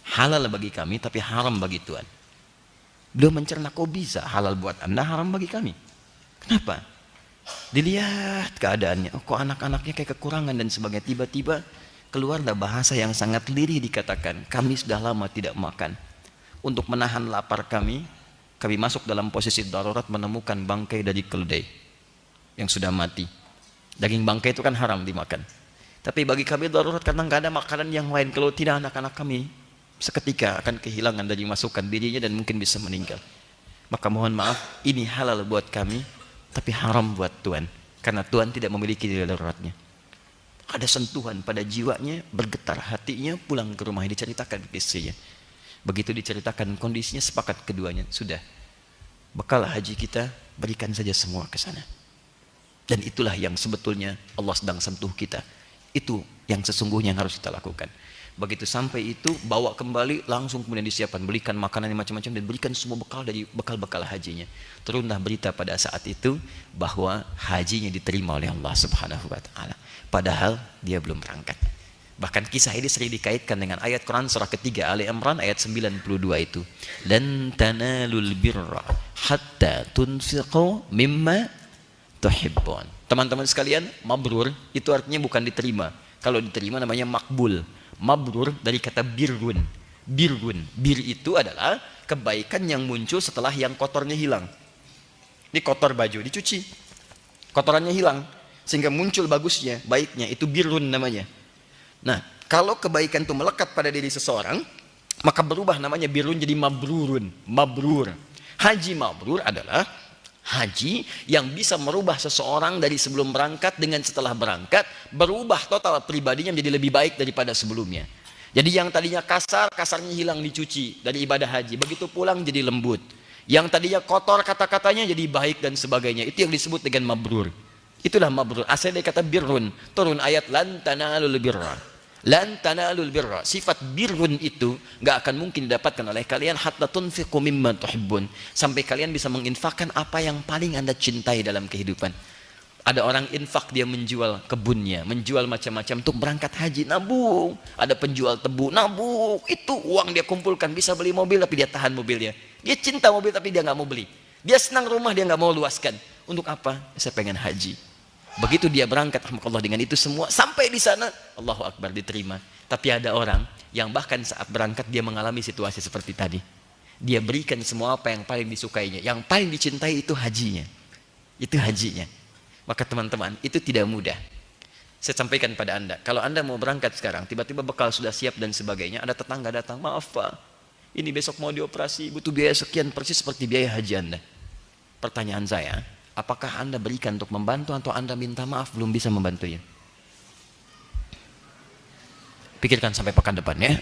S2: Halal bagi kami, tapi haram bagi Tuan. Beliau mencerna, kok bisa halal buat Anda, haram bagi kami? Kenapa? Dilihat keadaannya, kok anak-anaknya kayak kekurangan dan sebagainya. Tiba-tiba keluarlah bahasa yang sangat lirih dikatakan, kami sudah lama tidak makan. Untuk menahan lapar kami masuk dalam posisi darurat menemukan bangkai dari keledai yang sudah mati. Daging bangkai itu kan haram dimakan. Tapi bagi kami darurat karena nggak ada makanan yang lain. Kalau tidak, anak-anak kami seketika akan kehilangan dari masukan dirinya dan mungkin bisa meninggal. Maka mohon maaf, ini halal buat kami, tapi haram buat Tuhan. Karena Tuhan tidak memiliki nilai daruratnya. Ada sentuhan pada jiwanya, bergetar hatinya, pulang ke rumah diceritakan ke istrinya. Begitu diceritakan kondisinya, sepakat keduanya, sudah. Bekal haji kita, berikan saja semua ke sana. Dan itulah yang sebetulnya Allah sedang sentuh kita. Itu yang sesungguhnya yang harus kita lakukan. Begitu sampai itu, bawa kembali, langsung kemudian disiapkan, belikan makanan yang macam-macam dan berikan semua bekal dari bekal-bekal hajinya. Turunlah berita pada saat itu bahwa hajinya diterima oleh Allah Subhanahu wa taala. Padahal dia belum berangkat. Bahkan kisah ini sering dikaitkan dengan ayat Quran surah ketiga Ali Imran ayat 92 itu. Lan tanalul birra hatta tunfiqu mimma tuhibbun. Teman-teman sekalian, mabrur itu artinya bukan diterima. Kalau diterima namanya makbul. Mabrur dari kata birrun. Birrun. Bir itu adalah kebaikan yang muncul setelah yang kotornya hilang. Ini kotor baju, dicuci. Kotorannya hilang. Sehingga muncul bagusnya, baiknya. Itu birrun namanya. Nah, kalau kebaikan itu melekat pada diri seseorang, maka berubah namanya birrun jadi mabrurun. Mabrur. Haji mabrur adalah haji yang bisa merubah seseorang dari sebelum berangkat dengan setelah berangkat, berubah total pribadinya menjadi lebih baik daripada sebelumnya. Jadi yang tadinya kasar, kasarnya hilang dicuci dari ibadah haji. Begitu pulang jadi lembut. Yang tadinya kotor kata-katanya jadi baik dan sebagainya. Itu yang disebut dengan mabrur. Itulah mabrur. Asal dari kata birrun. Turun ayat lan tanalul birra. Lan tanalul birra. Sifat birrun itu gak akan mungkin didapatkan oleh kalian hatta tunfiqu mimma tuhibbun. Sampai kalian bisa menginfakkan apa yang paling Anda cintai dalam kehidupan. Ada orang infak, dia menjual kebunnya, menjual macam-macam untuk berangkat haji, nabung. Ada penjual tebu, nabung. Itu uang dia kumpulkan, bisa beli mobil tapi dia tahan mobilnya. Dia cinta mobil tapi dia gak mau beli. Dia senang rumah, dia gak mau luaskan. Untuk apa? Saya pengen haji. Begitu dia berangkat rahmatullah dengan itu semua, sampai di sana Allahu Akbar, diterima. Tapi ada orang yang bahkan saat berangkat dia mengalami situasi seperti tadi. Dia berikan semua apa yang paling disukainya, yang paling dicintai itu hajinya. Itu hajinya. Maka teman-teman, itu tidak mudah. Saya sampaikan pada Anda, kalau Anda mau berangkat sekarang, tiba-tiba bekal sudah siap dan sebagainya, ada tetangga datang, maaf Pak, ini besok mau dioperasi, butuh biaya sekian, persis seperti biaya haji Anda. Pertanyaan saya, apakah Anda berikan untuk membantu atau Anda minta maaf belum bisa membantunya? Pikirkan sampai pekan depan ya.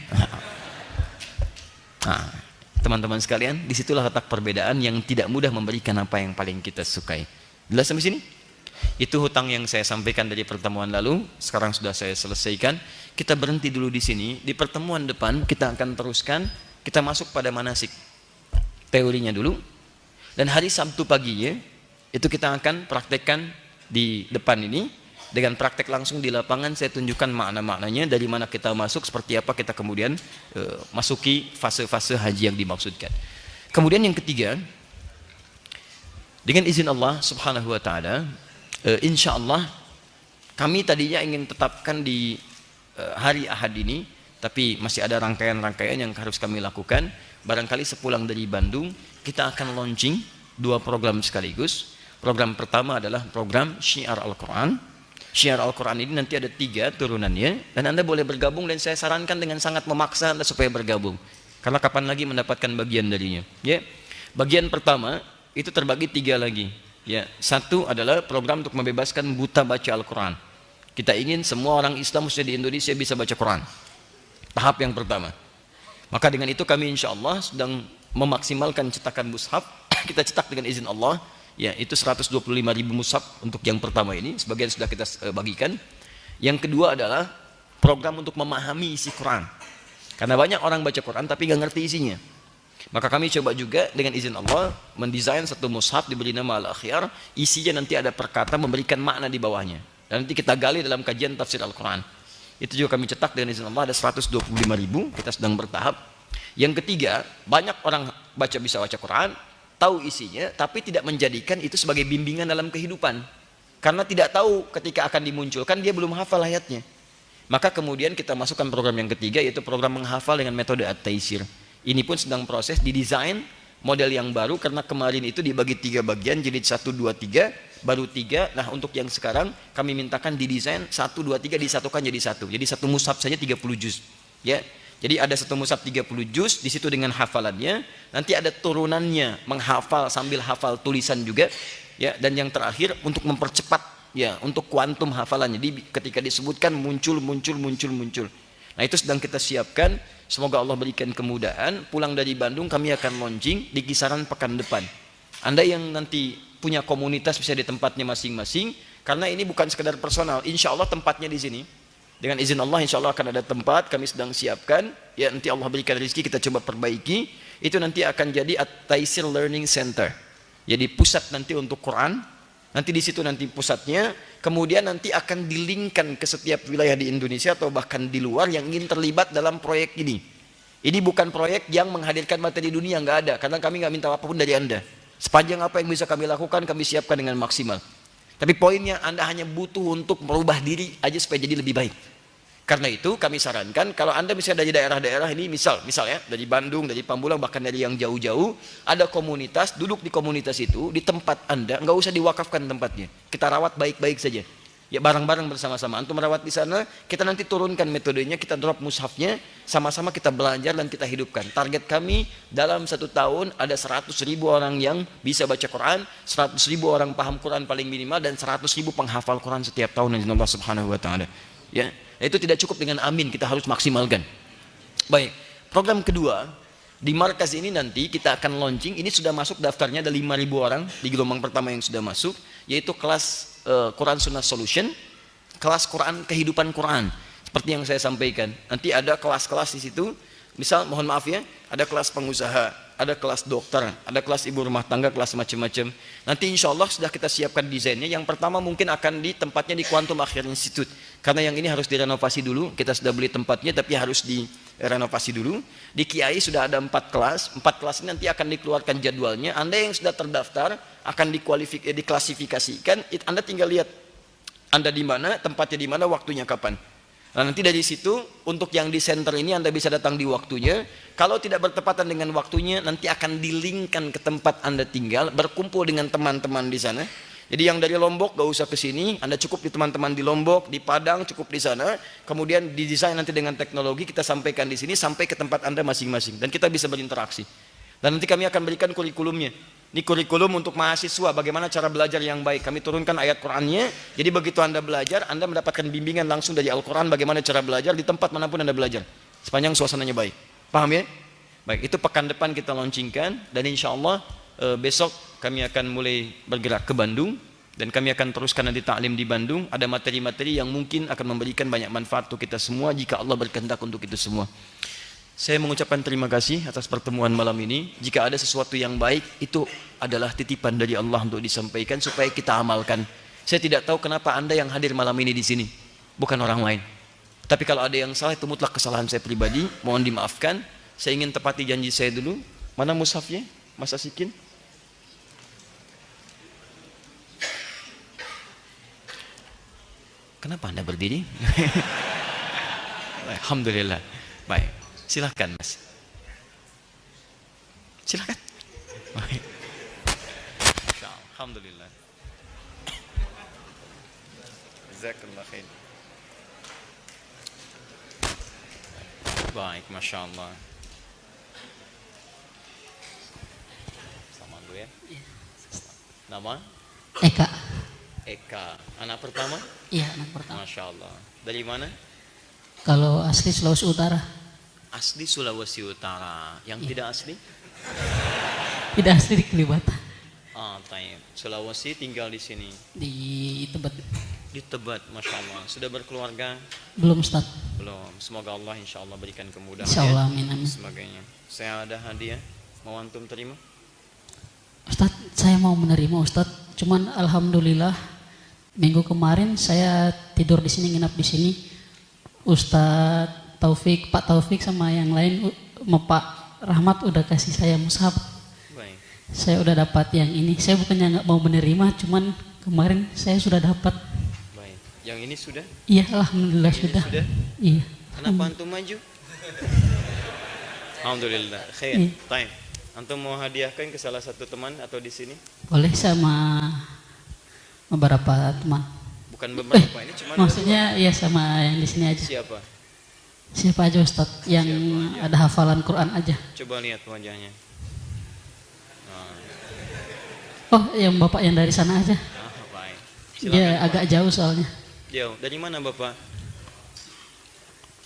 S2: Nah, teman-teman sekalian, disitulah letak perbedaan yang tidak mudah memberikan apa yang paling kita sukai. Jelas sampai sini? Itu hutang yang saya sampaikan dari pertemuan lalu, sekarang sudah saya selesaikan. Kita berhenti dulu di sini. Di pertemuan depan kita akan teruskan, kita masuk pada manasik. Teorinya dulu. Dan hari Sabtu paginya itu kita akan praktekkan di depan ini. Dengan praktek langsung di lapangan saya tunjukkan makna-maknanya, dari mana kita masuk, seperti apa kita kemudian masuki fase-fase haji yang dimaksudkan. Kemudian yang ketiga, dengan izin Allah Subhanahu wa taala, insya Allah kami tadinya ingin tetapkan di hari Ahad ini, tapi masih ada rangkaian-rangkaian yang harus kami lakukan. barangkali sepulang dari Bandung, kita akan launching 2 program sekaligus. Program pertama adalah program Syiar Al-Quran. Syiar Al-Quran ini nanti ada 3 turunannya, dan Anda boleh bergabung, dan saya sarankan dengan sangat memaksa Anda supaya bergabung. Karena kapan lagi mendapatkan bagian darinya? Ya, bagian pertama itu terbagi 3 lagi. Ya, 1 adalah program untuk membebaskan buta baca Al-Quran. Kita ingin semua orang Islam khususnya di Indonesia bisa baca Quran. Tahap yang pertama. Maka dengan itu kami insya Allah sedang memaksimalkan cetakan mushaf. Kita cetak dengan izin Allah. Ya, itu 125.000 mushaf untuk yang pertama ini. Sebagian sudah kita bagikan. Yang kedua adalah program untuk memahami isi Quran. Karena banyak orang baca Quran tapi nggak ngerti isinya. Maka kami coba juga dengan izin Allah mendesain satu mushaf diberi nama Al-Akhyar. Isinya nanti ada perkata memberikan makna di bawahnya. Dan nanti kita gali dalam kajian tafsir Al-Quran. Itu juga kami cetak dengan izin Allah, ada 125.000, kita sedang bertahap. Yang ketiga, banyak orang bisa baca Quran, tahu isinya, tapi tidak menjadikan itu sebagai bimbingan dalam kehidupan. Karena tidak tahu ketika akan dimunculkan, dia belum hafal ayatnya. Maka kemudian kita masukkan program yang ketiga, yaitu program menghafal dengan metode At-Taisir. Ini pun sedang proses didesain model yang baru, karena kemarin itu dibagi 3 bagian, jilid 1, 2, 3, baru 3. Nah, untuk yang sekarang kami mintakan didesain 1, 2, 3 disatukan jadi 1. Jadi satu mushaf saja 30 juz. Ya. Jadi ada satu mushaf 30 juz, di situ dengan hafalannya. Nanti ada turunannya menghafal sambil hafal tulisan juga. Ya, dan yang terakhir untuk mempercepat ya, untuk kuantum hafalannya. Jadi ketika disebutkan muncul. Nah, itu sedang kita siapkan. Semoga Allah berikan kemudahan. Pulang dari Bandung kami akan launching di kisaran pekan depan. Anda yang nanti punya komunitas bisa di tempatnya masing-masing, karena ini bukan sekedar personal. Insya Allah tempatnya di sini. Dengan izin Allah insya Allah akan ada tempat, kami sedang siapkan. Ya, nanti Allah berikan rezeki, kita coba perbaiki. Itu nanti akan jadi At-Taisir Learning Center. Jadi pusat nanti untuk Quran. Nanti di situ nanti pusatnya. Kemudian nanti akan dilingkan ke setiap wilayah di Indonesia atau bahkan di luar yang ingin terlibat dalam proyek ini. Ini bukan proyek yang menghadirkan materi dunia, nggak ada. Karena kami nggak minta apapun dari Anda. Sepanjang apa yang bisa kami lakukan, kami siapkan dengan maksimal. Tapi poinnya Anda hanya butuh untuk merubah diri aja supaya jadi lebih baik. Karena itu kami sarankan, kalau Anda bisa dari daerah-daerah ini, misalnya dari Bandung, dari Pamulang, bahkan dari yang jauh-jauh, ada komunitas, duduk di komunitas itu, di tempat Anda, nggak usah diwakafkan tempatnya. Kita rawat baik-baik saja. Ya, bareng-bareng bersama-sama. Antum merawat di sana, kita nanti turunkan metodenya, kita drop mushafnya, sama-sama kita belajar dan kita hidupkan. Target kami dalam 1 tahun ada 100.000 orang yang bisa baca Quran, 100.000 orang paham Quran paling minimal, dan 100.000 penghafal Quran setiap tahun dari Allah Subhanahu Wa Taala. Ya, itu tidak cukup dengan amin, kita harus maksimalkan. Baik, program kedua di markas ini nanti kita akan launching. Ini sudah masuk daftarnya, ada 5.000 orang di gelombang pertama yang sudah masuk, yaitu kelas Quran Sunnah Solution, kelas Quran kehidupan Quran. Seperti yang saya sampaikan, nanti ada kelas-kelas di situ. Misal, mohon maaf ya, ada kelas pengusaha, ada kelas dokter, ada kelas ibu rumah tangga, kelas macam-macam. Nanti insya Allah sudah kita siapkan desainnya. Yang pertama mungkin akan di tempatnya di Quantum Akhir Institute, karena yang ini harus direnovasi dulu. Kita sudah beli tempatnya tapi harus direnovasi dulu. Di Kiai sudah ada 4 kelas. 4 kelas ini nanti akan dikeluarkan jadwalnya. Anda yang sudah terdaftar akan diklasifikasikan. Anda tinggal lihat Anda di mana, tempatnya di mana, waktunya kapan. Nah, nanti dari situ untuk yang di center ini Anda bisa datang di waktunya. Kalau tidak bertepatan dengan waktunya, nanti akan dilingkan ke tempat Anda tinggal, berkumpul dengan teman-teman di sana. Jadi yang dari Lombok gak usah ke sini, Anda cukup di teman-teman di Lombok, di Padang cukup di sana. Kemudian didesain nanti dengan teknologi, kita sampaikan di sini sampai ke tempat Anda masing-masing, dan kita bisa berinteraksi. Dan nanti kami akan berikan kurikulumnya. Ini kurikulum untuk mahasiswa, bagaimana cara belajar yang baik. Kami turunkan ayat Qurannya, jadi begitu Anda belajar, Anda mendapatkan bimbingan langsung dari Al-Quran, bagaimana cara belajar di tempat manapun Anda belajar, sepanjang suasananya baik. Paham ya? Baik, itu pekan depan kita launchingkan, dan insya Allah besok kami akan mulai bergerak ke Bandung, dan kami akan teruskan nanti taklim di Bandung. Ada materi-materi yang mungkin akan memberikan banyak manfaat untuk kita semua, jika Allah berkehendak untuk itu semua. Saya mengucapkan terima kasih atas pertemuan malam ini. Jika ada sesuatu yang baik, itu adalah titipan dari Allah untuk disampaikan supaya kita amalkan. Saya tidak tahu kenapa Anda yang hadir malam ini di sini, bukan orang lain. Tapi kalau ada yang salah, itu mutlak kesalahan saya pribadi, mohon dimaafkan. Saya ingin tepati janji saya dulu. Mana mushafnya, Mas Asikin? Kenapa Anda berdiri? Alhamdulillah. Baik. Silahkan Mas. Silakan. Baik. Alhamdulillah. Jazakallah khair. Baik, Masya Allah. Sama dulu ya. Nama?
S3: Eka.
S2: Eka. Anak pertama?
S3: Iya, anak pertama.
S2: Masya Allah. Dari mana?
S3: Kalau asli Sulawesi Utara.
S2: Asli Sulawesi Utara. Yang tidak asli?
S3: Tidak asli di Kalibata.
S2: Ah, taib. Sulawesi tinggal di sini.
S3: Di Tebet.
S2: Di Tebet, Masya Allah. Sudah berkeluarga?
S3: Belum, Ustaz.
S2: Belum. Semoga Allah insya Allah berikan kemudahan.
S3: Insya Allah, amin, amin.
S2: Sebagainya. Saya ada hadiah. Mau antum terima?
S3: Ustaz, saya mau menerima Ustaz. Cuman alhamdulillah minggu kemarin saya tidur di sini, nginap di sini. Ustaz Taufik, Pak Taufik sama yang lain, Pak Rahmat udah kasih saya mushaf.
S2: Baik.
S3: Saya udah dapat yang ini. Saya bukannya nggak mau menerima, cuman kemarin saya sudah dapat.
S2: Baik. Yang ini sudah?
S3: Iya, alhamdulillah
S2: Yang ini
S3: sudah.
S2: sudah?
S3: Iya.
S2: Kenapa antum maju? Alhamdulillah. Khair.
S3: Iya.
S2: Taib. Antum mau hadiahkan ke salah satu teman atau di sini?
S3: Boleh sama beberapa teman.
S2: Bukan beberapa, ini cuma
S3: Maksudnya ya sama yang di sini aja.
S2: siapa?
S3: Siapa aja Ustadz yang
S2: Siapa aja?
S3: ada hafalan Quran aja.
S2: Coba lihat wajahnya. Nah,
S3: Oh, yang Bapak yang dari sana aja.
S2: baik.
S3: Dia
S2: Silakan.
S3: agak jauh soalnya.
S2: Jauh. Dari mana Bapak?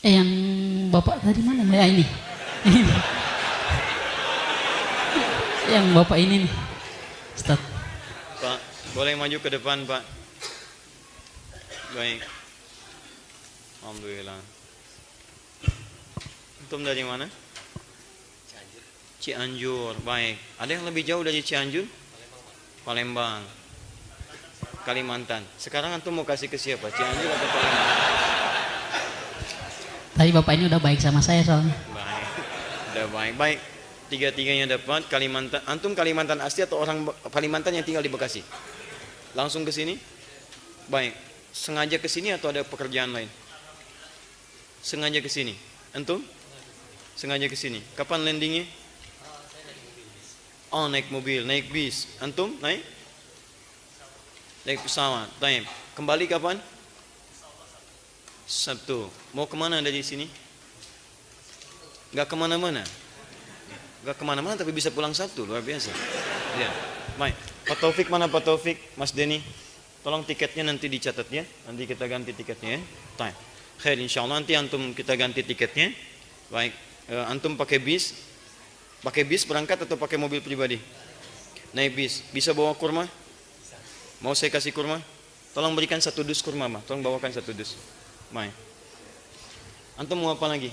S3: Yang Bapak tadi mana? Ya ini. Ini. Yang Bapak ini nih. Ustadz.
S2: Pak, boleh maju ke depan, Pak? Baik. Alhamdulillah. Antum dari mana? Cianjur. Baik. Ada yang lebih jauh dari Cianjur? Palembang. Kalimantan. Sekarang antum mau kasih ke siapa? Cianjur atau Palembang?
S3: Tadi Bapak ini udah baik sama saya soalnya.
S2: Baik. Udah baik. Baik. Tiga-tiganya dapat. Kalimantan. Antum Kalimantan asli atau orang Kalimantan yang tinggal di Bekasi? Langsung ke sini? Baik. Sengaja ke sini atau ada pekerjaan lain? Sengaja ke sini. Antum? Sengaja ke sini. Kapan landingnya? Oh, naik mobil, naik bis. Antum naik? Naik pesawat. Baik. Kembali kapan? Sabtu. Mau kemana dari sini? Gak kemana-mana. Gak kemana-mana tapi bisa pulang Sabtu. Luar biasa. Ya. Baik. Pak Taufik mana Pak Taufik? Mas Denny. Tolong tiketnya nanti dicatat ya. Nanti kita ganti tiketnya ya. Baik. Khair insyaallah nanti antum kita ganti tiketnya. Baik. Antum pakai bis. Pakai bis berangkat atau pakai mobil pribadi? Naik bis. Bisa bawa kurma? Mau saya kasih kurma? Tolong berikan 1 dus kurma, Mas. Tolong bawakan 1 dus. Baik. Antum mau apa lagi?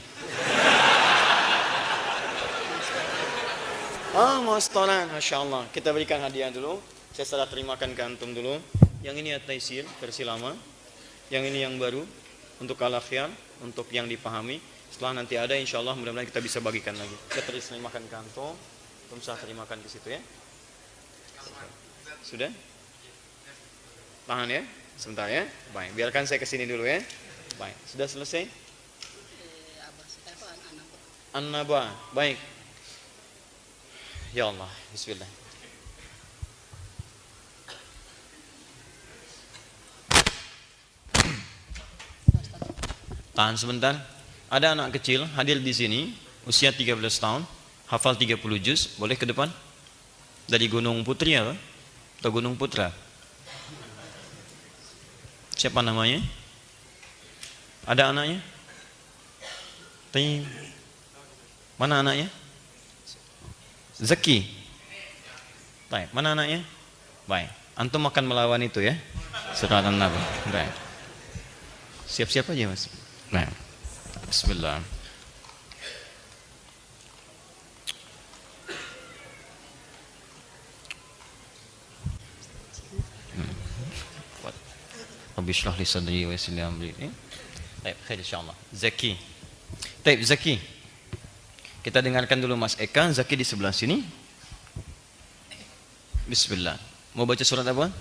S2: Oh, mau setoran, Masya Allah. Kita berikan hadiah dulu. Saya serah terimakan ke antum dulu. Yang ini At-Taisir, versi lama. Yang ini yang baru. Untuk Al-Akhyar, untuk yang dipahami. Setelah nanti ada, insya Allah mudah-mudahan kita bisa bagikan lagi. Kita terimakan ke antum. Antum serah terimakan ke situ ya. Sudah? Tahan ya, sebentar ya. Baik, biarkan saya ke sini dulu ya. Baik, sudah selesai? An-Naba, baik. Ya Allah, bismillah. Tahan sebentar. Ada anak kecil hadir di sini, usia 13 tahun, hafal 30 juz, boleh ke depan? Dari Gunung Putri ya, atau Gunung Putra? Siapa namanya? Ada anaknya? Mana anaknya? Zaki. Baik, mana anaknya? Baik, antum akan melawan itu ya. Sekarang Nabi. Baik. Siap-siap aja Mas. Baik. Bismillah. Rabbi syrah li sadri wa yassir li amri. Baik, khair insyaallah. Zaki. Baik, Zaki. Kita dengarkan dulu Mas Eka, Zaki di sebelah sini. Bismillah. Mau baca surat apa?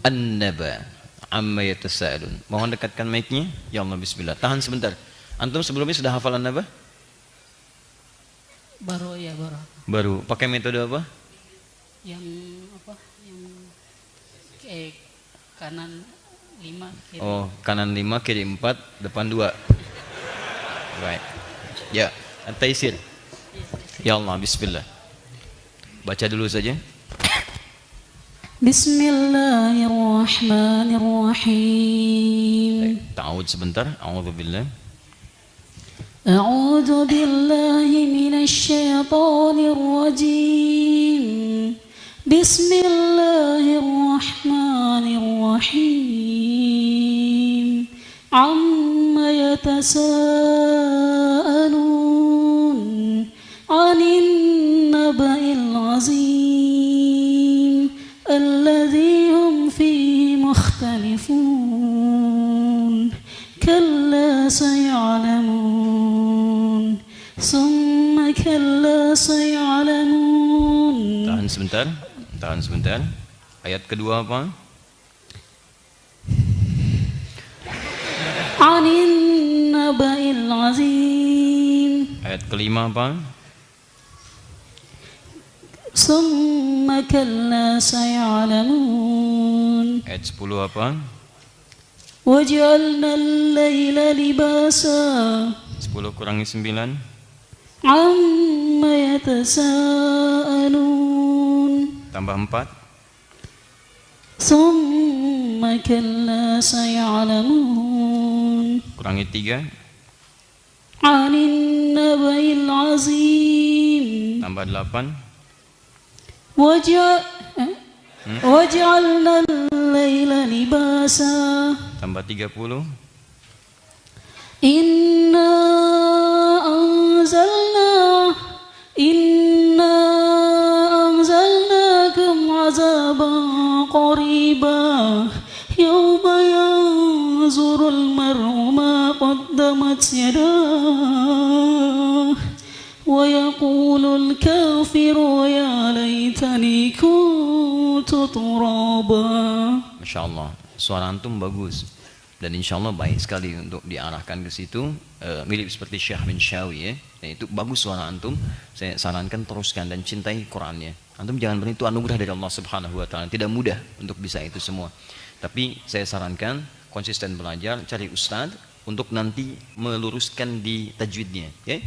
S2: An-Naba. Amma yatasaalun. Mohon dekatkan mic-nya. Ya Allah, bismillah. Tahan sebentar. Antum sebelumnya sudah hafal An-Naba?
S3: Baru ya baru.
S2: Baru. Pakai metode apa?
S3: Yang apa? Yang kanan 5 kiri.
S2: Oh, kanan 5, kiri 4, depan 2. Right. Ya, At-Taisir. Ya Allah, bismillah. Baca dulu saja.
S3: Bismillahirrahmanirrahim.
S2: Ta'awud sebentar. A'udzubillah.
S3: A'udzu billahi minasy syaithanir rajim. Bismillahirrahmanirrahim. Amma yatasaalun 'anil naba'il 'azim alladzi hum fihi mukhtalifun. Kalla saya'lamun. Summa kalla saya'lamun.
S2: Tahan sebentar. Tahan sebentar. Ayat kedua apa?
S3: Anin naba'il azim.
S2: Ayat kelima apa?
S3: Summa kalla saya'lamun.
S2: Ayat 10 apa?
S3: Waj'alna al-laila libasa.
S2: 10 kurangi 9.
S3: Amma yatasaalun.
S2: Tambah 4.
S3: Summa kalla saya'lamun.
S2: Kurangi 3.
S3: Anin naba'il azim.
S2: Tambah 8.
S3: Waj'alna al-laila libasa.
S2: Tambah 30.
S3: Inna anzalnakum azaban qariba yawma yanzurul mar'u ma qaddamat yadah wa yaqulul kafiru ya laitani kuntu turaba.
S2: Masya Allah, suara antum bagus dan insya Allah baik sekali untuk diarahkan ke situ, mirip seperti Syekh Minshawi ya. Dan itu bagus suara antum. Saya sarankan teruskan dan cintai Qurannya. Antum jangan berhenti, itu anugerah dari Allah Subhanahu Wa Taala. Tidak mudah untuk bisa itu semua. Tapi saya sarankan konsisten belajar, cari ustadz untuk nanti meluruskan di tajwidnya, ya.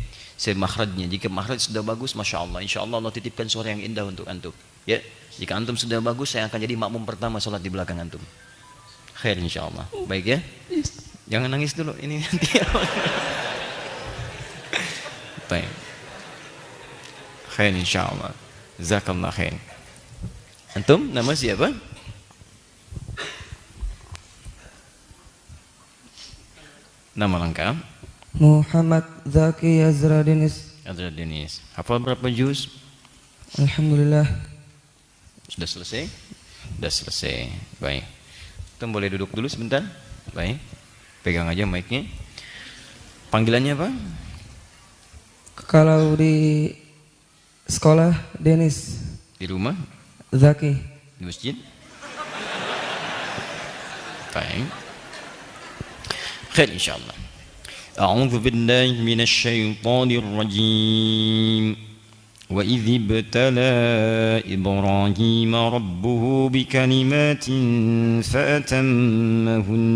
S2: Makhrajnya. Jika makhraj sudah bagus, masya Allah, insya Allah Allah titipkan suara yang indah untuk antum. Ya, jika antum sudah bagus, saya akan jadi makmum pertama sholat di belakang antum. Khair insyaallah. Baik ya. Jangan nangis dulu ini nanti. Baik. Khair insyaallah. Jazakallah khair. Antum nama siapa? Nama lengkap?
S4: Muhammad Zaki Azra Denis.
S2: Azra Denis. Hafal berapa juz?
S4: Alhamdulillah.
S2: Sudah selesai? Sudah selesai. Baik. Antum boleh duduk dulu sebentar. Baik. Pegang aja mic-nya. Panggilannya apa?
S4: Kalau di sekolah Denis.
S2: Di rumah?
S4: Zaki.
S2: Di masjid? Baik. Khair insyaallah. A'udzu billahi minasy syaithanir rajim. وإذ ابتلى إبراهيم ربه بكلمات فأتمهن.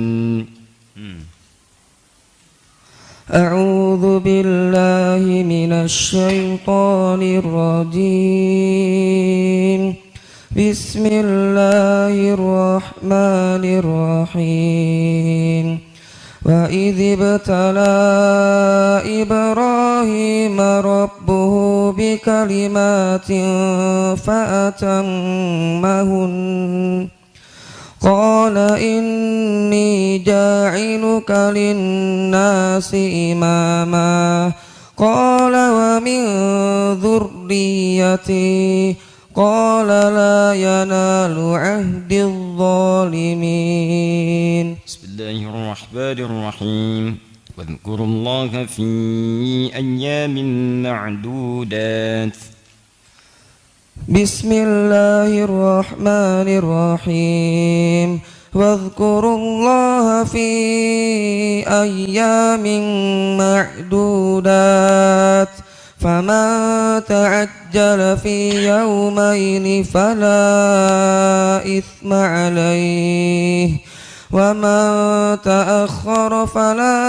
S4: أعوذ بالله من الشيطان الرجيم. بسم الله الرحمن الرحيم. وإذ ابتلى إبراهيم ربه بكلمات فأتمهن. قال إني جاعلك للناس إماما. قال ومن ذريتي. قال لا ينال عهد الظالمين.
S2: بسم الله الرحمن الرحيم. واذكروا الله في أيام معدودات.
S4: بسم الله الرحمن الرحيم. واذكروا الله في أيام معدودات. فمن تعجل في يومين فلا إثم عليه ومن تأخر فلا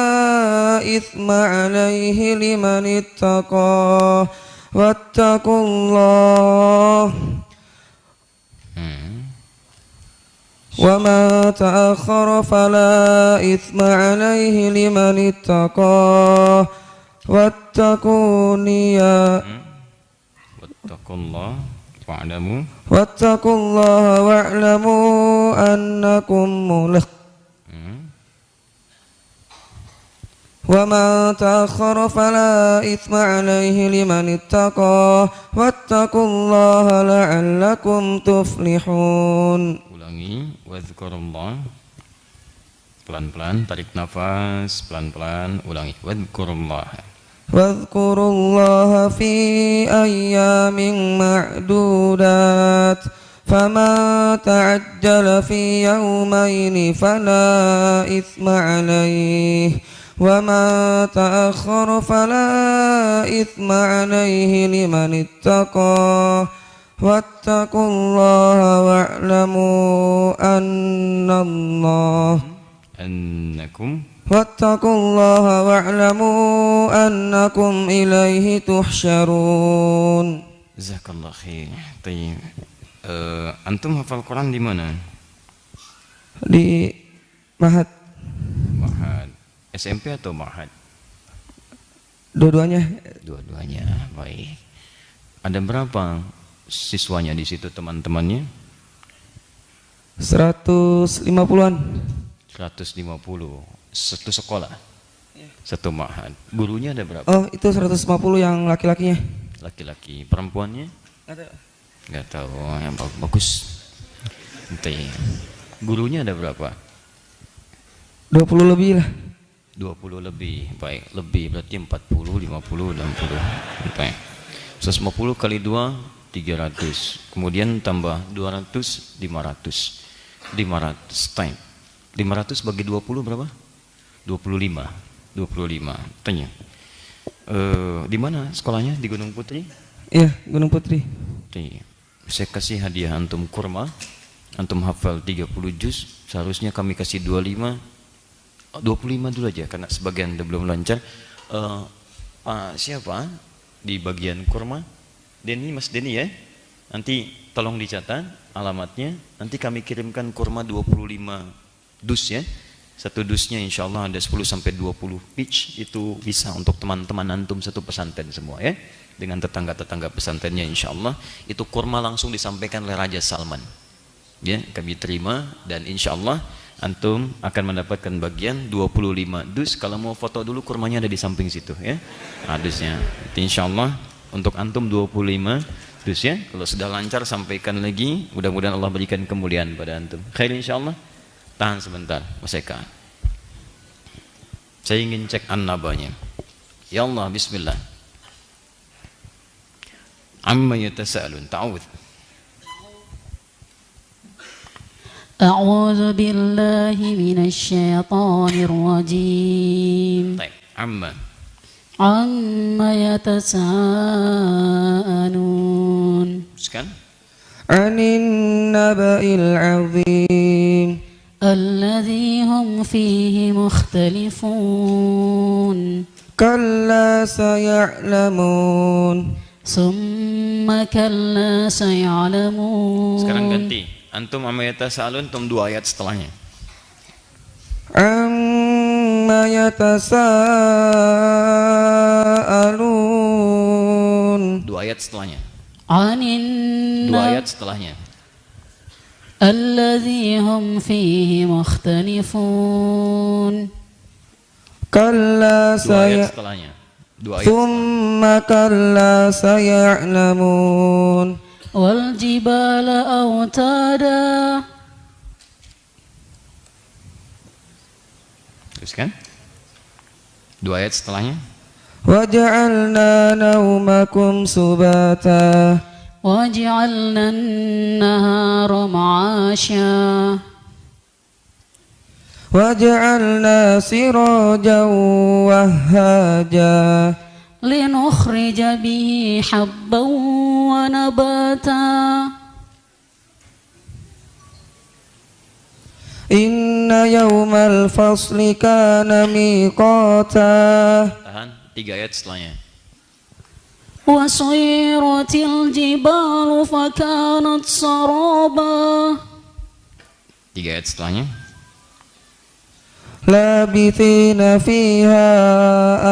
S4: إثم عليه لمن اتقى واتقوا الله وما تأخر فلا إثم عليه لمن اتقى واتقوني يا واتقوا الله واعلموا أنكم ملاقوه وما تأخر فلا إثم عليه لمن اتقى واتقوا الله لعلكم تفلحون.
S2: Wadhkurullah. Pelan-pelan tarik nafas, pelan-pelan ulangi. Wadhkurullah.
S4: Wadhkurullah fi ayyamin ma'dudat. Faman ta'ajjala fi yawmaini fala ithma alayhi. Wa man ta'akhkhara fala ithma alayhi liman ittaqa. Wattaqullaha wa'lamu wattaqullaha wa'lamu annakum ilaihi tuhsyarun.
S2: Jazakallah khair. Tayyib. Antum hafal Quran di mana?
S4: Di Ma'had.
S2: Ma'had. SMP atau Ma'had?
S4: Dua-duanya.
S2: Dua-duanya. Baik. Ada berapa siswanya di situ, teman-temannya?
S4: 150-an.
S2: 150. Satu sekolah. Satu Ma'had. Gurunya ada berapa?
S4: Oh, itu 150 yang laki-lakinya.
S2: Laki-laki. Perempuannya?
S4: Ada.
S2: Enggak tahu. Yang bagus. Gurunya ada berapa?
S4: 20 lebih lah.
S2: 20 lebih. Baik, lebih berarti 40, 50, 60. Baik. 150 kali 2 300, kemudian tambah 200, 500 time. 500 bagi 20 berapa? 25. Tanya. Di mana sekolahnya? Di Gunung Putri?
S4: Iya, Gunung Putri.
S2: Saya kasih hadiah antum kurma. Antum hafal 30 juz, seharusnya kami kasih 25 dulu aja karena sebagian belum lancar. Siapa di bagian kurma? Denny, Mas Denny ya. Nanti tolong dicatat alamatnya. Nanti kami kirimkan kurma 25 dus ya. Satu dusnya insya Allah ada 10 sampai 20 pitch. Itu bisa untuk teman-teman antum satu pesantren semua ya. Dengan tetangga-tetangga pesantrennya insya Allah. Itu kurma langsung disampaikan oleh Raja Salman. Ya, kami terima dan insya Allah antum akan mendapatkan bagian 25 dus. Kalau mau foto dulu kurmanya ada di samping situ ya. Dusnya. Insya Allah untuk antum 25 dus ya. Kalau sudah lancar sampaikan lagi. Mudah-mudahan Allah berikan kemuliaan pada antum. Khair insyaallah. Tahan sebentar Mas Eka. Saya ingin cek an-nabanya. Ya Allah, bismillah. Amma yatasaalun. Ta'awudz.
S3: A'udzu billahi minasy syaithanir rajim.
S2: Baik, amma.
S3: Amma yatasaalun.
S2: Sekarang
S4: Anin naba'il 'azim
S3: alladzi hum fihi mukhtalifun.
S4: Kalla saya'lamun.
S3: Summa kalla saya'lamun.
S2: Sekarang ganti. Antum amma yatasaalun, antum 2 ayat setelahnya.
S4: Amma yatasaalun.
S2: 2 ayat setelahnya.
S3: Anin
S2: 2 ayat setelahnya.
S3: alladzi hum fihi mukhtalifun.
S4: Kalla
S2: 2 ayat setelahnya. 2 ayat.
S4: Thumma kalla saya'lamun.
S3: Wal jibala autada.
S2: Teruskan. 2 ayat setelahnya.
S4: Waja'alna naumakum subata.
S3: Waj'alna an-nahara ma'asha.
S4: Waja'alna sirajan wahhaja.
S3: لنخرج به حبا ونباتا
S4: إن يوم الفصل كان ميقاتا.
S2: Tahan, 3 ayat setelahnya.
S3: وسيرت الجبال فكانت سرابا
S2: 3 ayat setelahnya.
S4: لابثين فيها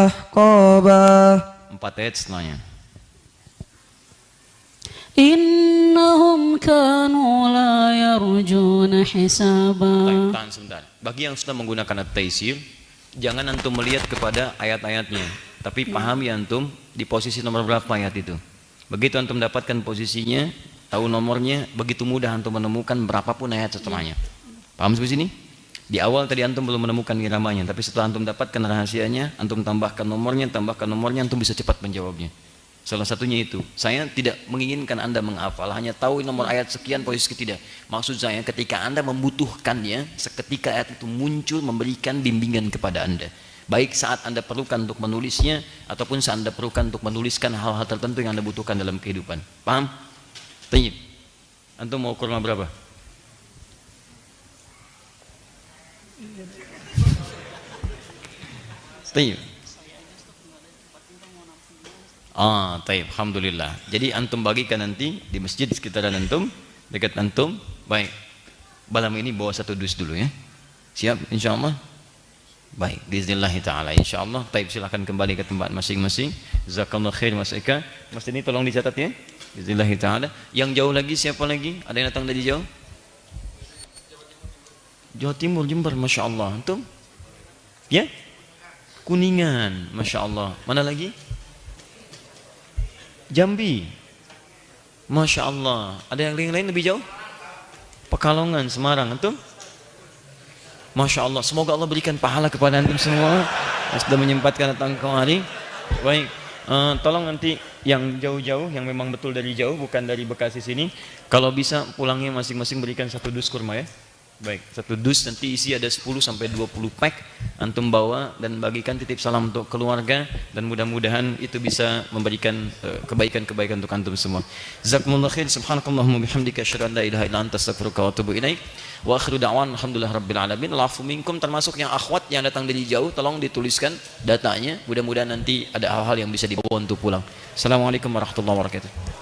S4: أحقابا
S2: 4 ayat setelahnya.
S3: إنهم كانوا لا يرجون حسابا.
S2: Tahan sebentar. Bagi yang sudah menggunakan at-taysir, jangan antum melihat kepada ayat-ayatnya, tapi pahami antum di posisi nomor berapa ayat itu. Begitu antum dapatkan posisinya, tahu nomornya, begitu mudah antum menemukan berapapun ayat setelahnya. Paham sampai sini? Di awal tadi antum belum menemukan iramanya, tapi setelah antum dapatkan rahasianya, antum tambahkan nomornya, antum bisa cepat menjawabnya. Salah satunya itu, saya tidak menginginkan Anda menghafal, hanya tahu nomor ayat sekian, posisi ketiga. Maksud saya ketika Anda membutuhkannya, seketika ayat itu muncul memberikan bimbingan kepada Anda. Baik saat Anda perlukan untuk menulisnya, ataupun saat Anda perlukan untuk menuliskan hal-hal tertentu yang Anda butuhkan dalam kehidupan. Paham? Tanya. Antum mau kurma berapa? Tanya. Taib, alhamdulillah. Jadi antum bagikan nanti di masjid sekitaran antum, dekat antum. Baik. Malam ini bawa 1 dus dulu ya. Siap insyaallah. Baik, bismillah taala insyaallah. Taib, silakan kembali ke tempat masing-masing. Jazakallahu khair Mas Eka. Mas ini tolong dicatat ya. Bismillah taala. Yang jauh lagi siapa lagi? Ada yang datang dari jauh? Jawa Timur, Jember, Masya Allah. Antum? Ya? Kuningan, Masya Allah. Mana lagi? Jambi, Masya Allah. Ada yang lain lebih jauh? Pekalongan, Semarang, antum? Masya Allah. Semoga Allah berikan pahala kepada antum semua yang sudah menyempatkan datang kemari. Baik, tolong nanti yang jauh-jauh, yang memang betul dari jauh, bukan dari Bekasi sini, kalau bisa pulangnya masing-masing berikan 1 dus kurma ya. Baik, 1 dus nanti isi ada 10 sampai 20 pack, antum bawa dan bagikan, titip salam untuk keluarga, dan mudah-mudahan itu bisa memberikan kebaikan-kebaikan untuk antum semua. Jazakumullahu khair. Subhanakallahumma bihamdika asyhadu an la ilaha illa anta astaghfiruka wa atubu ilaik. Wa akhiru da'wan alhamdulillahirabbil alamin. Lafu minkum, termasuk yang akhwat yang datang dari jauh, tolong dituliskan datanya. Mudah-mudahan nanti ada hal-hal yang bisa dibawa untuk pulang. Assalamualaikum warahmatullahi wabarakatuh.